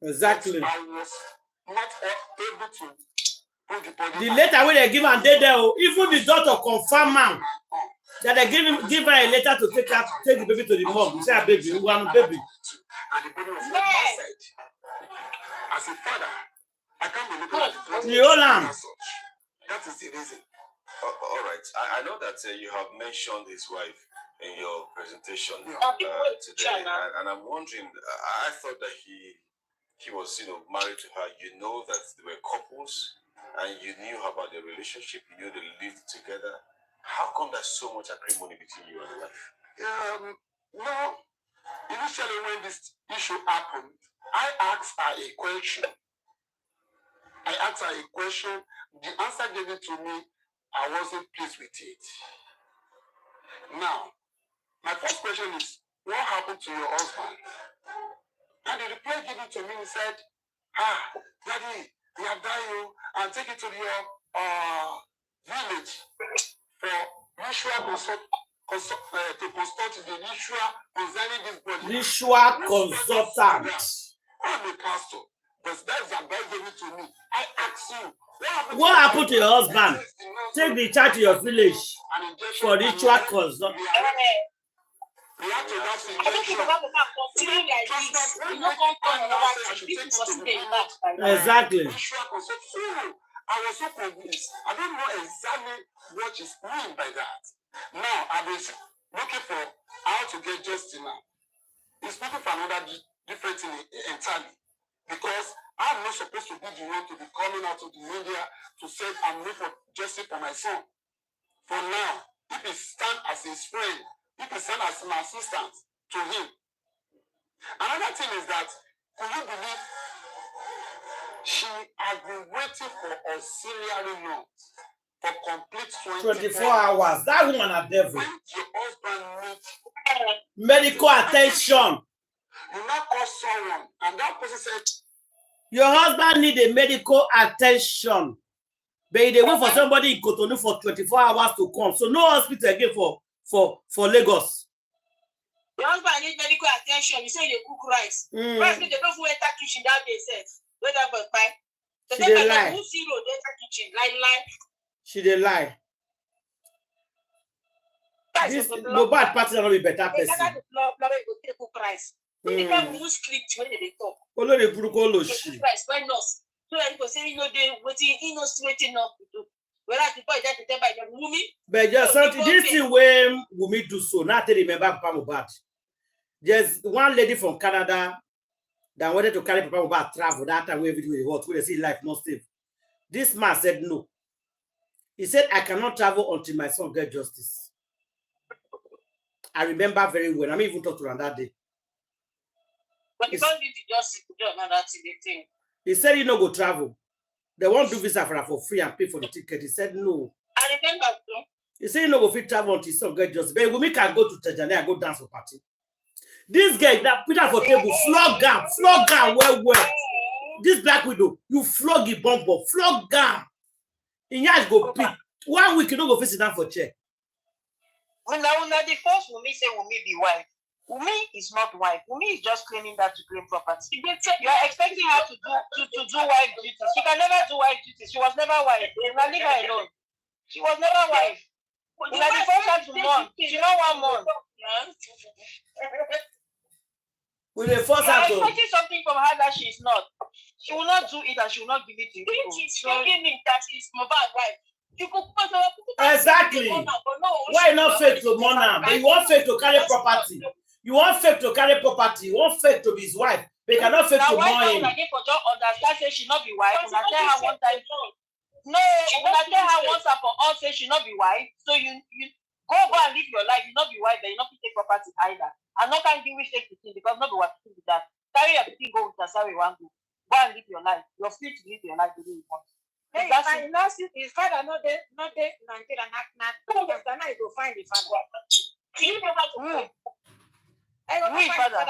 Exactly. I was not able to put the body. The letter when they give and they there, even the doctor confirm man that they give her a letter to take the baby to the morgue. You say a baby, one baby. And the body was not outside. As a father, I can't be looking at the body. That is the reason. All right. I know that you have mentioned his wife in your presentation today, and I'm wondering. I thought that he was, married to her. You know that they were couples, and you knew about their relationship. You knew they lived together. How come there's so much acrimony between you and the wife? No. Initially, when this issue happened, I asked her a question. The answer given to me, I wasn't pleased with it. Now, my first question is, what happened to your husband? And the reply given to me said, Daddy, we have died, and take it to your village for ritual to consult the ritual concerning this body. Ritual consultant. I'm a pastor, but that's advice given to me. I ask you, what happened to your husband? Take the child to your village for ritual consultant. We have to have exactly. I was so confused. I don't know exactly what is meant by that. Now, I've been looking for how to get justice now. It's looking for another different thing entirely. Because I'm not supposed to be the one to be coming out to the media to say I'm looking for justice for my son. For now, if he stand as his friend, if he stand as an assistant to him. Another thing is that, can you believe she has been waiting for auxiliary notes for complete 24 hours. That woman a devil. When your husband needs medical attention. You now call someone, and that person said, your husband need a medical attention. But they wait for somebody in Cotonou for 24 hours to come. So no hospital again for Lagos. Your husband need medical attention. You say they cook rice. Rice need the people who enter kitchen that day said. Wait up for five. So she dey lie. Kitchen. Lie. She dey lie. This Mohbad party will be better person. Olórí burúkú olóṣì. So I go say they waiting, waiting up to do. Whereas before that to tell by the Wumi. But just something this thing when Wumi do so. Now I remember Papa Mohbad. There's one lady from Canada that wanted to carry Papa Mohbad travel that time where everything was hot, where they see life not safe. This man said no. He said, I cannot travel until my son gets justice. I remember very well. I mean, even talked to him that day. But you don't need the justice to do another thing. He said he no go travel. They won't do visa for free and pay for the ticket. He said no. I remember too. You say you know go fit travel until some get just. But Wunmi can go to Tanzania and go dance for party. This guy that put her for table, flog her well. This Black Widow, you flog it bumper, flog her. In years go pick 1 week, you don't go face it down for chair. When the first Wunmi say Wunmi be wife. Wunmi is not wife. Wunmi is just claiming that to claim property. You are expecting her to do wife duties. She can never do wife duties. She was never wife. Now leave her alone. She was never wife. When the first time to mourn, she don't want mourn. When they force her to expecting something from her that she is not. She will not do it and she will not give it to you. She's making it that she's Mohbad wife. You could exactly. Why not fake to mourn her? But you want fake to carry property. You want fake to carry property. You want fake to be his wife. But you cannot fake to mourn him. Now for just understand say she not be wife. When I tell her one time, no. When I tell her once and for all say she not be wife, so you go and live your life. You not be wife, but you not take property either. I'm not going to give you take the thing because nobody wants to do that. Carry your thing, go with the sorry one go. Go and live your life. You're free to live your life the way you want. Hey, his father not there, Nigeria, not Tanzania, you go find the father. We father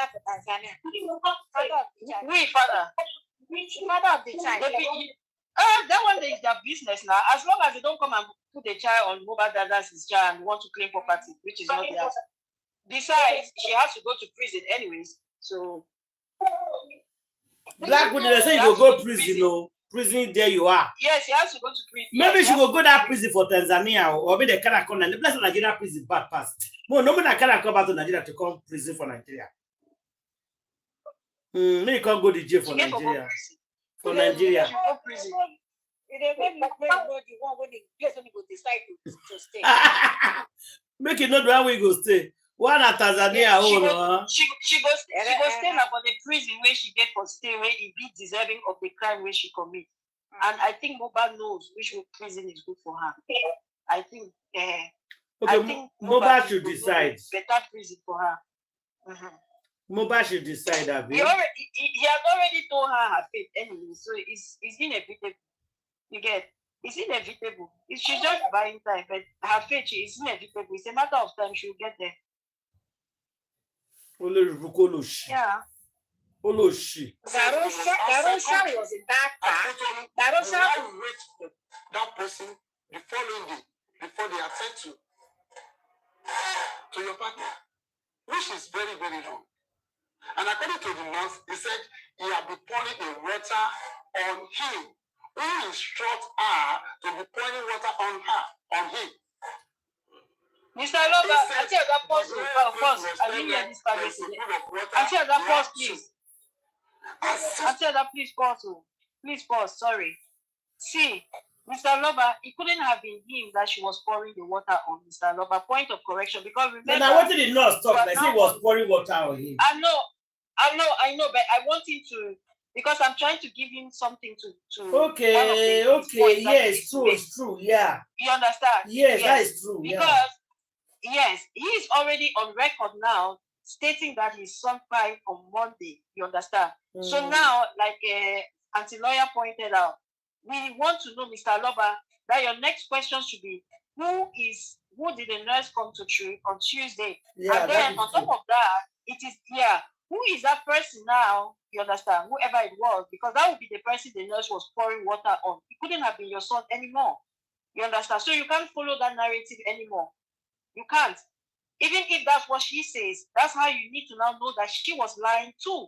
for Tanzania. Father of the child. That one is their business now. As long as they don't come and put the child on Mohbad that's his child and want to claim property, which is not theirs. Besides, she has to go to prison anyways. So Black Widow, they say you go prison, no. Prison, there you are. Yes, she has to go to prison. Maybe she will go that prison for Tanzania or maybe they cannot come and the place of Nigeria prison bad pass. No, nobody cannot come back to Nigeria to come prison for Nigeria. Maybe you can't go to jail for Nigeria. For Nigeria. Make it not where we go stay. One at Tanzania, she goes stay now for the prison where she get for stay where he be deserving of the crime where she commit. And I think Mohbad knows which prison is good for her. I think Mohbad should decide. Better prison for her. Mohbad should decide that. He has already told her fate anyway, so it's inevitable. You get. It's inevitable. She's just buying time, but her fate is inevitable. It's a matter of time she'll get there. Yeah. Oloshi. Darosha was in that car. Darosha wait that person the following day before they attend to your partner, which is very, very wrong. And according to the nurse, he said he had been pouring a water on him. Who instructs her to be pouring water on him? Mr. Loba, I tell that pause first. I didn't hear this part yesterday. I tell that pause, please. I tell that please pause. Please pause. Sorry. See, Mr. Loba, it couldn't have been him that she was pouring the water on Mr. Loba. Point of correction, because remember. Now, what did the nurse talk? Like he was pouring water on him. I know, but I want him to. Because I'm trying to give him something to okay, yes, it's true, yeah. You understand? Yes, that is true. Because yes, he is already on record now stating that his son died on Monday. You understand? So now, like Auntie Lawyer pointed out, we want to know, Mr. Loba, that your next question should be who did the nurse come to treat on Tuesday? Yeah, and then on top of that, it is who is that person now? You understand? Whoever it was, because that would be the person the nurse was pouring water on. It couldn't have been your son anymore. You understand? So you can't follow that narrative anymore. You can't. Even if that's what she says, that's how you need to now know that she was lying too.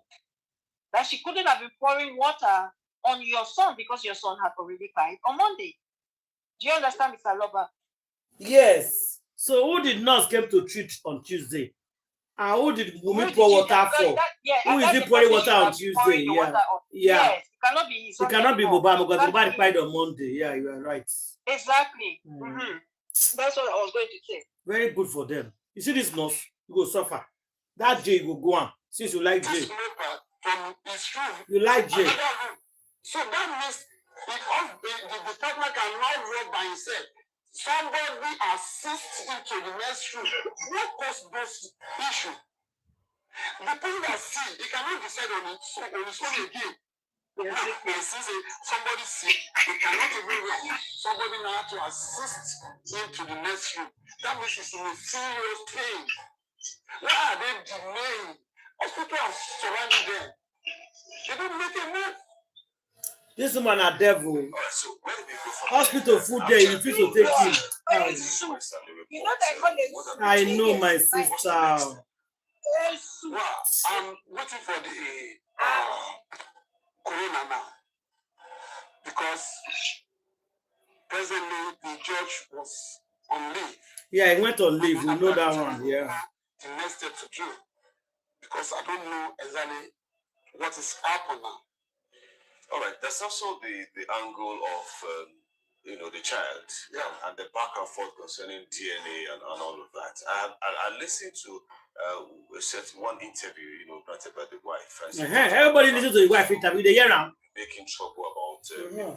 That she couldn't have been pouring water on your son because your son had already died on Monday. Do you understand, Mr. Loba? Yes. So who did nurse came to treat on Tuesday? And who did Wunmi pour water for? Who is he pouring water on Tuesday? Yeah. Yes, it cannot be his son. It cannot be Mohbad because Mohbad died on Monday. Yeah, you are right. Exactly. That's what I was going to say. Very good for them. You see this nurse, you go suffer. That J will go on. Since you like J. You like J. So that means the partner cannot work by himself. Somebody assists him to the next room. What caused those issues? The person that sees, he cannot decide on his own again. Since somebody sick, they cannot even wait. Somebody now have to assist him to the next room. That means he's in a serious pain. Why are they delaying? Hospital are surrounding them. They don't make a move. This woman a devil. Hospital food there, you refuse to take him. I know, my sister. Well, I'm waiting for the corona now. Because presently the judge was on leave. Yeah, he went on leave. We know that one. Yeah. The next step to do. Because I don't know exactly what is happening now. All right. There's also the angle of the child, and the back and forth concerning DNA and all of that. I listened to one interview, granted by the wife. Everybody listen to the wife interview. They hear them making trouble about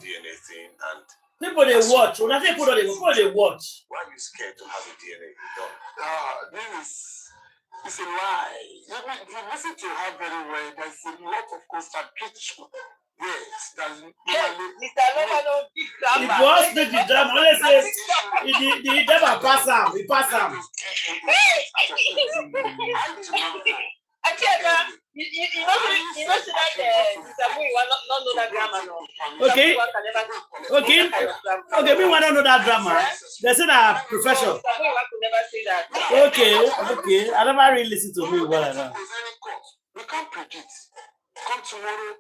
DNA thing, and people they watch. When I say people they watch. Why are you scared to have a DNA done? It's a lie. If you listen to her very well, there's a lot of contradiction. Yes, that's it was the drama. Let's say he never pass him. He pass him. Okay. Me want to know that drama. They say that profession. Okay. I never really listen to me well enough. We can't predict. Come tomorrow.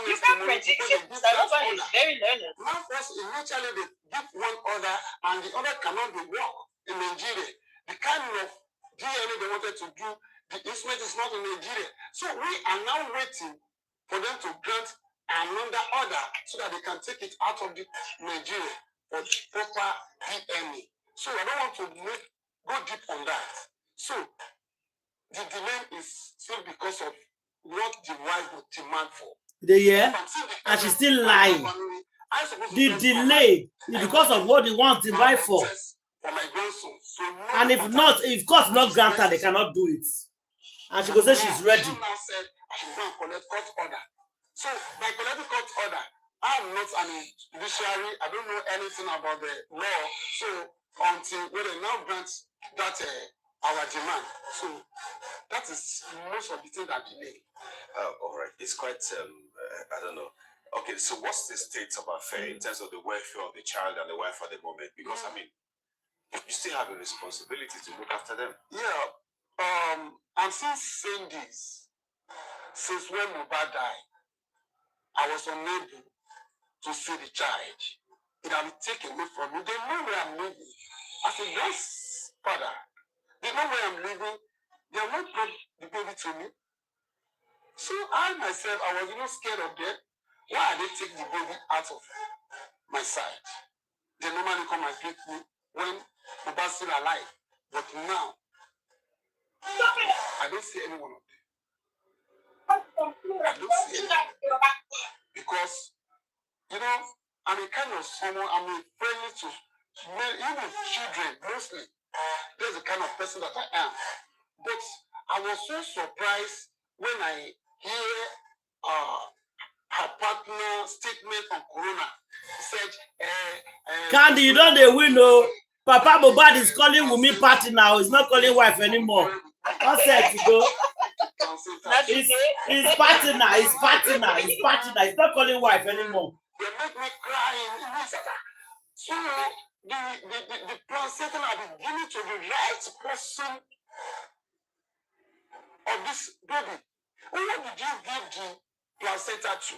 You can't predict it. That one is very learned. Now, first, initially they give one order, and the other cannot be work in Nigeria. The kind of DNA they wanted to do, the instrument is not in Nigeria. So we are now waiting for them to grant another order so that they can take it out of the Nigeria for proper DNA. So I don't want to go deep on that. So the delay is still because of what the wife would demand for. And she's still lying. The delay is because of what they want to buy for. And if court not granted, they cannot do it. And she goes say she's ready. So by collecting court order, I'm not an judiciary. I don't know anything about the law. So until they now grant that our demand. So that is most of the thing that delay. All right, it's quite I don't know. Okay, so what's the state of affair in terms of the welfare of the child and the wife at the moment? Because I mean, you still have a responsibility to look after them. Yeah. I'm still saying this. Since when Mohbad died, I was unable to see the child. It had been taken away from me. They know where I'm living. As a grandfather, they know where I'm living. They have not brought the baby to me. So I myself, I was not scared of them. Why are they taking the baby out of my side? They normally come and greet me when Mohbad's still alive. But now, I don't see any one of them. I don't see any. Because, I'm a kind of someone, I'm a friendly to even children, mostly. That's the kind of person that I am. But I was so surprised when I hear her partner statement on Corona. Said, Candy, you don't they win, no. Papa Mohbad is calling Wunmi party now. He's not calling wife anymore. What's that to go? He's partner. He's not calling wife anymore. They make me cry. So the placenta are beginning to the right person of this baby. Who did you give the placenta to?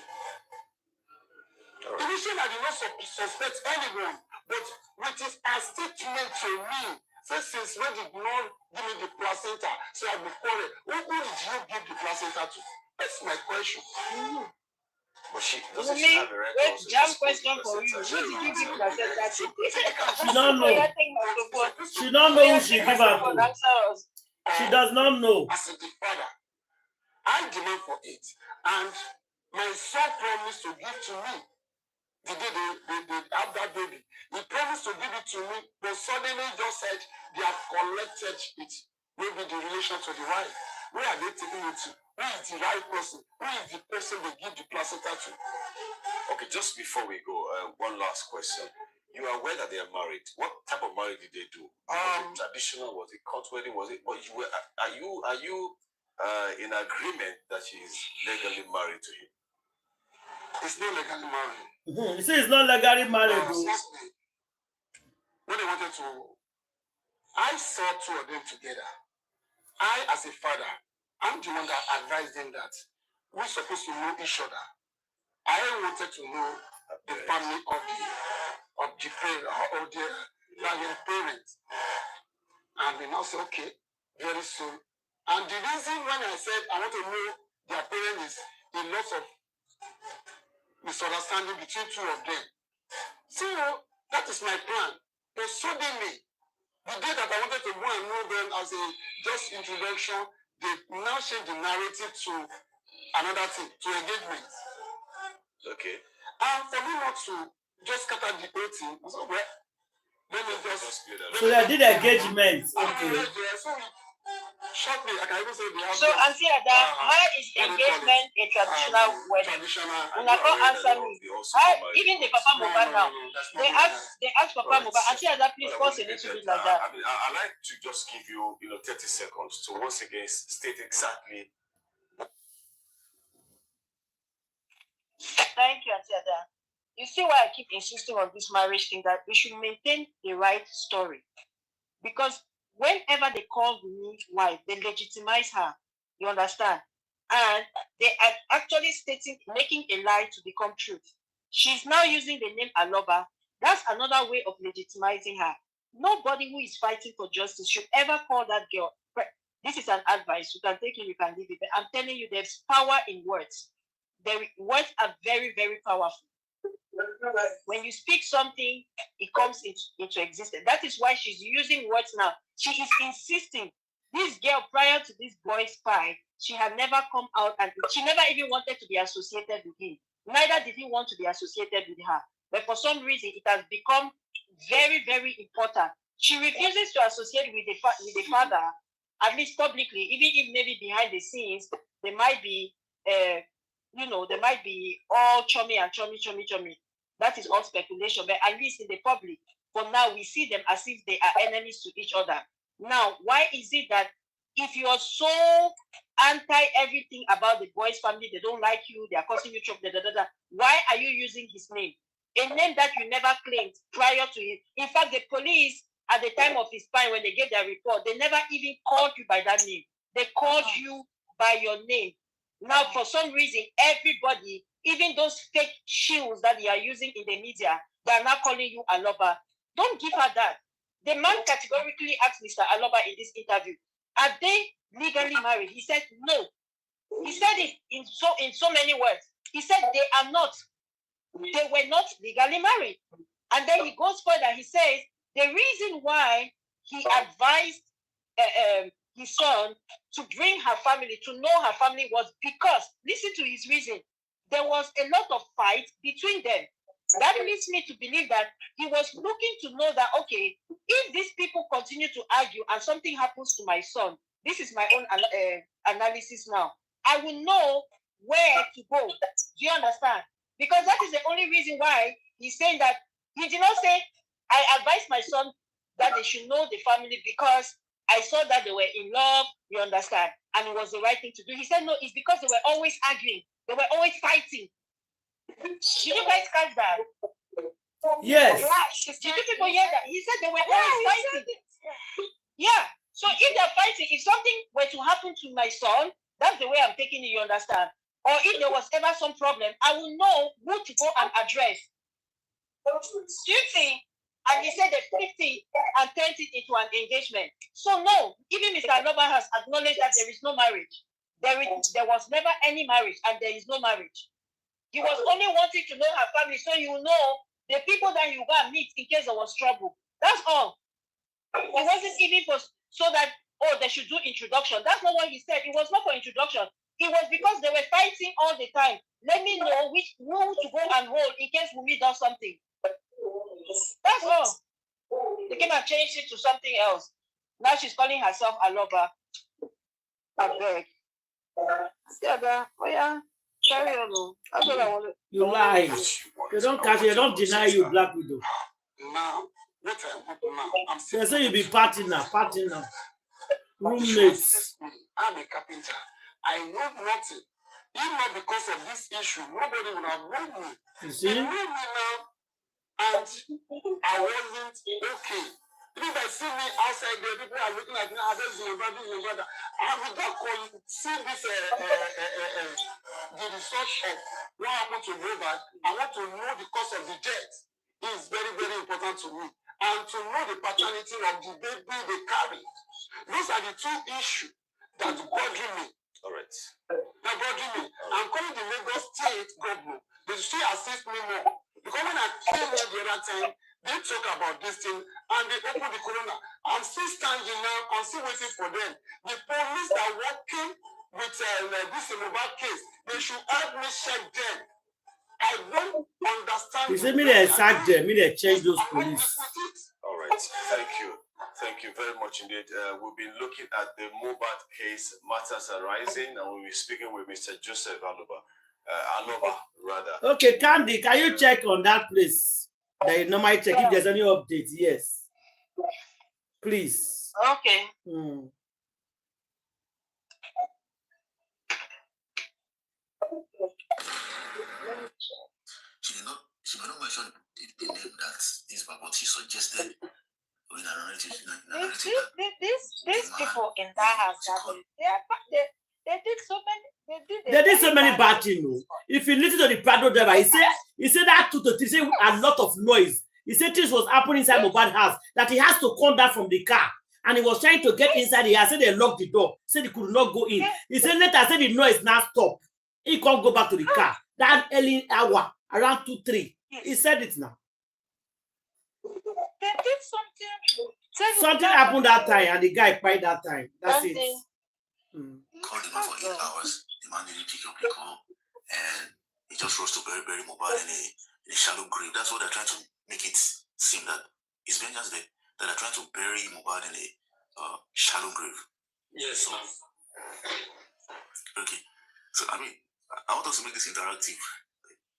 Initially, I did not suspect anyone, but with his statement to me, since when did not give me the placenta, so I'll be quarreled. Who did you give the placenta to? That's my question. But she doesn't have a record. Jam question for you. Who did you give placenta to? She don't know. She don't know who she give her to. She does not know. As a father, I demand for it, and my son promised to give to me. The day they have that baby, he promised to give it to me, but suddenly just said they have collected it. Maybe the relation to the wife. Where are they taking it to? who is the right person, who is the person they give the placenta to. Okay, just before we go, one last question. You are aware that they are married. What type of marriage did they do? Was it traditional? Was it court wedding? Was it? But are you in agreement that she is legally married to him? It's not legally married. You say it's not legally married. When they wanted to, I saw two of them together. I, as a father, I'm the one that advised them that we're supposed to know each other. I wanted to know the family of the parents. And we now say, okay, very soon. And the reason when I said I want to know their parents is a lot of misunderstanding between two of them. So that is my plan. But suddenly, the day that I wanted to go and know them as a just introduction, they now change the narrative to another thing, to engagement. Okay. And for me not to just scatter the whole thing, I said, well, let me just... So they did engagement. Okay. So shortly, I can even say they have... So, Auntie Ada, how is engagement a traditional wedding? Una can't answer me. Even the Papa Mohbad now, they ask Papa Mohbad, Auntie Ada, please pause a little bit like that. I mean, I like to just give you, 30 seconds to once again state exactly. Thank you, Auntie Ada. You see why I keep insisting on this marriage thing, that we should maintain the right story. Because whenever they call the wife, they legitimize her. You understand? And they are actually making a lie to become truth. She's now using the name 𝗨𝐿𝐴. That's another way of legitimizing her. Nobody who is fighting for justice should ever call that girl. This is an advice. You can take it, you can leave it. But I'm telling you, there's power in words. Words are very, very powerful. When you speak something, it comes into existence. That is why she's using words now. She is insisting. This girl, prior to this boy's fight, she had never come out and she never even wanted to be associated with him. Neither did he want to be associated with her. But for some reason, it has become very, very important. She refuses to associate with the father, at least publicly, even if maybe behind the scenes, they might be, they might be all chummy and chummy. That is all speculation, but at least in the public, for now, we see them as if they are enemies to each other. Now, why is it that if you are so anti everything about the boy's family, they don't like you, they are causing you trouble, why are you using his name? A name that you never claimed prior to him. In fact, the police, at the time of his crime, when they gave their report, they never even called you by that name. They called you by your name. Now, for some reason, everybody, even those fake shields that they are using in the media, they are now calling you 𝗨𝐿𝐴. Don't give her that. The man categorically asked Mr. 𝗨𝐿𝐴 in this interview, are they legally married? He said no. He said it in so many words. He said they are not. They were not legally married. And then he goes further. He says the reason why he advised his son to bring her family, to know her family, was because, listen to his reason, there was a lot of fight between them. That leads me to believe that he was looking to know that, okay, if these people continue to argue and something happens to my son, this is my own analysis now, I will know where to go. Do you understand? Because that is the only reason why he's saying that. He did not say, I advised my son that they should know the family because I saw that they were in love, you understand, and it was the right thing to do. He said, no, it's because they were always arguing. They were always fighting. Did you guys catch that? Yes. Did you people hear that? He said they were always fighting. Yeah. So if they're fighting, if something were to happen to my son, that's the way I'm taking it, you understand? Or if there was ever some problem, I will know who to go and address. Do you see? And he said they flipped it and turned it into an engagement. So no, even Mr. 𝗨𝐿𝐴 has acknowledged that there is no marriage. There was never any marriage, and there is no marriage. He was only wanting to know her family, so you know the people that you go and meet in case there was trouble. That's all. It wasn't even so that, oh, they should do introduction. That's not what he said. It was not for introduction. It was because they were fighting all the time. Let me know who to go and hold in case 𝗻𝐵 does something. That's all. They came and changed it to something else. Now she's calling herself 𝗨𝐿𝐴. I beg. You lie. They don't catch you. They don't deny you, Black Widow. Now, what I want now, they say you be partying now. Roommates. I'm a carpenter. I know nothing. If not because of this issue, nobody would have known me. You see? They knew me now, and I wasn't okay. If I see me outside there, people are looking at me, this is my brother. I would not see this, the research of what happened to Mohbad. I want to know the cause of the death. It is very, very important to me. And to know the paternity of the baby they carry. Those are the two issues that bother me. All right. That bother me. I'm calling the Lagos State government. They should assist me more. Because when I came here the other time, they talk about this thing and they open the corona. I'm still standing now, I'm still waiting for them. The police that are working with this Mohbad case, they should help me check them. I don't understand. You see, me they sack them, me they change those police. All right, thank you. Thank you very much indeed. We'll be looking at the Mohbad case matters arising, and we'll be speaking with Mr. Joseph Aloba, rather. Okay, Candy, can you check on that place? That you normally check if there's any updates. Yes. Please. Okay. She may not mention the name that is, but she suggested in a narrative. These people in that house, they did so many bad things. If you listen to the Prado driver, he said that he said a lot of noise. He said this was happening inside Mohbad's house, that he has to come down from the car. And he was trying to get inside the house. Said they locked the door. Said he could not go in. He said later, said the noise now stopped. He can't go back to the car. That early hour, around 2-3. He said it now. They did something. Something happened that time, and the guy cried that time. That's it. Called him for 8 hours. The man didn't pick up the call. And he just rose to bury Mohbad in a shallow grave. That's what they're trying to make it seem that it's vengeance there. That they're trying to bury Mohbad in a shallow grave. Yes, ma'am. Okay. So, I mean, I want us to make this interactive.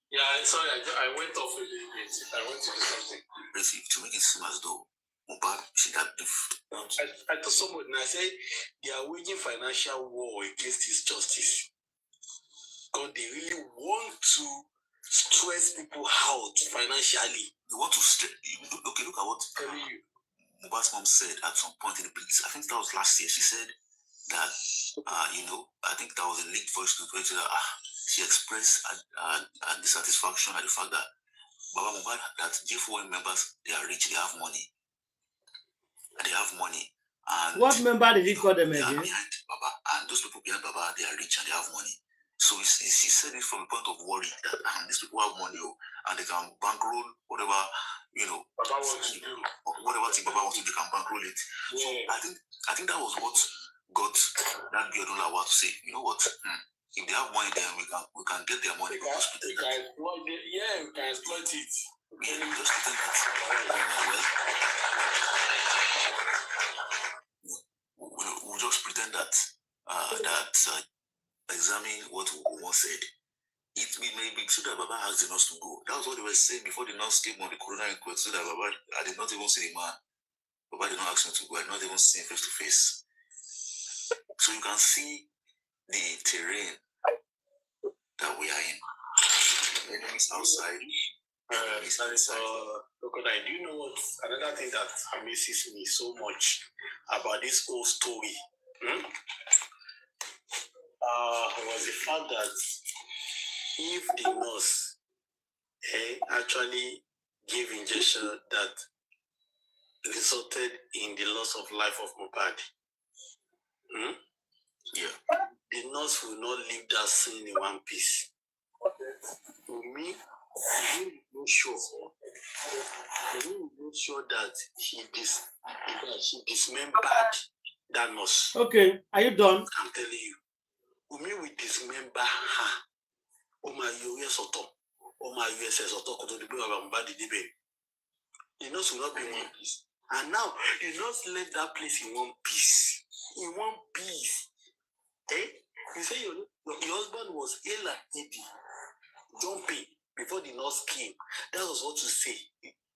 Yeah, sorry, I went off a little bit. I went to do something. Basically, to make it seem as though Mohbad should have I told somebody, and I said, they are waging financial war against his justice. Because they really want to stress people out financially. They want to stress. Okay, look at what Mohbad's mom said at some point in the piece. I think that was last year. She said that, I think that was a leaked voice to her that she expressed a dissatisfaction at the fact that Baba Mohbad, that J4 members, they are rich, they have money. And they have money. And what member did he call them again? Behind Baba, and those people behind Baba, they are rich and they have money. So she said it from a point of worry that these people have money and they can bankroll whatever, Baba wants to do. Whatever thing Baba wants to do, they can bankroll it. Yeah. So I think that was what got that girl to say, you know what? If they have money, then we can get their money. We can exploit it. Yeah, just pretend that. We'll just pretend that examine what one said. It may be true that Baba asked the nurse to go. That was what they were saying before the nurse came on the corona inquest. So that Baba, I did not even see the man. Baba did not ask me to go. I did not even see him face to face. So you can see the terrain that we are in. Enemies outside. I do know what another thing that amazes me so much about this whole story was the fact that if the nurse actually gave injection that resulted in the loss of life of Mohbad, the nurse will not leave that scene in one piece. For me, I'm not sure that she dismembered that nurse. Okay, are you done? I'm telling you. Umi will dismember her. Oh my US auto. Oh my USS auto. The nurse will not be in one piece. And now the nurse left that place in one piece. In one piece. You say your husband was ill and heavy, jumping before the nurse came. That was what you say.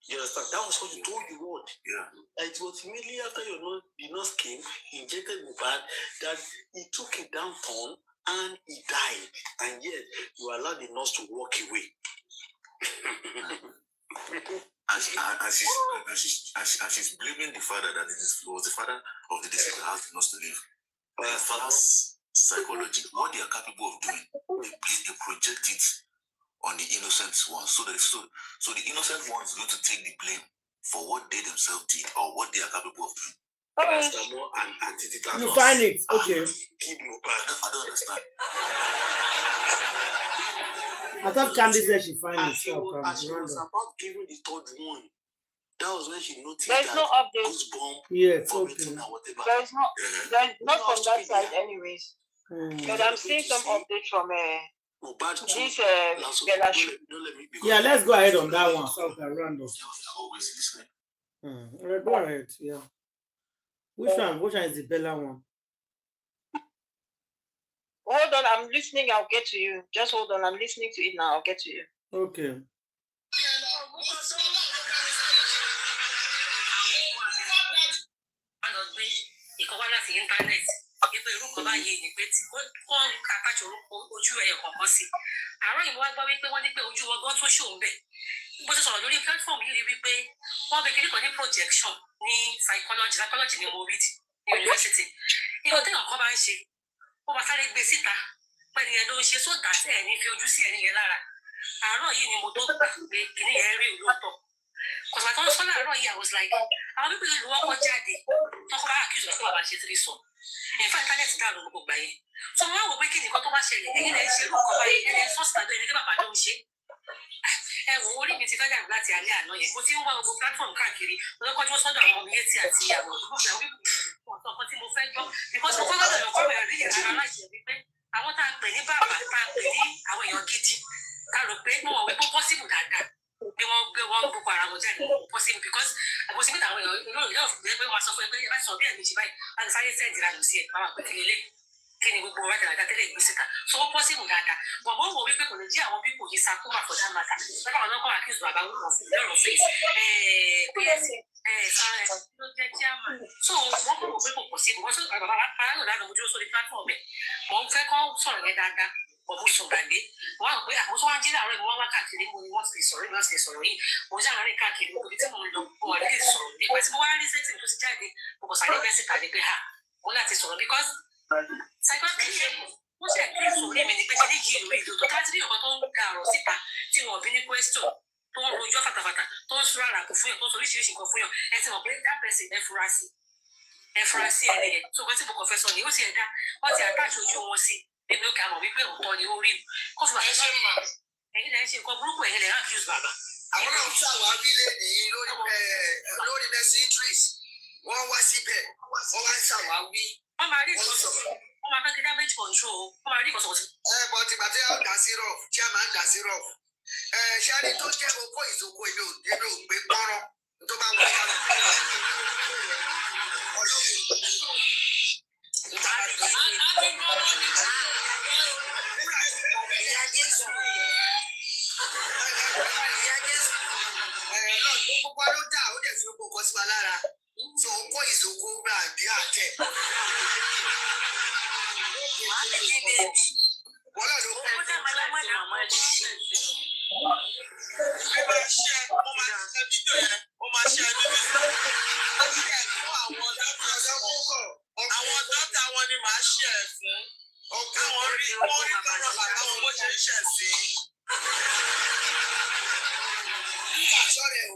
You understand? That was what you told the world. Yeah. And it was immediately after the nurse came, injected Mohbad, that he took a downturn and he died. And yet, you allowed the nurse to walk away. And she's blaming the father that it was the father of the deceased that asked the nurse to leave. The father's psychology, what they are capable of doing, they project it on the innocent ones. So the innocent ones are going to take the blame for what they themselves did or what they are capable of doing. You find it, okay. I don't understand. I thought Candy said she find it. She was about giving the third one. That was when she noticed there's that no update. Yes, okay. There's not from that side anyways. But I'm seeing some updates from this yeah, let's go ahead on that one. So random. Always listening. Go ahead, yeah. Which one is the Bella one? Hold on, I'm listening. I'll get to you. Just hold on. I'm listening to it now. I'll get to you. Okay. bó ṣe sọ̀rọ̀ lórí platform yìí rí wípé wọ́n bẹ kíní kan ní projection ní psychology ni mo read ní university ìwọ téèyàn kan bá ń ṣe ó bá sáré gbé síta pẹ̀lú yẹn ló ń ṣe sódà sí ẹ̀ ní fi ojú sí ẹni yẹn lára àárọ̀ yìí ni mo tó gbà pé kíní yẹn rí lóòótọ́ kòsìmọ̀ tó ń sọ láàárọ̀ yìí I was like àwọn bíbí ìlú wọn kọ́ jáde tọkọ bá accuse ọ̀sán bàbá ṣe tírí sọ ìfẹ́ ìtánẹ́ẹ̀tì dàrú gbogbo gbà yẹn tó wọ́n wò pé kí nìkan tó bá ṣẹlẹ̀ ẹ̀yìn lẹ́yìn ṣe lóko báyìí ẹ̀yìn sọ́ọ̀sì tàbí ẹni tí bàbá ló ń ṣe ẹ wò orí mi ti fẹ́ dàrú láti alẹ́ àná yẹn mo ti ń wá gbogbo platform káàkiri lọ́kọ́jú sọ́dọ̀ àwọn ọmọ yẹn tí àti ìyàwó ìdúgbò ọ̀tọ̀ kan tí mo fẹ́ gbọ́ because mo kọ́ lọ́dọ̀ lọ́kọ́ rẹ̀ rí ìrara láti ẹ̀ wípé àwọn tá a pè ní bàbá tá a pè ní àwọn èèyàn gidi ká rò pé mo wọ̀ wípé possible dáadáa bí wọ́n gbé wọn gbogbo ara wọn jáde possible because mo sì mẹ́ta àwọn èèyàn inú ìyá òfin pé wọ́n sọ fún ẹ pé ẹ bá sọ bí ẹ̀mí ṣe báyìí láti sáré sẹ́ẹ̀dì ra lù sí ẹ̀ máa pè kílélé kí ni gbogbo ọ̀rẹ́ dáadáa tẹ́lẹ̀ ìgbésí ta so ó possible dáadáa bọ̀ mo wò wípé kò lè jí àwọn bíbò yìí sakó máa for that matter lọ́kọ̀ àwọn ọkọ̀ àkíyèsí bàbá wọn fún lọ́rọ̀ face ló jẹ́ chairman so wọ́n kò wò pé kò possible wọ́n sọ bàbá aráàlú lánàá ojú sórí platform ẹ̀ mọ̀ ń fẹ́ kọ́ sọ̀rọ̀ yẹn dáadáa ọmọ sùn gbàgbé wọn á pé àwọn tó wá jí láàárọ̀ ìwọ́n wá káàkiri mo ni wọ́n ti sọ̀rọ̀ ìwọ́n ti sọ̀rọ̀ yìí mo ṣáà rìn káàkiri mo ibi tí mo ń lọ mo wà nílé sọ̀rọ̀ nípa tí mo wá rí sẹ́tì tó ti jáde mo kò sáré bẹ́ẹ̀ síta ní pé ha mo láti sọ̀rọ̀ because psychiatrist wọ́n ṣe kí sórí mi ní pé kí ní yìí lórí ìlú tó káàtì bí ọ̀kan tó ń da ọ̀rọ̀ síta tí wọ́n bí ní question tó ń rojọ́ fatafata tó ń sọ ara kò fún yàn tó ń sọ oríṣiríṣi nǹkan fún yàn ẹ ti mọ̀ pé that person ẹ fura sí ẹni yẹn tó kọ́ tí mo kọ̀ fẹ́ sọ ni ó sì ẹ̀dá wọ́n ti àtàṣe ojú wọn sí èmi ò kà mọ̀ wípé òótọ́ ni ó rí kó fún àṣẹ ẹ̀yin lẹ́yìn ṣe nǹkan burúkú ẹ̀yin lẹ́yìn accuse bàbá. àwọn náà ń ṣàwárí lẹ́yìn lórí mẹ́sìntris wọ́n wá síbẹ̀ wọ́n wá ń ṣàwárí. wọ́n máa rí ìkọ̀sọ̀ wọ́n máa fẹ́ kí damage control wọ́n máa rí ìkọ̀sọ̀ sí. bọ́ ti bàtẹ́ àwọn dàsírọ̀ chairman dàsírọ̀ ṣáàrí tó jẹ́ okó ìzókò èmi ò gbé gbọ́rọ̀ tó bá wọ́n wá gbogbo ló dà ó dẹ̀ fi gbogbo sí wa lára tó kó ìzókò rà bí àtẹ. wọ́n lọ́ọ́ ló kọ́ ọ́ dẹ̀ máa láwọn ẹ̀ máa ẹ̀ ṣe. ẹ máa ṣe ọ máa ṣe fídíò yẹn ó máa ṣe ẹni bí sọ. ó ṣe ẹ̀ fún àwọn dọ́tà wọn ni màá ṣe ẹ̀ fún. àwọn rí tọrọ bàbá wọn bó ṣe ń ṣẹ̀ sí. nígbà sọ̀rọ̀ o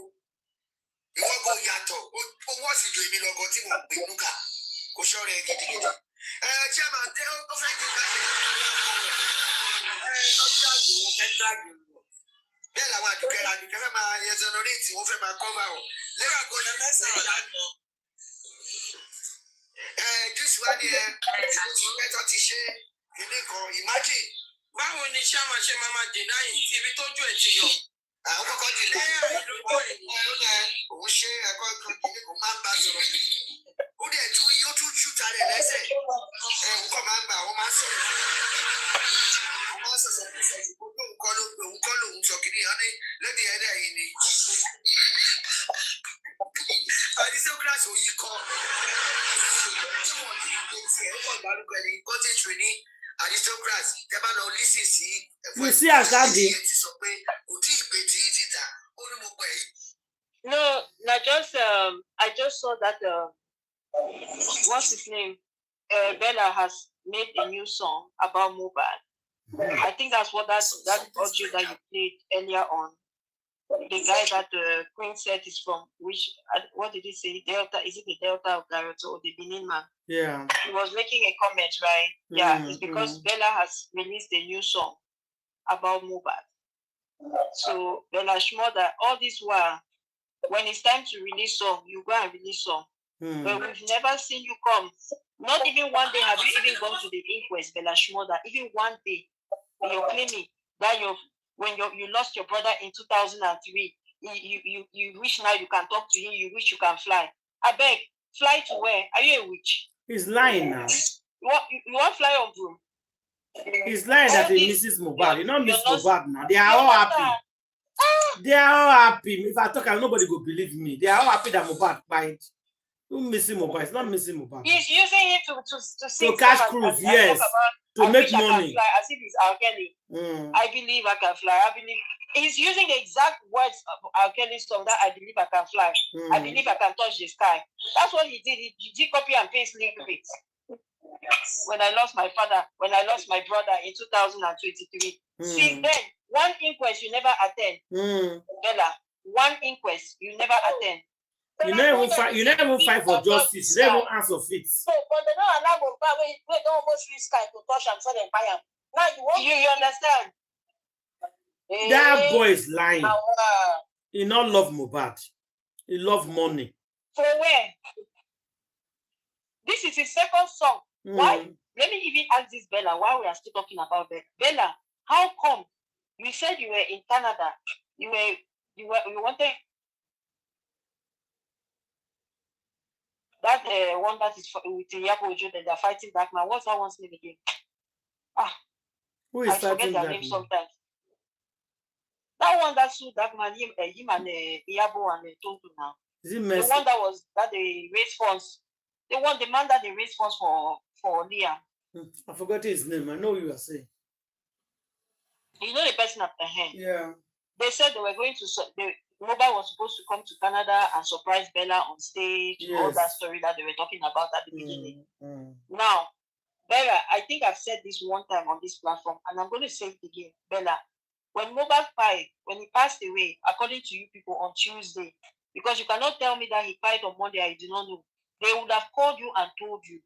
ìwọ kò yàtọ̀ ó wọ́ sí ju èmi lọ́gọ́ tí mo pè núkà kò sọ̀rọ̀ ẹ̀ gidigidi. chairman tẹ ó fẹ́ kí n bá tọ́jú àgbò wọn fẹ́ dáàbò wọn. bẹ́ẹ̀ làwọn àdùkẹ́ fẹ́ máa yẹsọ̀nọ́rẹ́tì wọ́n fẹ́ máa kọ́fà ọ̀ lẹ́yìn àgọ́dẹ mẹ́sàn-án lánàá. jùsì wá ní mẹ́tọ́ ti ṣe ilé kan imagine. báwo ni chairman ṣe máa dènà yìí tí ibi tójú ẹ̀ ti yọ. àwọn kọ́kọ́ di lẹ́yìn òun ṣe ẹ̀kọ́ kan kìíní kò máa ń bá sọ̀rọ̀ ó dẹ̀ tún yóò tún ṣúta rẹ̀ lẹ́sẹ̀ nǹkan máa ń gbà wọ́n máa ń sọ̀rọ̀ wọ́n máa ń sọ̀sọ̀ fún sọ̀rọ̀ gbogbo nǹkan ló pé òun kọ́ lòun sọ kìíní ọ̀ní lóde ẹ̀dẹ̀ yìí ni aristocrat òyìn kan tí wọ́n ti gbé tiẹ̀ ó kàn dárúkọ ẹni kọ́tẹ́tù ní aristocrat tẹ́ bá lọ lísì sí 𝗬𝐶 àkáǹtì ti sọ pé kò tí ì pé tí títà ó ní mo pẹ̀ yìí. No, I just saw that what's his name? Bella has made a new song about Mohbad. I think that's what that audio that you played earlier on. The guy that Queen said is from which what did he say? Delta, is it the Delta of Garrett or the Benin man? Yeah. He was making a comment, right? Yeah, it's because Bella has released a new song about Mohbad. So Bella 𝗫𝗁, all this while, when it's time to release song, you go and release song. But we've never seen you come. Not even one day have you even gone to the inquest, Bella 𝗫𝗁. Even one day, you're claiming that when you lost your brother in 2003, you wish now you can talk to him. You wish you can fly. I beg, fly to where? Are you a witch? He's lying now. You want fly on broom? He's lying that he misses Mohbad. You don't miss Mohbad now. They are all happy. They are all happy. If I talk, nobody will believe me. They are all happy that Mohbad died. Who missing Mohbad? It's not missing Mohbad. He's using it to cash cruise, yes. To make money. As if it's 𝗁𝐽𝗁. I believe I can fly. I believe he's using the exact words of 𝗁𝐽𝗁's song that I believe I can fly. I believe I can touch the sky. That's what he did. He did copy and paste lyrics. When I lost my father, when I lost my brother in 2023. Since then, one inquest you never attend. Bella, one inquest you never attend. You never even fight for justice. You never even answer for it. So, but they don't allow Mohbad we don't almost reach sky to touch and so they buy him. Now you want you understand? That boy is lying. He not love Mohbad. He love money. For where? This is his second song. Why? Let me even ask this Bella while we are still talking about that. Bella, how come you said you were in Canada? You wanted that one that is with 𝗃𝗃𝗃𝗀 that they're fighting back now. What's that one's name again? Who is I forget their name sometimes. That one that sued that man, him and 𝗃𝗃𝗃𝗀 and Tonto now. Is it the one that they raised funds? The man that they raised funds for Leah. I forgot his name. I know what you are saying. You know the person at the hand. Yeah. They said they were going to. Mohbad was supposed to come to Canada and surprise Bella on stage. Yes. All that story that they were talking about at the beginning. Now, Bella, I think I've said this one time on this platform, and I'm going to say it again. Bella, when Mohbad died, when he passed away, according to you people on Tuesday, because you cannot tell me that he died on Monday, I do not know. They would have called you and told you.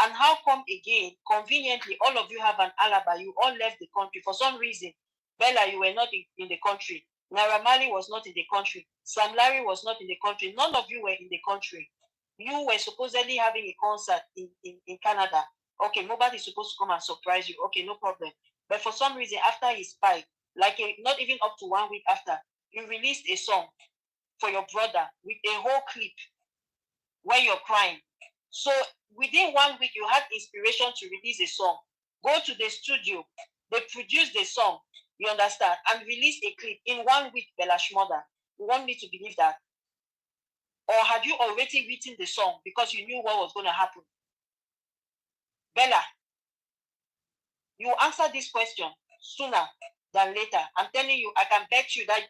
And how come again, conveniently, all of you have an alibi? You all left the country. For some reason, Bella, you were not in the country. Naira Marley was not in the country. Sam Larry was not in the country. None of you were in the country. You were supposedly having a concert in Canada. Okay, Mohbad is supposed to come and surprise you. Okay, no problem. But for some reason, after his fight, not even up to 1 week after, you released a song for your brother with a whole clip where you're crying. So within 1 week, you had inspiration to release a song. Go to the studio. They produced the song. You understand? And release a clip in 1 week, Bella 𝗫𝗁. You want me to believe that? Or had you already written the song because you knew what was going to happen? Bella, you answer this question sooner than later. I'm telling you, I can bet you that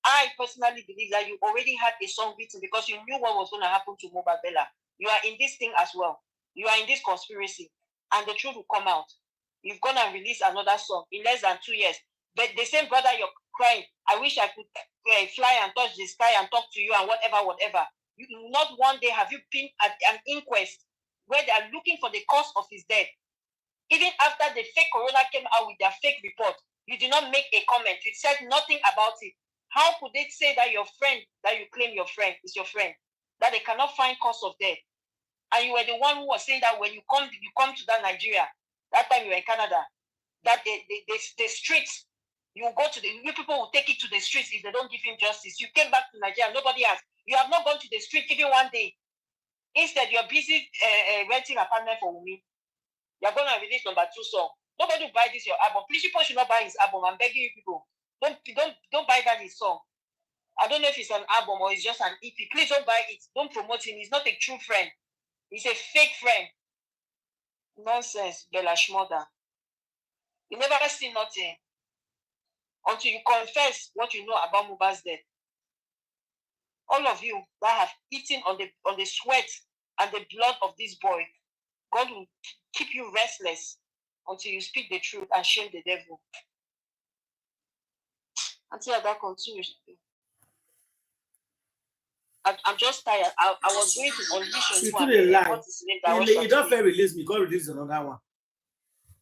I personally believe that you already had a song written because you knew what was going to happen to Mohbad. Bella. You are in this thing as well. You are in this conspiracy. And the truth will come out. You've gone and released another song in less than 2 years. But the same brother you're crying, I wish I could fly and touch the sky and talk to you and whatever. You, not one day have you been at an inquest where they are looking for the cause of his death. Even after the fake corona came out with their fake report, you did not make a comment. You said nothing about it. How could they say that your friend, that you claim your friend, is your friend, that they cannot find cause of death? And you were the one who was saying that when you come to that Nigeria, that time you were in Canada, that the streets, you go to you people will take it to the streets if they don't give him justice. You came back to Nigeria, nobody has. You have not gone to the street even 1 day. Instead, you're busy renting an apartment for Wumi. You're going to release number 2 song. Nobody will buy this your album. Please, people should not buy his album. I'm begging you people. Don't buy that his song. I don't know if it's an album or it's just an EP. Please don't buy it. Don't promote him. He's not a true friend. He's a fake friend. Nonsense, Bella Shmurda. You never see nothing until you confess what you know about Mohbad's death. All of you that have eaten on the sweat and the blood of this boy, God will keep you restless until you speak the truth and shame the devil. Until that continues. I'm just tired. I was going to audition for He don't fair release me. God release another one.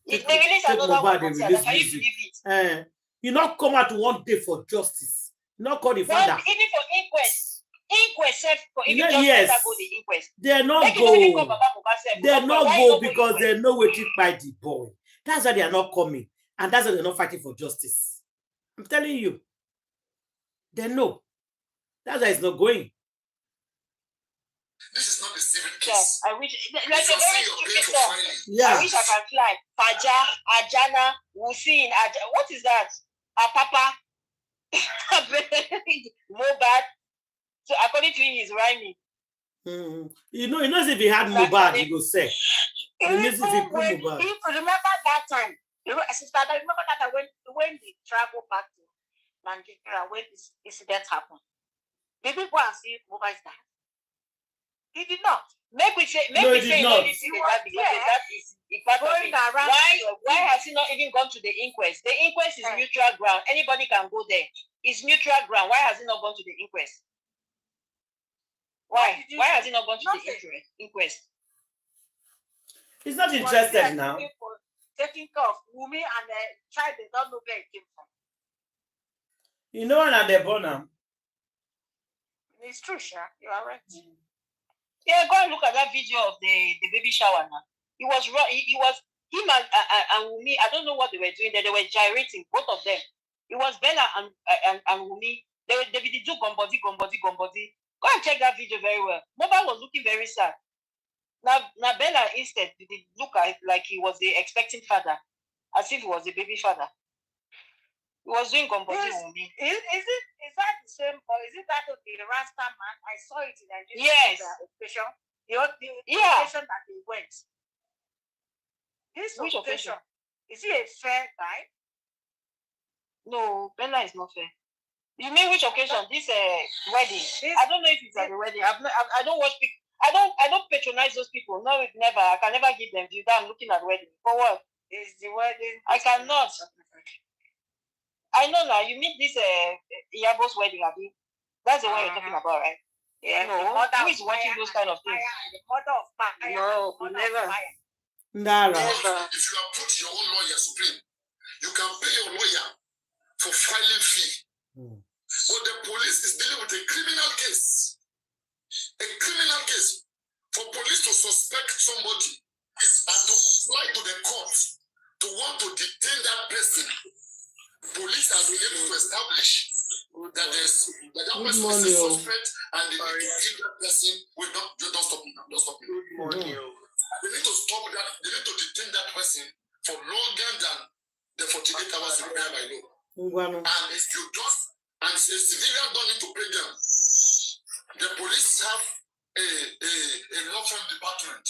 If they release another one, can you believe it? You not come out one day for justice. You not call the father. Even for inquest. Yes. They not go. They not go because they know where to fight the boy. That's why they are not coming. And that's why they're not fighting for justice. I'm telling you. They know. That's why it's not going. This is not a civil case. I wish, like a very stupid song. Yeah. I wish I can fly. Faja, Ajana, Wusin, what is that? Papa, Mohbad. So according to him, he's rhyming. You know if he had Mohbad, he go say. If you remember that time, sister, I remember that time when they travel back to Nigeria, when this incident happened. Did we go and see Mohbad's dad? He did not. Maybe we say not. That is going around. Why has he not even gone to the inquest? The inquest is neutral ground. Anybody can go there. It's neutral ground. Why has he not gone to the inquest? Why has he not gone to the inquest? He's not interested now. Taking care of Wumi and the child, they don't know where it came from. You know when they're born now. It's true, Sha. You are right. Yeah, go and look at that video of the baby shower now. He was him and Wumi. I don't know what they were doing there. They were gyrating, both of them. It was Bella and Wumi. They did do gombodi. Go and check that video very well. Mohbad was looking very sad. Now Bella instead did look at it like he was the expecting father, as if he was the baby father. He was doing gombodi Wumi. Is that the same, or is it that of the Rasta man? I saw it in Nigeria. Yes. The occasion that they went. This occasion, is he a fair guy? No, Bella is not fair. You mean which occasion? This wedding? I don't know if it's at the wedding. I don't watch people. I don't patronize those people. No, it never. I can never give them view. That I'm looking at wedding. For what? Is the wedding? I cannot. I know now. You mean this 𝗊𝐿's wedding, Abi? That's the one you're talking about, right? Yeah. No. Who is watching those kind of things? The mother of fire. No, never. Never. If you approach your own lawyer supreme, you can pay your lawyer for filing fee. But the police is dealing with a criminal case. A criminal case. For police to suspect somebody and to fly to the court to want to detain that person, police have been able to establish that that person is a suspect and they need to keep that person. Wait, don't stop me now. Don't stop me. They need to stop that. They need to detain that person for longer than the 48 hours required by law. And if you just and a civilian don't need to pay them, the police have a law firm department.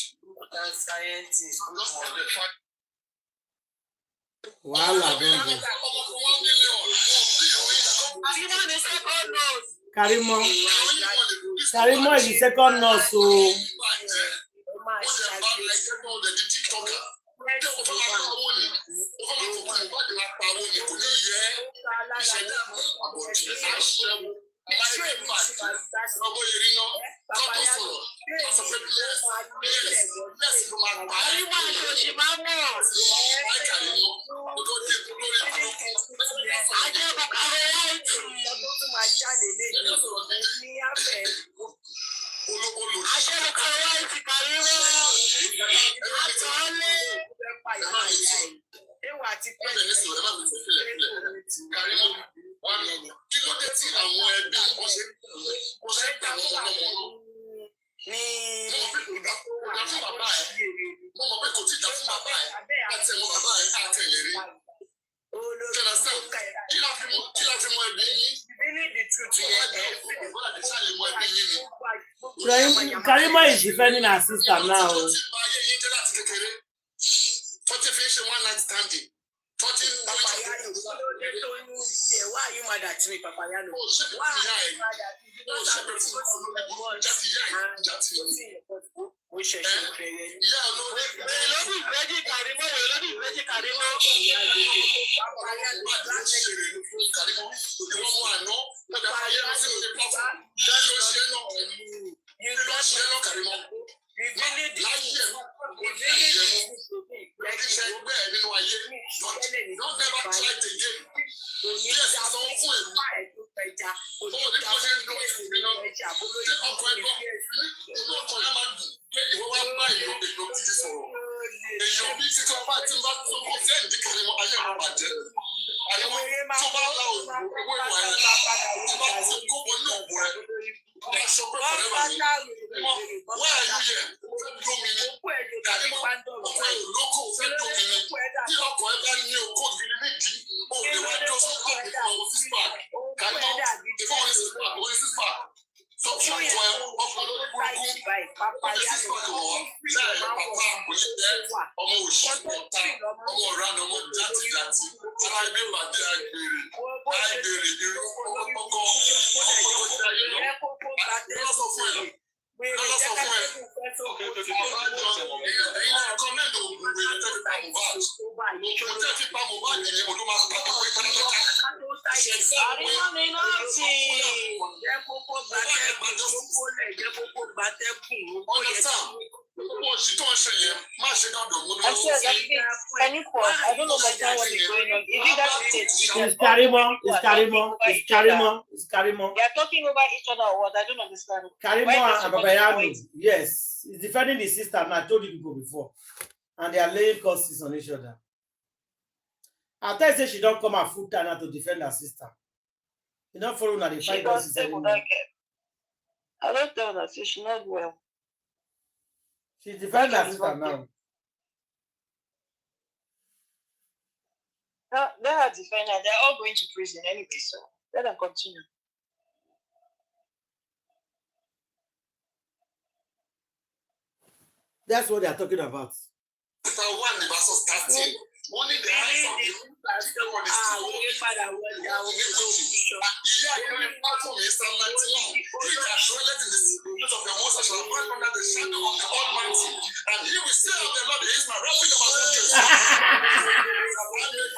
Scientists. Karimo is the second nurse. So Karima is defending her sister now. One night standing. Why are you mad at me, Papa Yano? Why are you mad at me? I don't understand what is going on. Is it that it's Karima. They are talking over each other or what? I don't understand. Karima and Babayano, yes, he's defending his sister. And I told you people before, and they are laying curses on each other. After I say she don't come and full time to defend her sister. You don't follow now the fight curses anymore. I don't tell her, so she's not well. She defends her sister now. They are defending. They're all going to prison anyway, so let them continue. That's what they are talking about. Only the eyes of the platform is still under the shadow of the Almighty. And he will say of the Lord, he is my refuge and my fortress. He will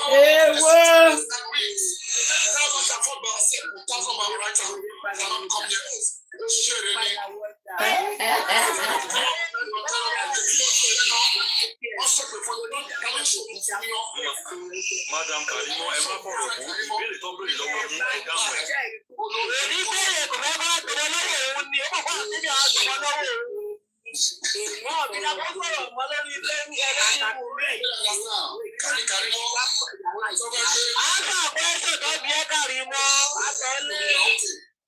come and wings. 10,000 shall fall by herself, 1,000 by right hand, cannot come near us. Madam Karimo, ẹ má fọ̀rọ̀ kú, ìbéèrè tó ń béèrè lọ́wọ́ yín ẹ dáhùn ẹ̀.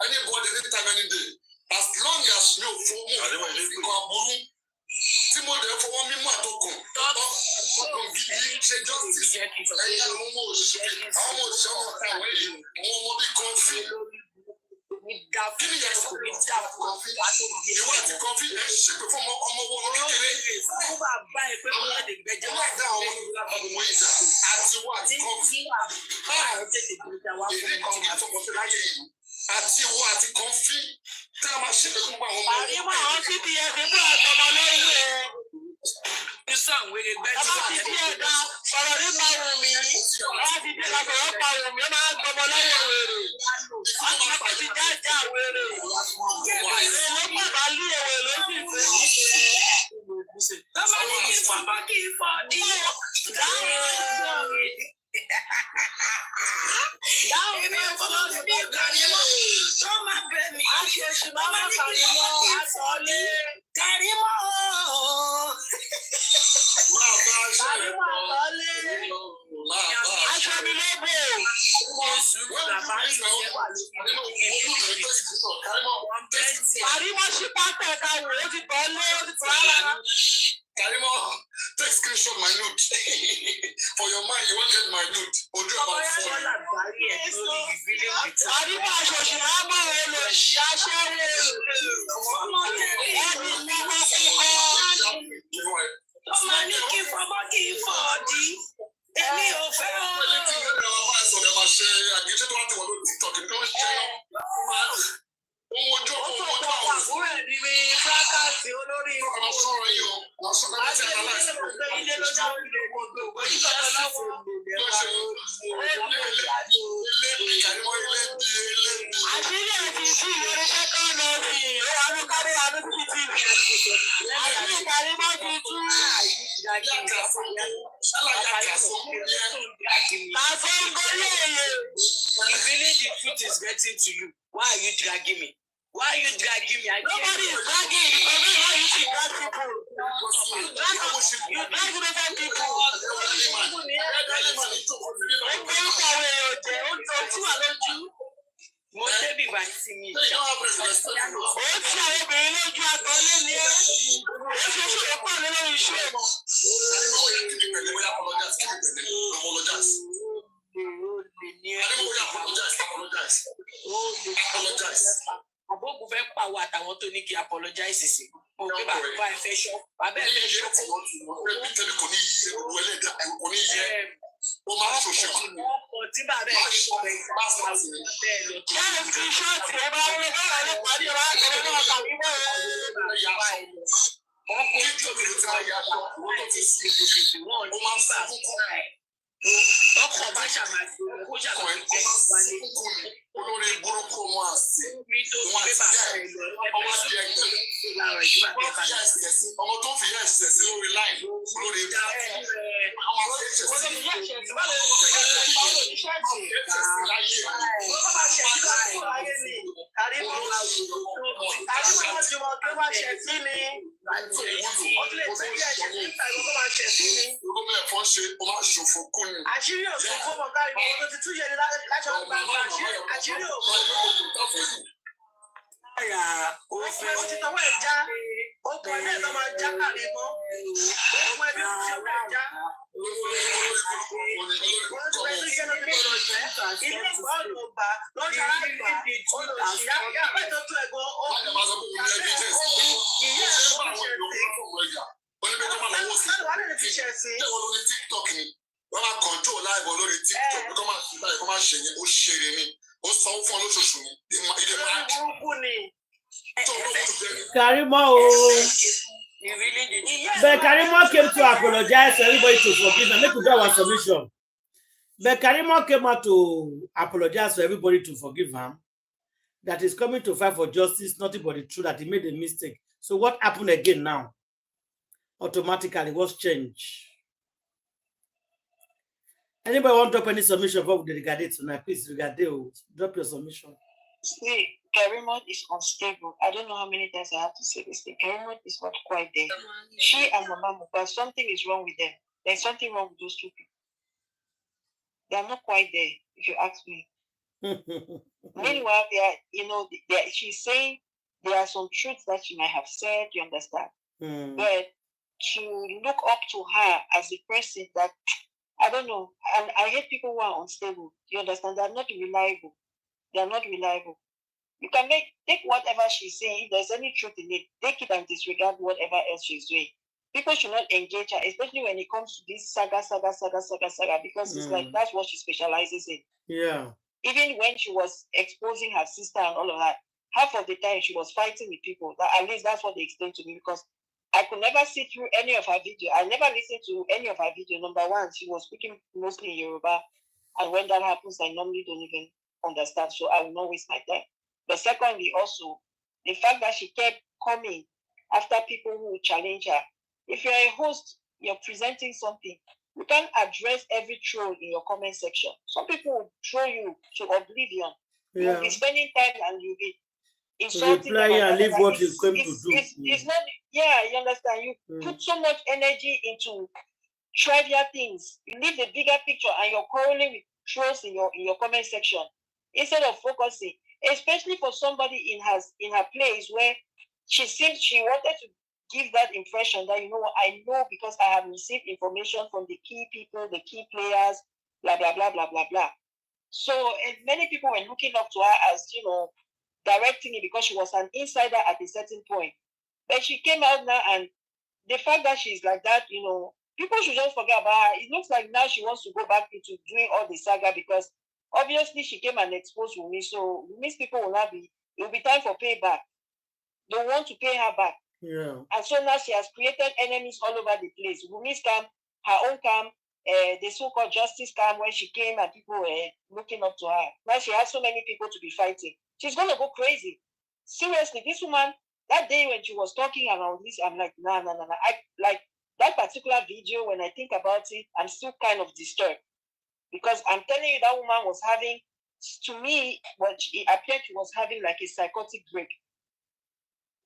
Anybody, anytime, any day, as long as you follow tí mo dẹ̀ fọwọ́ mímú àtọkùn ọkùn gidi ṣe justice ẹ̀yà àwọn ọmọ òṣìṣẹ́ ọmọ ọ̀tá àwọn èyí àwọn ọmọ bí kọfí kí ni yẹn sọ kọfí ìwọ àti kọfí ẹ̀ ṣépè fún ọmọ wọn kékeré ọmọ ẹ̀dá ọmọ ọmọ ìjà àti ìwọ àti kọfí ìdí kọfí àtọkùn láyé yìí àti ìwọ àti kọfí tá a máa ṣépè fún àwọn ọmọ àríwá àwọn cps nígbà àgbọmọ lórí ẹ sísan wèrè gbẹ́jú cps dá ọ̀rọ̀ nípa Wùmí láti dé lábọ̀rọ̀ pa Wùmí ó máa ń gbọmọ lọ́wọ́ wèrè ọ̀sán kò ti jájà wèrè wèrè ló pàbá lé èwè ló sì fẹ́ lọ́mọ ní kí bàbá kì í fọ́ ní dáhùn mi fọlọ́ sí Karimo tó máa bẹ̀ mí àṣeṣù máa Karimo àsọlé Karimo Karimo àsọlé aṣọ mi lóbò bàbá ìṣẹ́ wà lókè Karimo ṣí pátẹ̀ ká wò ó ti tọ́ lé ó ti tọ́ ara Karimo, take screenshot my note. For your mind, you want to get my note. Or do about the truth is getting to you. Why are you dragging me? Why are you dragging me? Nobody is dragging you. Why you should drag people? You drag different people. Mo ṣe bí wá sí mi. Ó ti àwọn obìnrin lójú àtọ́lé ni ẹ́. Ó ṣe ṣe pọ̀ nínú iṣẹ́ mọ́. Àbógun fẹ́ pàwọ́ àtàwọn tó ní kí apologize sí. Mo gbé bàbá ẹ fẹ́ ṣọ́. Bàbá ẹ fẹ́ ṣọ́. Kò ní yẹ. Ó máa ṣòṣe kú ni. Ọkọ̀ tí bàbá ẹ fi ṣọ́ ẹ̀ bẹ́ẹ̀ lọ. Báwo ti ṣọ́ọ̀tì ẹ bá wọlé báwa ló parí ọ̀rọ̀ àgbẹ̀rẹ̀ náà tàbí mọ́ ẹ̀. Wọ́n kó ojú òkè tí wọ́n yà sọ. Wọ́n tó ti sùn lóṣooṣù. Wọ́n ní bá ọkọ̀ bá ṣàmàṣe kó ṣàkóso jẹ́ wálé. Olórí burúkú wọn àṣẹ. Mi tó gbé bàbá ẹ lọ. Ọmọ tó fi yẹ ẹsẹ̀ sí lórí láì lórí ibà. Àṣírí òṣùn fún ọmọ kárí wọn tó ti tún yẹ láti ọgbà àṣírí òṣùn. Ó ti tọwọ́ ẹ̀ já, ó kọ ilé ẹ̀ tó máa já kárí mọ́, ó mọ ẹbí tó ti tọwọ́ ẹ̀ já. Ilé ìgbà ọ̀nà ọgbà lọ́jà àgbà olùsí àpẹjọ tó ẹ̀gbọ́n ó ìyá ẹ̀ fún ṣẹ̀sìn. Wọ́n máa kọ̀ńtró láìbọ̀ lórí TikTok bí kò máa fi báyìí kò máa ṣe yẹn ó ṣeré ni ó sanwó fún ọ lóṣooṣù ni ilé máa dì. Karimo, but Karimo came to apologize for everybody to forgive and make we do our submission. But Karimo came out to apologize for everybody to forgive him. That is coming to fight for justice, nothing but the truth that he made a mistake. So what happened again now? Automatically, what's changed? Anybody want to drop any submission about the regarding tonight? Please, regarding, drop your submission. See, Karimo is unstable. I don't know how many times I have to say this thing. Karimo is not quite there. She and Mama Mohbad, something is wrong with them. There's something wrong with those two people. They are not quite there, if you ask me. Meanwhile, they are, she's saying there are some truths that she might have said, you understand? But to look up to her as a person that, I don't know, and I hate people who are unstable. You understand? They are not reliable. They are not reliable. You can take whatever she's saying. If there's any truth in it, take it and disregard whatever else she's doing. People should not engage her, especially when it comes to this saga, because it's like that's what she specializes in. Yeah. Even when she was exposing her sister and all of that, half of the time she was fighting with people. At least that's what they explained to me, because I could never see through any of her video. I never listened to any of her video. Number one, she was speaking mostly in Yoruba. And when that happens, I normally don't even understand. So I will not waste my time. But secondly, also, the fact that she kept coming after people who would challenge her. If you're a host, you're presenting something, you can't address every troll in your comment section. Some people will throw you to oblivion. Yeah. You'll be spending time and you'll be insulting reply and leave what you came to do. It's not, you understand? You put so much energy into trivial things. You leave the bigger picture and you're quarreling with trolls in your comment section instead of focusing, especially for somebody in her place where she seemed she wanted to give that impression that, you know, I know because I have received information from the key people, the key players, blah, blah, blah, blah, blah, blah. So many people were looking up to her as, you know, directing it because she was an insider at a certain point. But she came out now, and the fact that she's like that, you know, people should just forget about her. It looks like now she wants to go back into doing all the saga because obviously she came and exposed Wunmi. So Wunmi's people will not be, it will be time for payback. They want to pay her back. Yeah. And so now she has created enemies all over the place. Wunmi's camp, her own camp, the so-called justice camp where she came and people were looking up to her. Now she has so many people to be fighting. She's going to go crazy. Seriously, this woman, that day when she was talking about this, I'm like, nah. I like that particular video, when I think about it, I'm still kind of disturbed. Because I'm telling you, that woman was having, to me, what it appeared she was having like a psychotic break.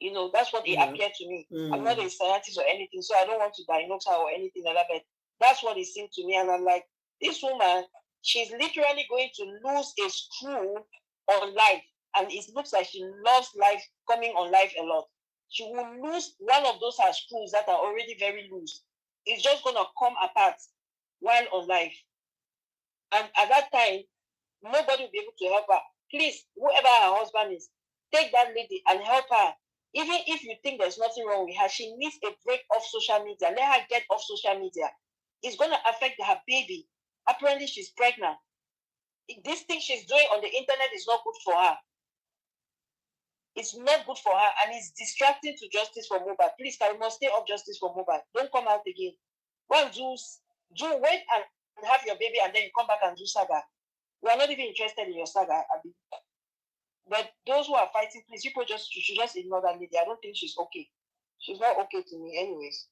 You know, that's what it appeared to me. I'm not a scientist or anything, so I don't want to diagnose her or anything like that, but that's what it seemed to me. And I'm like, this woman, she's literally going to lose a screw on life. And it looks like she loves life, coming on life a lot. She will lose one of those her screws that are already very loose. It's just going to come apart while on life. And at that time, nobody will be able to help her. Please, whoever her husband is, take that lady and help her. Even if you think there's nothing wrong with her, she needs a break off social media. Let her get off social media. It's going to affect her baby. Apparently, she's pregnant. This thing she's doing on the internet is not good for her. It's not good for her, and it's distracting to justice for Mohbad. Please, Karimo, must stay off justice for Mohbad. Don't come out again. Go and wait and have your baby, and then you come back and do saga. We are not even interested in your saga, Abi. But those who are fighting, please, you should just ignore that lady. I don't think she's okay. She's not okay to me, anyways.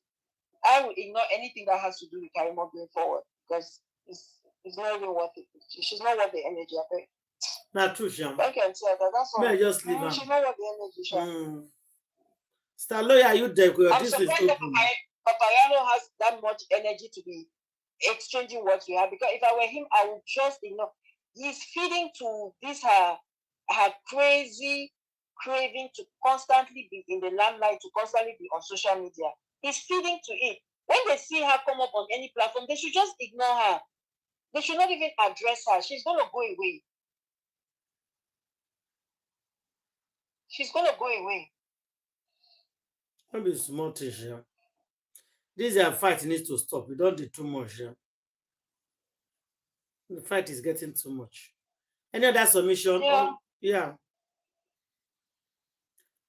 I will ignore anything that has to do with Karimo going forward because it's not even worth it. She's not worth the energy. I think. Not true, Sham. Thank you, that's all. May I just leave her? She's not worth the energy, Sham. Star Lawyer, you there? I'm surprised that Papayano has that much energy to be exchanging words with her, because if I were him, I would just ignore. He's feeding to this her crazy craving to constantly be in the limelight, to constantly be on social media. He's feeding to it. When they see her come up on any platform, they should just ignore her. They should not even address her. She's going to go away. She's going to go away. Maybe small thing here. This fight needs to stop. We don't do too much here. The fight is getting too much. Any other submission? Yeah. Yeah.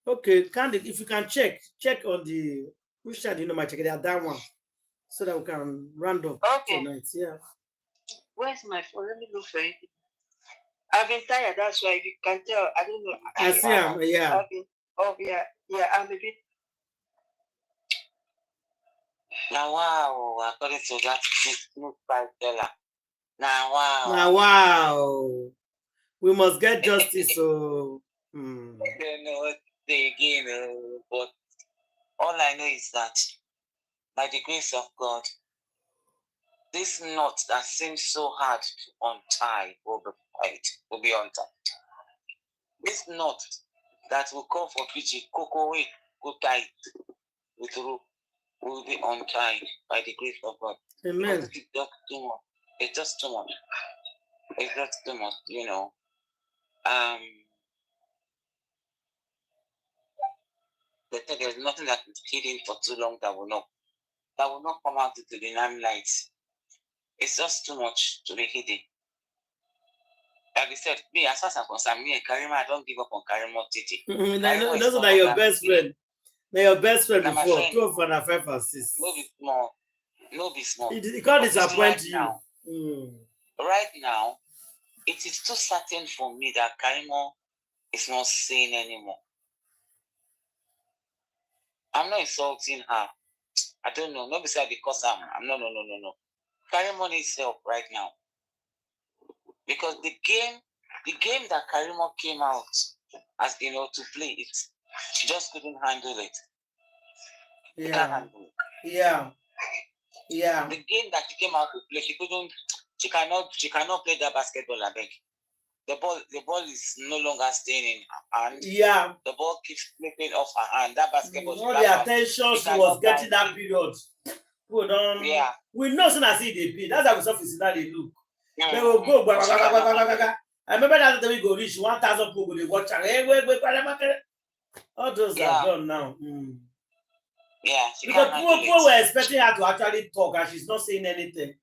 Okay, Candy, if you can check on the which side you know might check it out, that one, so that we can round up tonight. Yeah. Where's my phone? Let me look for it. I've been tired, that's why. If you can tell, I don't know. I see him, yeah. I'm a bit. Now, wow, according to that, this new price teller. Now, wow. We must get justice, so. I don't know what to say again, but all I know is that by the grace of God, this knot that seems so hard to untie will be untied. This knot that will call for 𝗊𝗁𝗊𝗁𝗊𝗁𝗊𝗁 will be untied by the grace of God. Amen. It's just too much. It's just too much. It's just too much, you know. They say there's nothing that is hidden for too long that will not come out into the limelight. It's just too much to be hidden. Like I said, me, as far as I'm concerned, me and Karima, I don't give up on Karima Titi. Those are your best friend. They're your best friend before. 12 and 5 and 6. No be small. No be small. It can't disappoint you. Now, right now, it is too certain for me that Karima is not sane anymore. I'm not insulting her. I don't know. Not beside because I'm no. Karima needs help right now. Because the game that Karima came out as to play it, she just couldn't handle it. Yeah. Can't handle it. Yeah. The game that she came out to play, she cannot play that basketball, I beg. the ball is no longer staying in her hand. Yeah. The ball keeps slipping off her hand. That basketball. All the attention she was getting that period. Hold on. Yeah. We know soon as they pay. That's how we surface that they look. They will go. I remember that time we go reach 1,000 people. They watch her. All those are done now. Yeah. Because people were expecting her to actually talk, and she's not saying anything.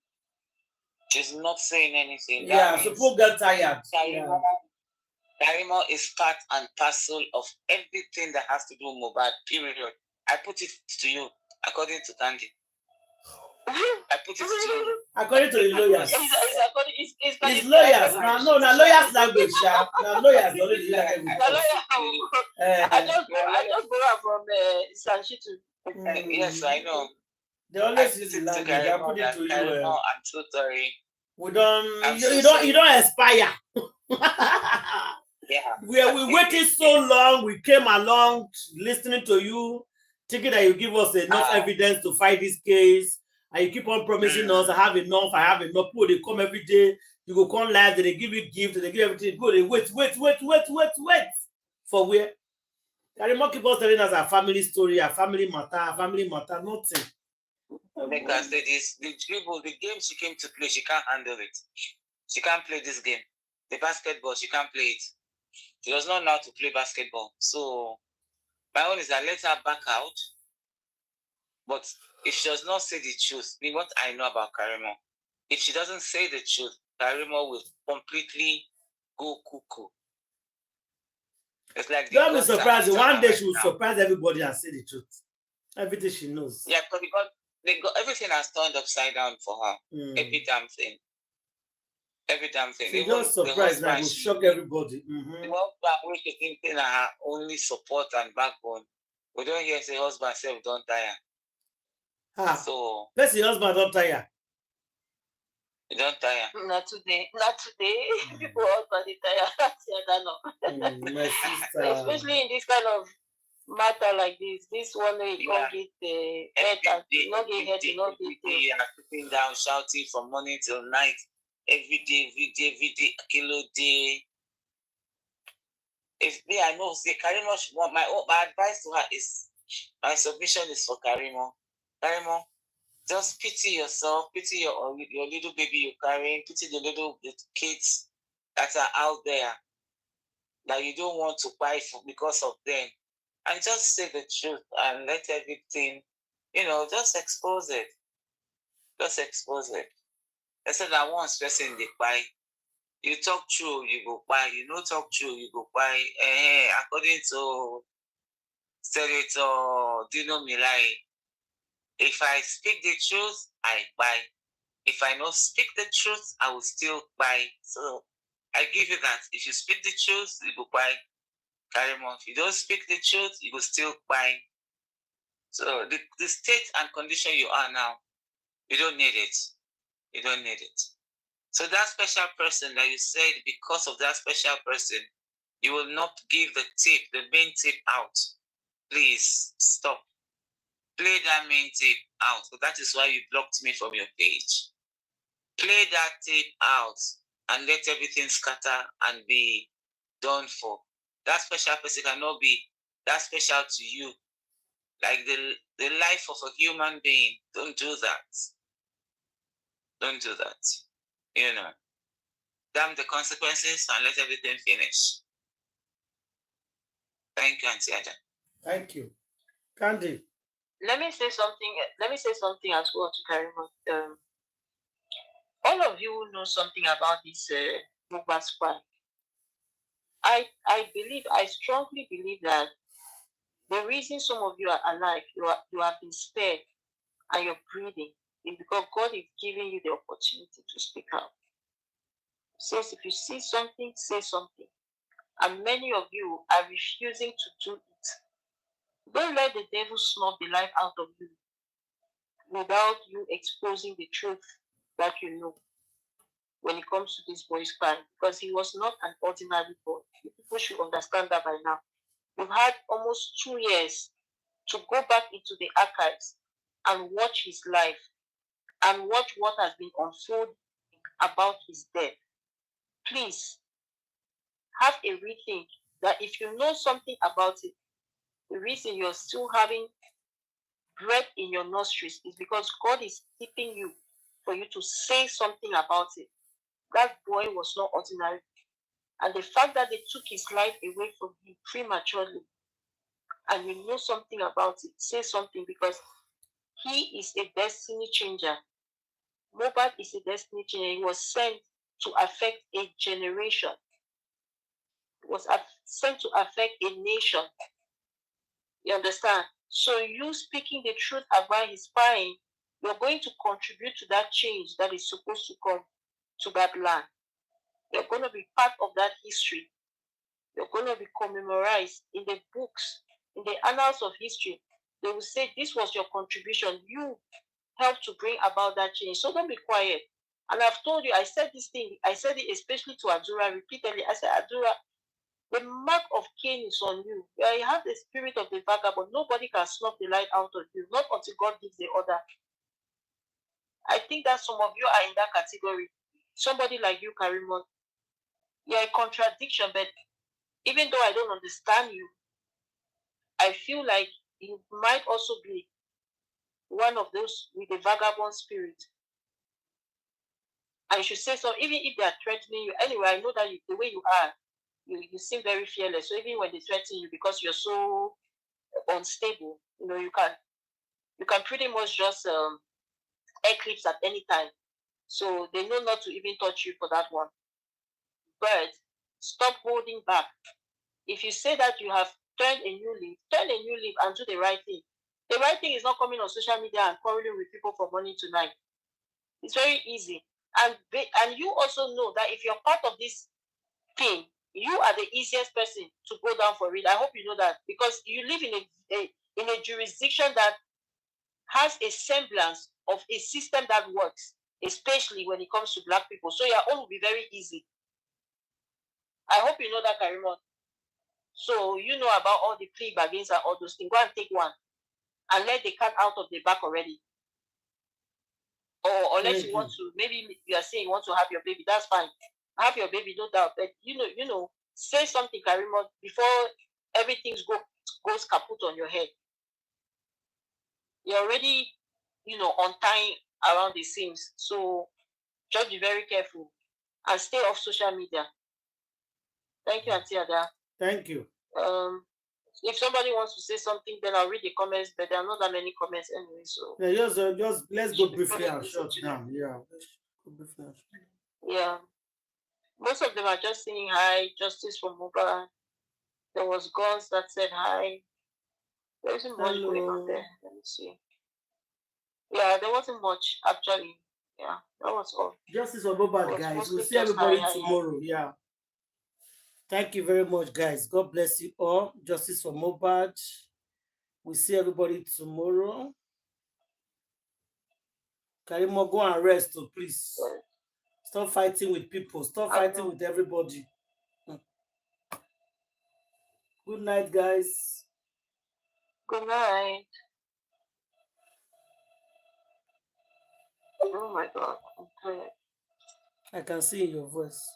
She's not saying anything. Yeah, so people get tired. Karimo is part and parcel of everything that has to do with Mohbad, period. I put it to you, according to Tandy. I put it to you. According to the lawyers. It's lawyers. No, lawyers language. Now lawyers don't really like it. I just borrow from 𝗵𝘃𝗍 to. Yes, I know. They always use the language. I put it to you. I'm so sorry. We don't. You don't aspire. Yeah. We waited so long. We came along listening to you, thinking that you give us enough evidence to fight this case, and you keep on promising us, I have enough. People, they come every day. You go come live, they give you gifts, they give everything. Go, they wait. For where? Karimo keep on telling us our family story, our family matter, nothing. Because the game she came to play, she can't handle it. She can't play this game. The basketball, she can't play it. She does not know how to play basketball. So my own is that let her back out. But if she does not say the truth, what I know about Karimo, if she doesn't say the truth, Karimo will completely go cuckoo. It's like don't be surprised. One day she will surprise everybody and say the truth. Everything she knows. Yeah, because everything has turned upside down for her. Every damn thing. Every damn thing. She just surprised and will shock everybody. The husband which is thinking her only support and backbone. We don't hear say husband self don't tire. So let's see husband don't tire. He don't tire. Not today. People husband tire. My sister. Especially in this kind of matter like this. This one you can't get the head and not get head, not get you are sitting down shouting from morning till night. Every day, kilo day. If me, I know, say Karimo, my advice to her is, my submission is for Karimo. Karimo, just pity yourself, pity your little baby you're carrying, pity the little kids that are out there that you don't want to buy for because of them, and just say the truth and let everything, just expose it. Just expose it. I said that once person they buy, you talk true, you go buy. You don't talk true, you go buy. According to Senator Dino Milai, if I speak the truth, I buy. If I don't speak the truth, I will still buy. So I give you that. If you speak the truth, you go buy. Karimo. If you don't speak the truth, you will still buy. So the state and condition you are now, you don't need it. You don't need it. So that special person that you said, because of that special person, you will not give the main tip out. Please stop. Play that main tip out. So that is why you blocked me from your page. Play that tape out and let everything scatter and be done for. That special person cannot be that special to you. Like the life of a human being. Don't do that. Don't do that. Damn the consequences and let everything finish. Thank you, Auntie Ada. Thank you. Candy. Let me say something as well to Karimo. All of you know something about this Mohbad squad. I strongly believe that the reason some of you are alive, you have been spared, and you're breathing, is because God is giving you the opportunity to speak out. Says if you see something, say something. And many of you are refusing to do it. Don't let the devil snuff the life out of you without you exposing the truth that you know when it comes to this boy's crime, because he was not an ordinary boy. People should understand that by now. You've had almost 2 years to go back into the archives and watch his life and watch what has been unfolding about his death. Please, have a rethink that if you know something about it, the reason you're still having breath in your nostrils is because God is keeping you for you to say something about it. That boy was not ordinary. And the fact that they took his life away from him prematurely, and you know something about it, say something, because he is a destiny changer. Mohbad is a destiny changer. He was sent to affect a generation. He was sent to affect a nation. You understand? So you speaking the truth about his spying, you're going to contribute to that change that is supposed to come to that land. You're going to be part of that history. You're going to be commemorized in the books, in the annals of history. They will say, this was your contribution. You helped to bring about that change. So don't be quiet. And I've told you, I said this thing, I said it especially to Adura repeatedly. I said, Adura, the mark of Cain is on you. You have the spirit of the vagabond. Nobody can snuff the light out of you, not until God gives the order. I think that some of you are in that category. Somebody like you, 𝗁𝐬𝐴, you're a contradiction, but even though I don't understand you, I feel like you might also be one of those with a vagabond spirit. I should say so, even if they are threatening you. Anyway, I know that the way you are, you seem very fearless. So even when they threaten you because you're so unstable, you can pretty much just eclipse at any time. So they know not to even touch you for that one. But stop holding back. If you say that you have turned a new leaf, turn a new leaf and do the right thing. The right thing is not coming on social media and quarreling with people for money tonight. It's very easy. And you also know that if you're part of this thing, you are the easiest person to go down for it. I hope you know that, because you live in a jurisdiction that has a semblance of a system that works, especially when it comes to Black people. So your own will be very easy. I hope you know that, 𝗁𝐬𝐴. So you know about all the plea bargains and all those things. Go and take one and let the cat out of the bag already. Or unless you want to, maybe you are saying you want to have your baby, that's fine. Have your baby, no doubt. But say something, 𝗁𝐬𝐴, before everything goes kaput on your head. You're already, untying around the seams. So just be very careful and stay off social media. Thank you, Auntie Ada. Thank you. If somebody wants to say something, then I'll read the comments, but there are not that many comments anyway. So yeah, just let's go briefly and shut down. Yeah. Yeah. Most of them are just saying hi, justice for Mohbad. There was guns that said hi. There isn't much going on there. Let me see. Yeah, there wasn't much actually. Yeah, that was all. Justice for Mohbad, guys. We'll see everybody tomorrow. Yeah. Thank you very much, guys. God bless you all. Justice for Mohbad. We'll see everybody tomorrow. 𝗁𝐬𝐴, go and rest, so please. Stop fighting with people. Stop fighting with everybody. Good night, guys. Good night. Oh my God. I'm tired. I can see in your voice.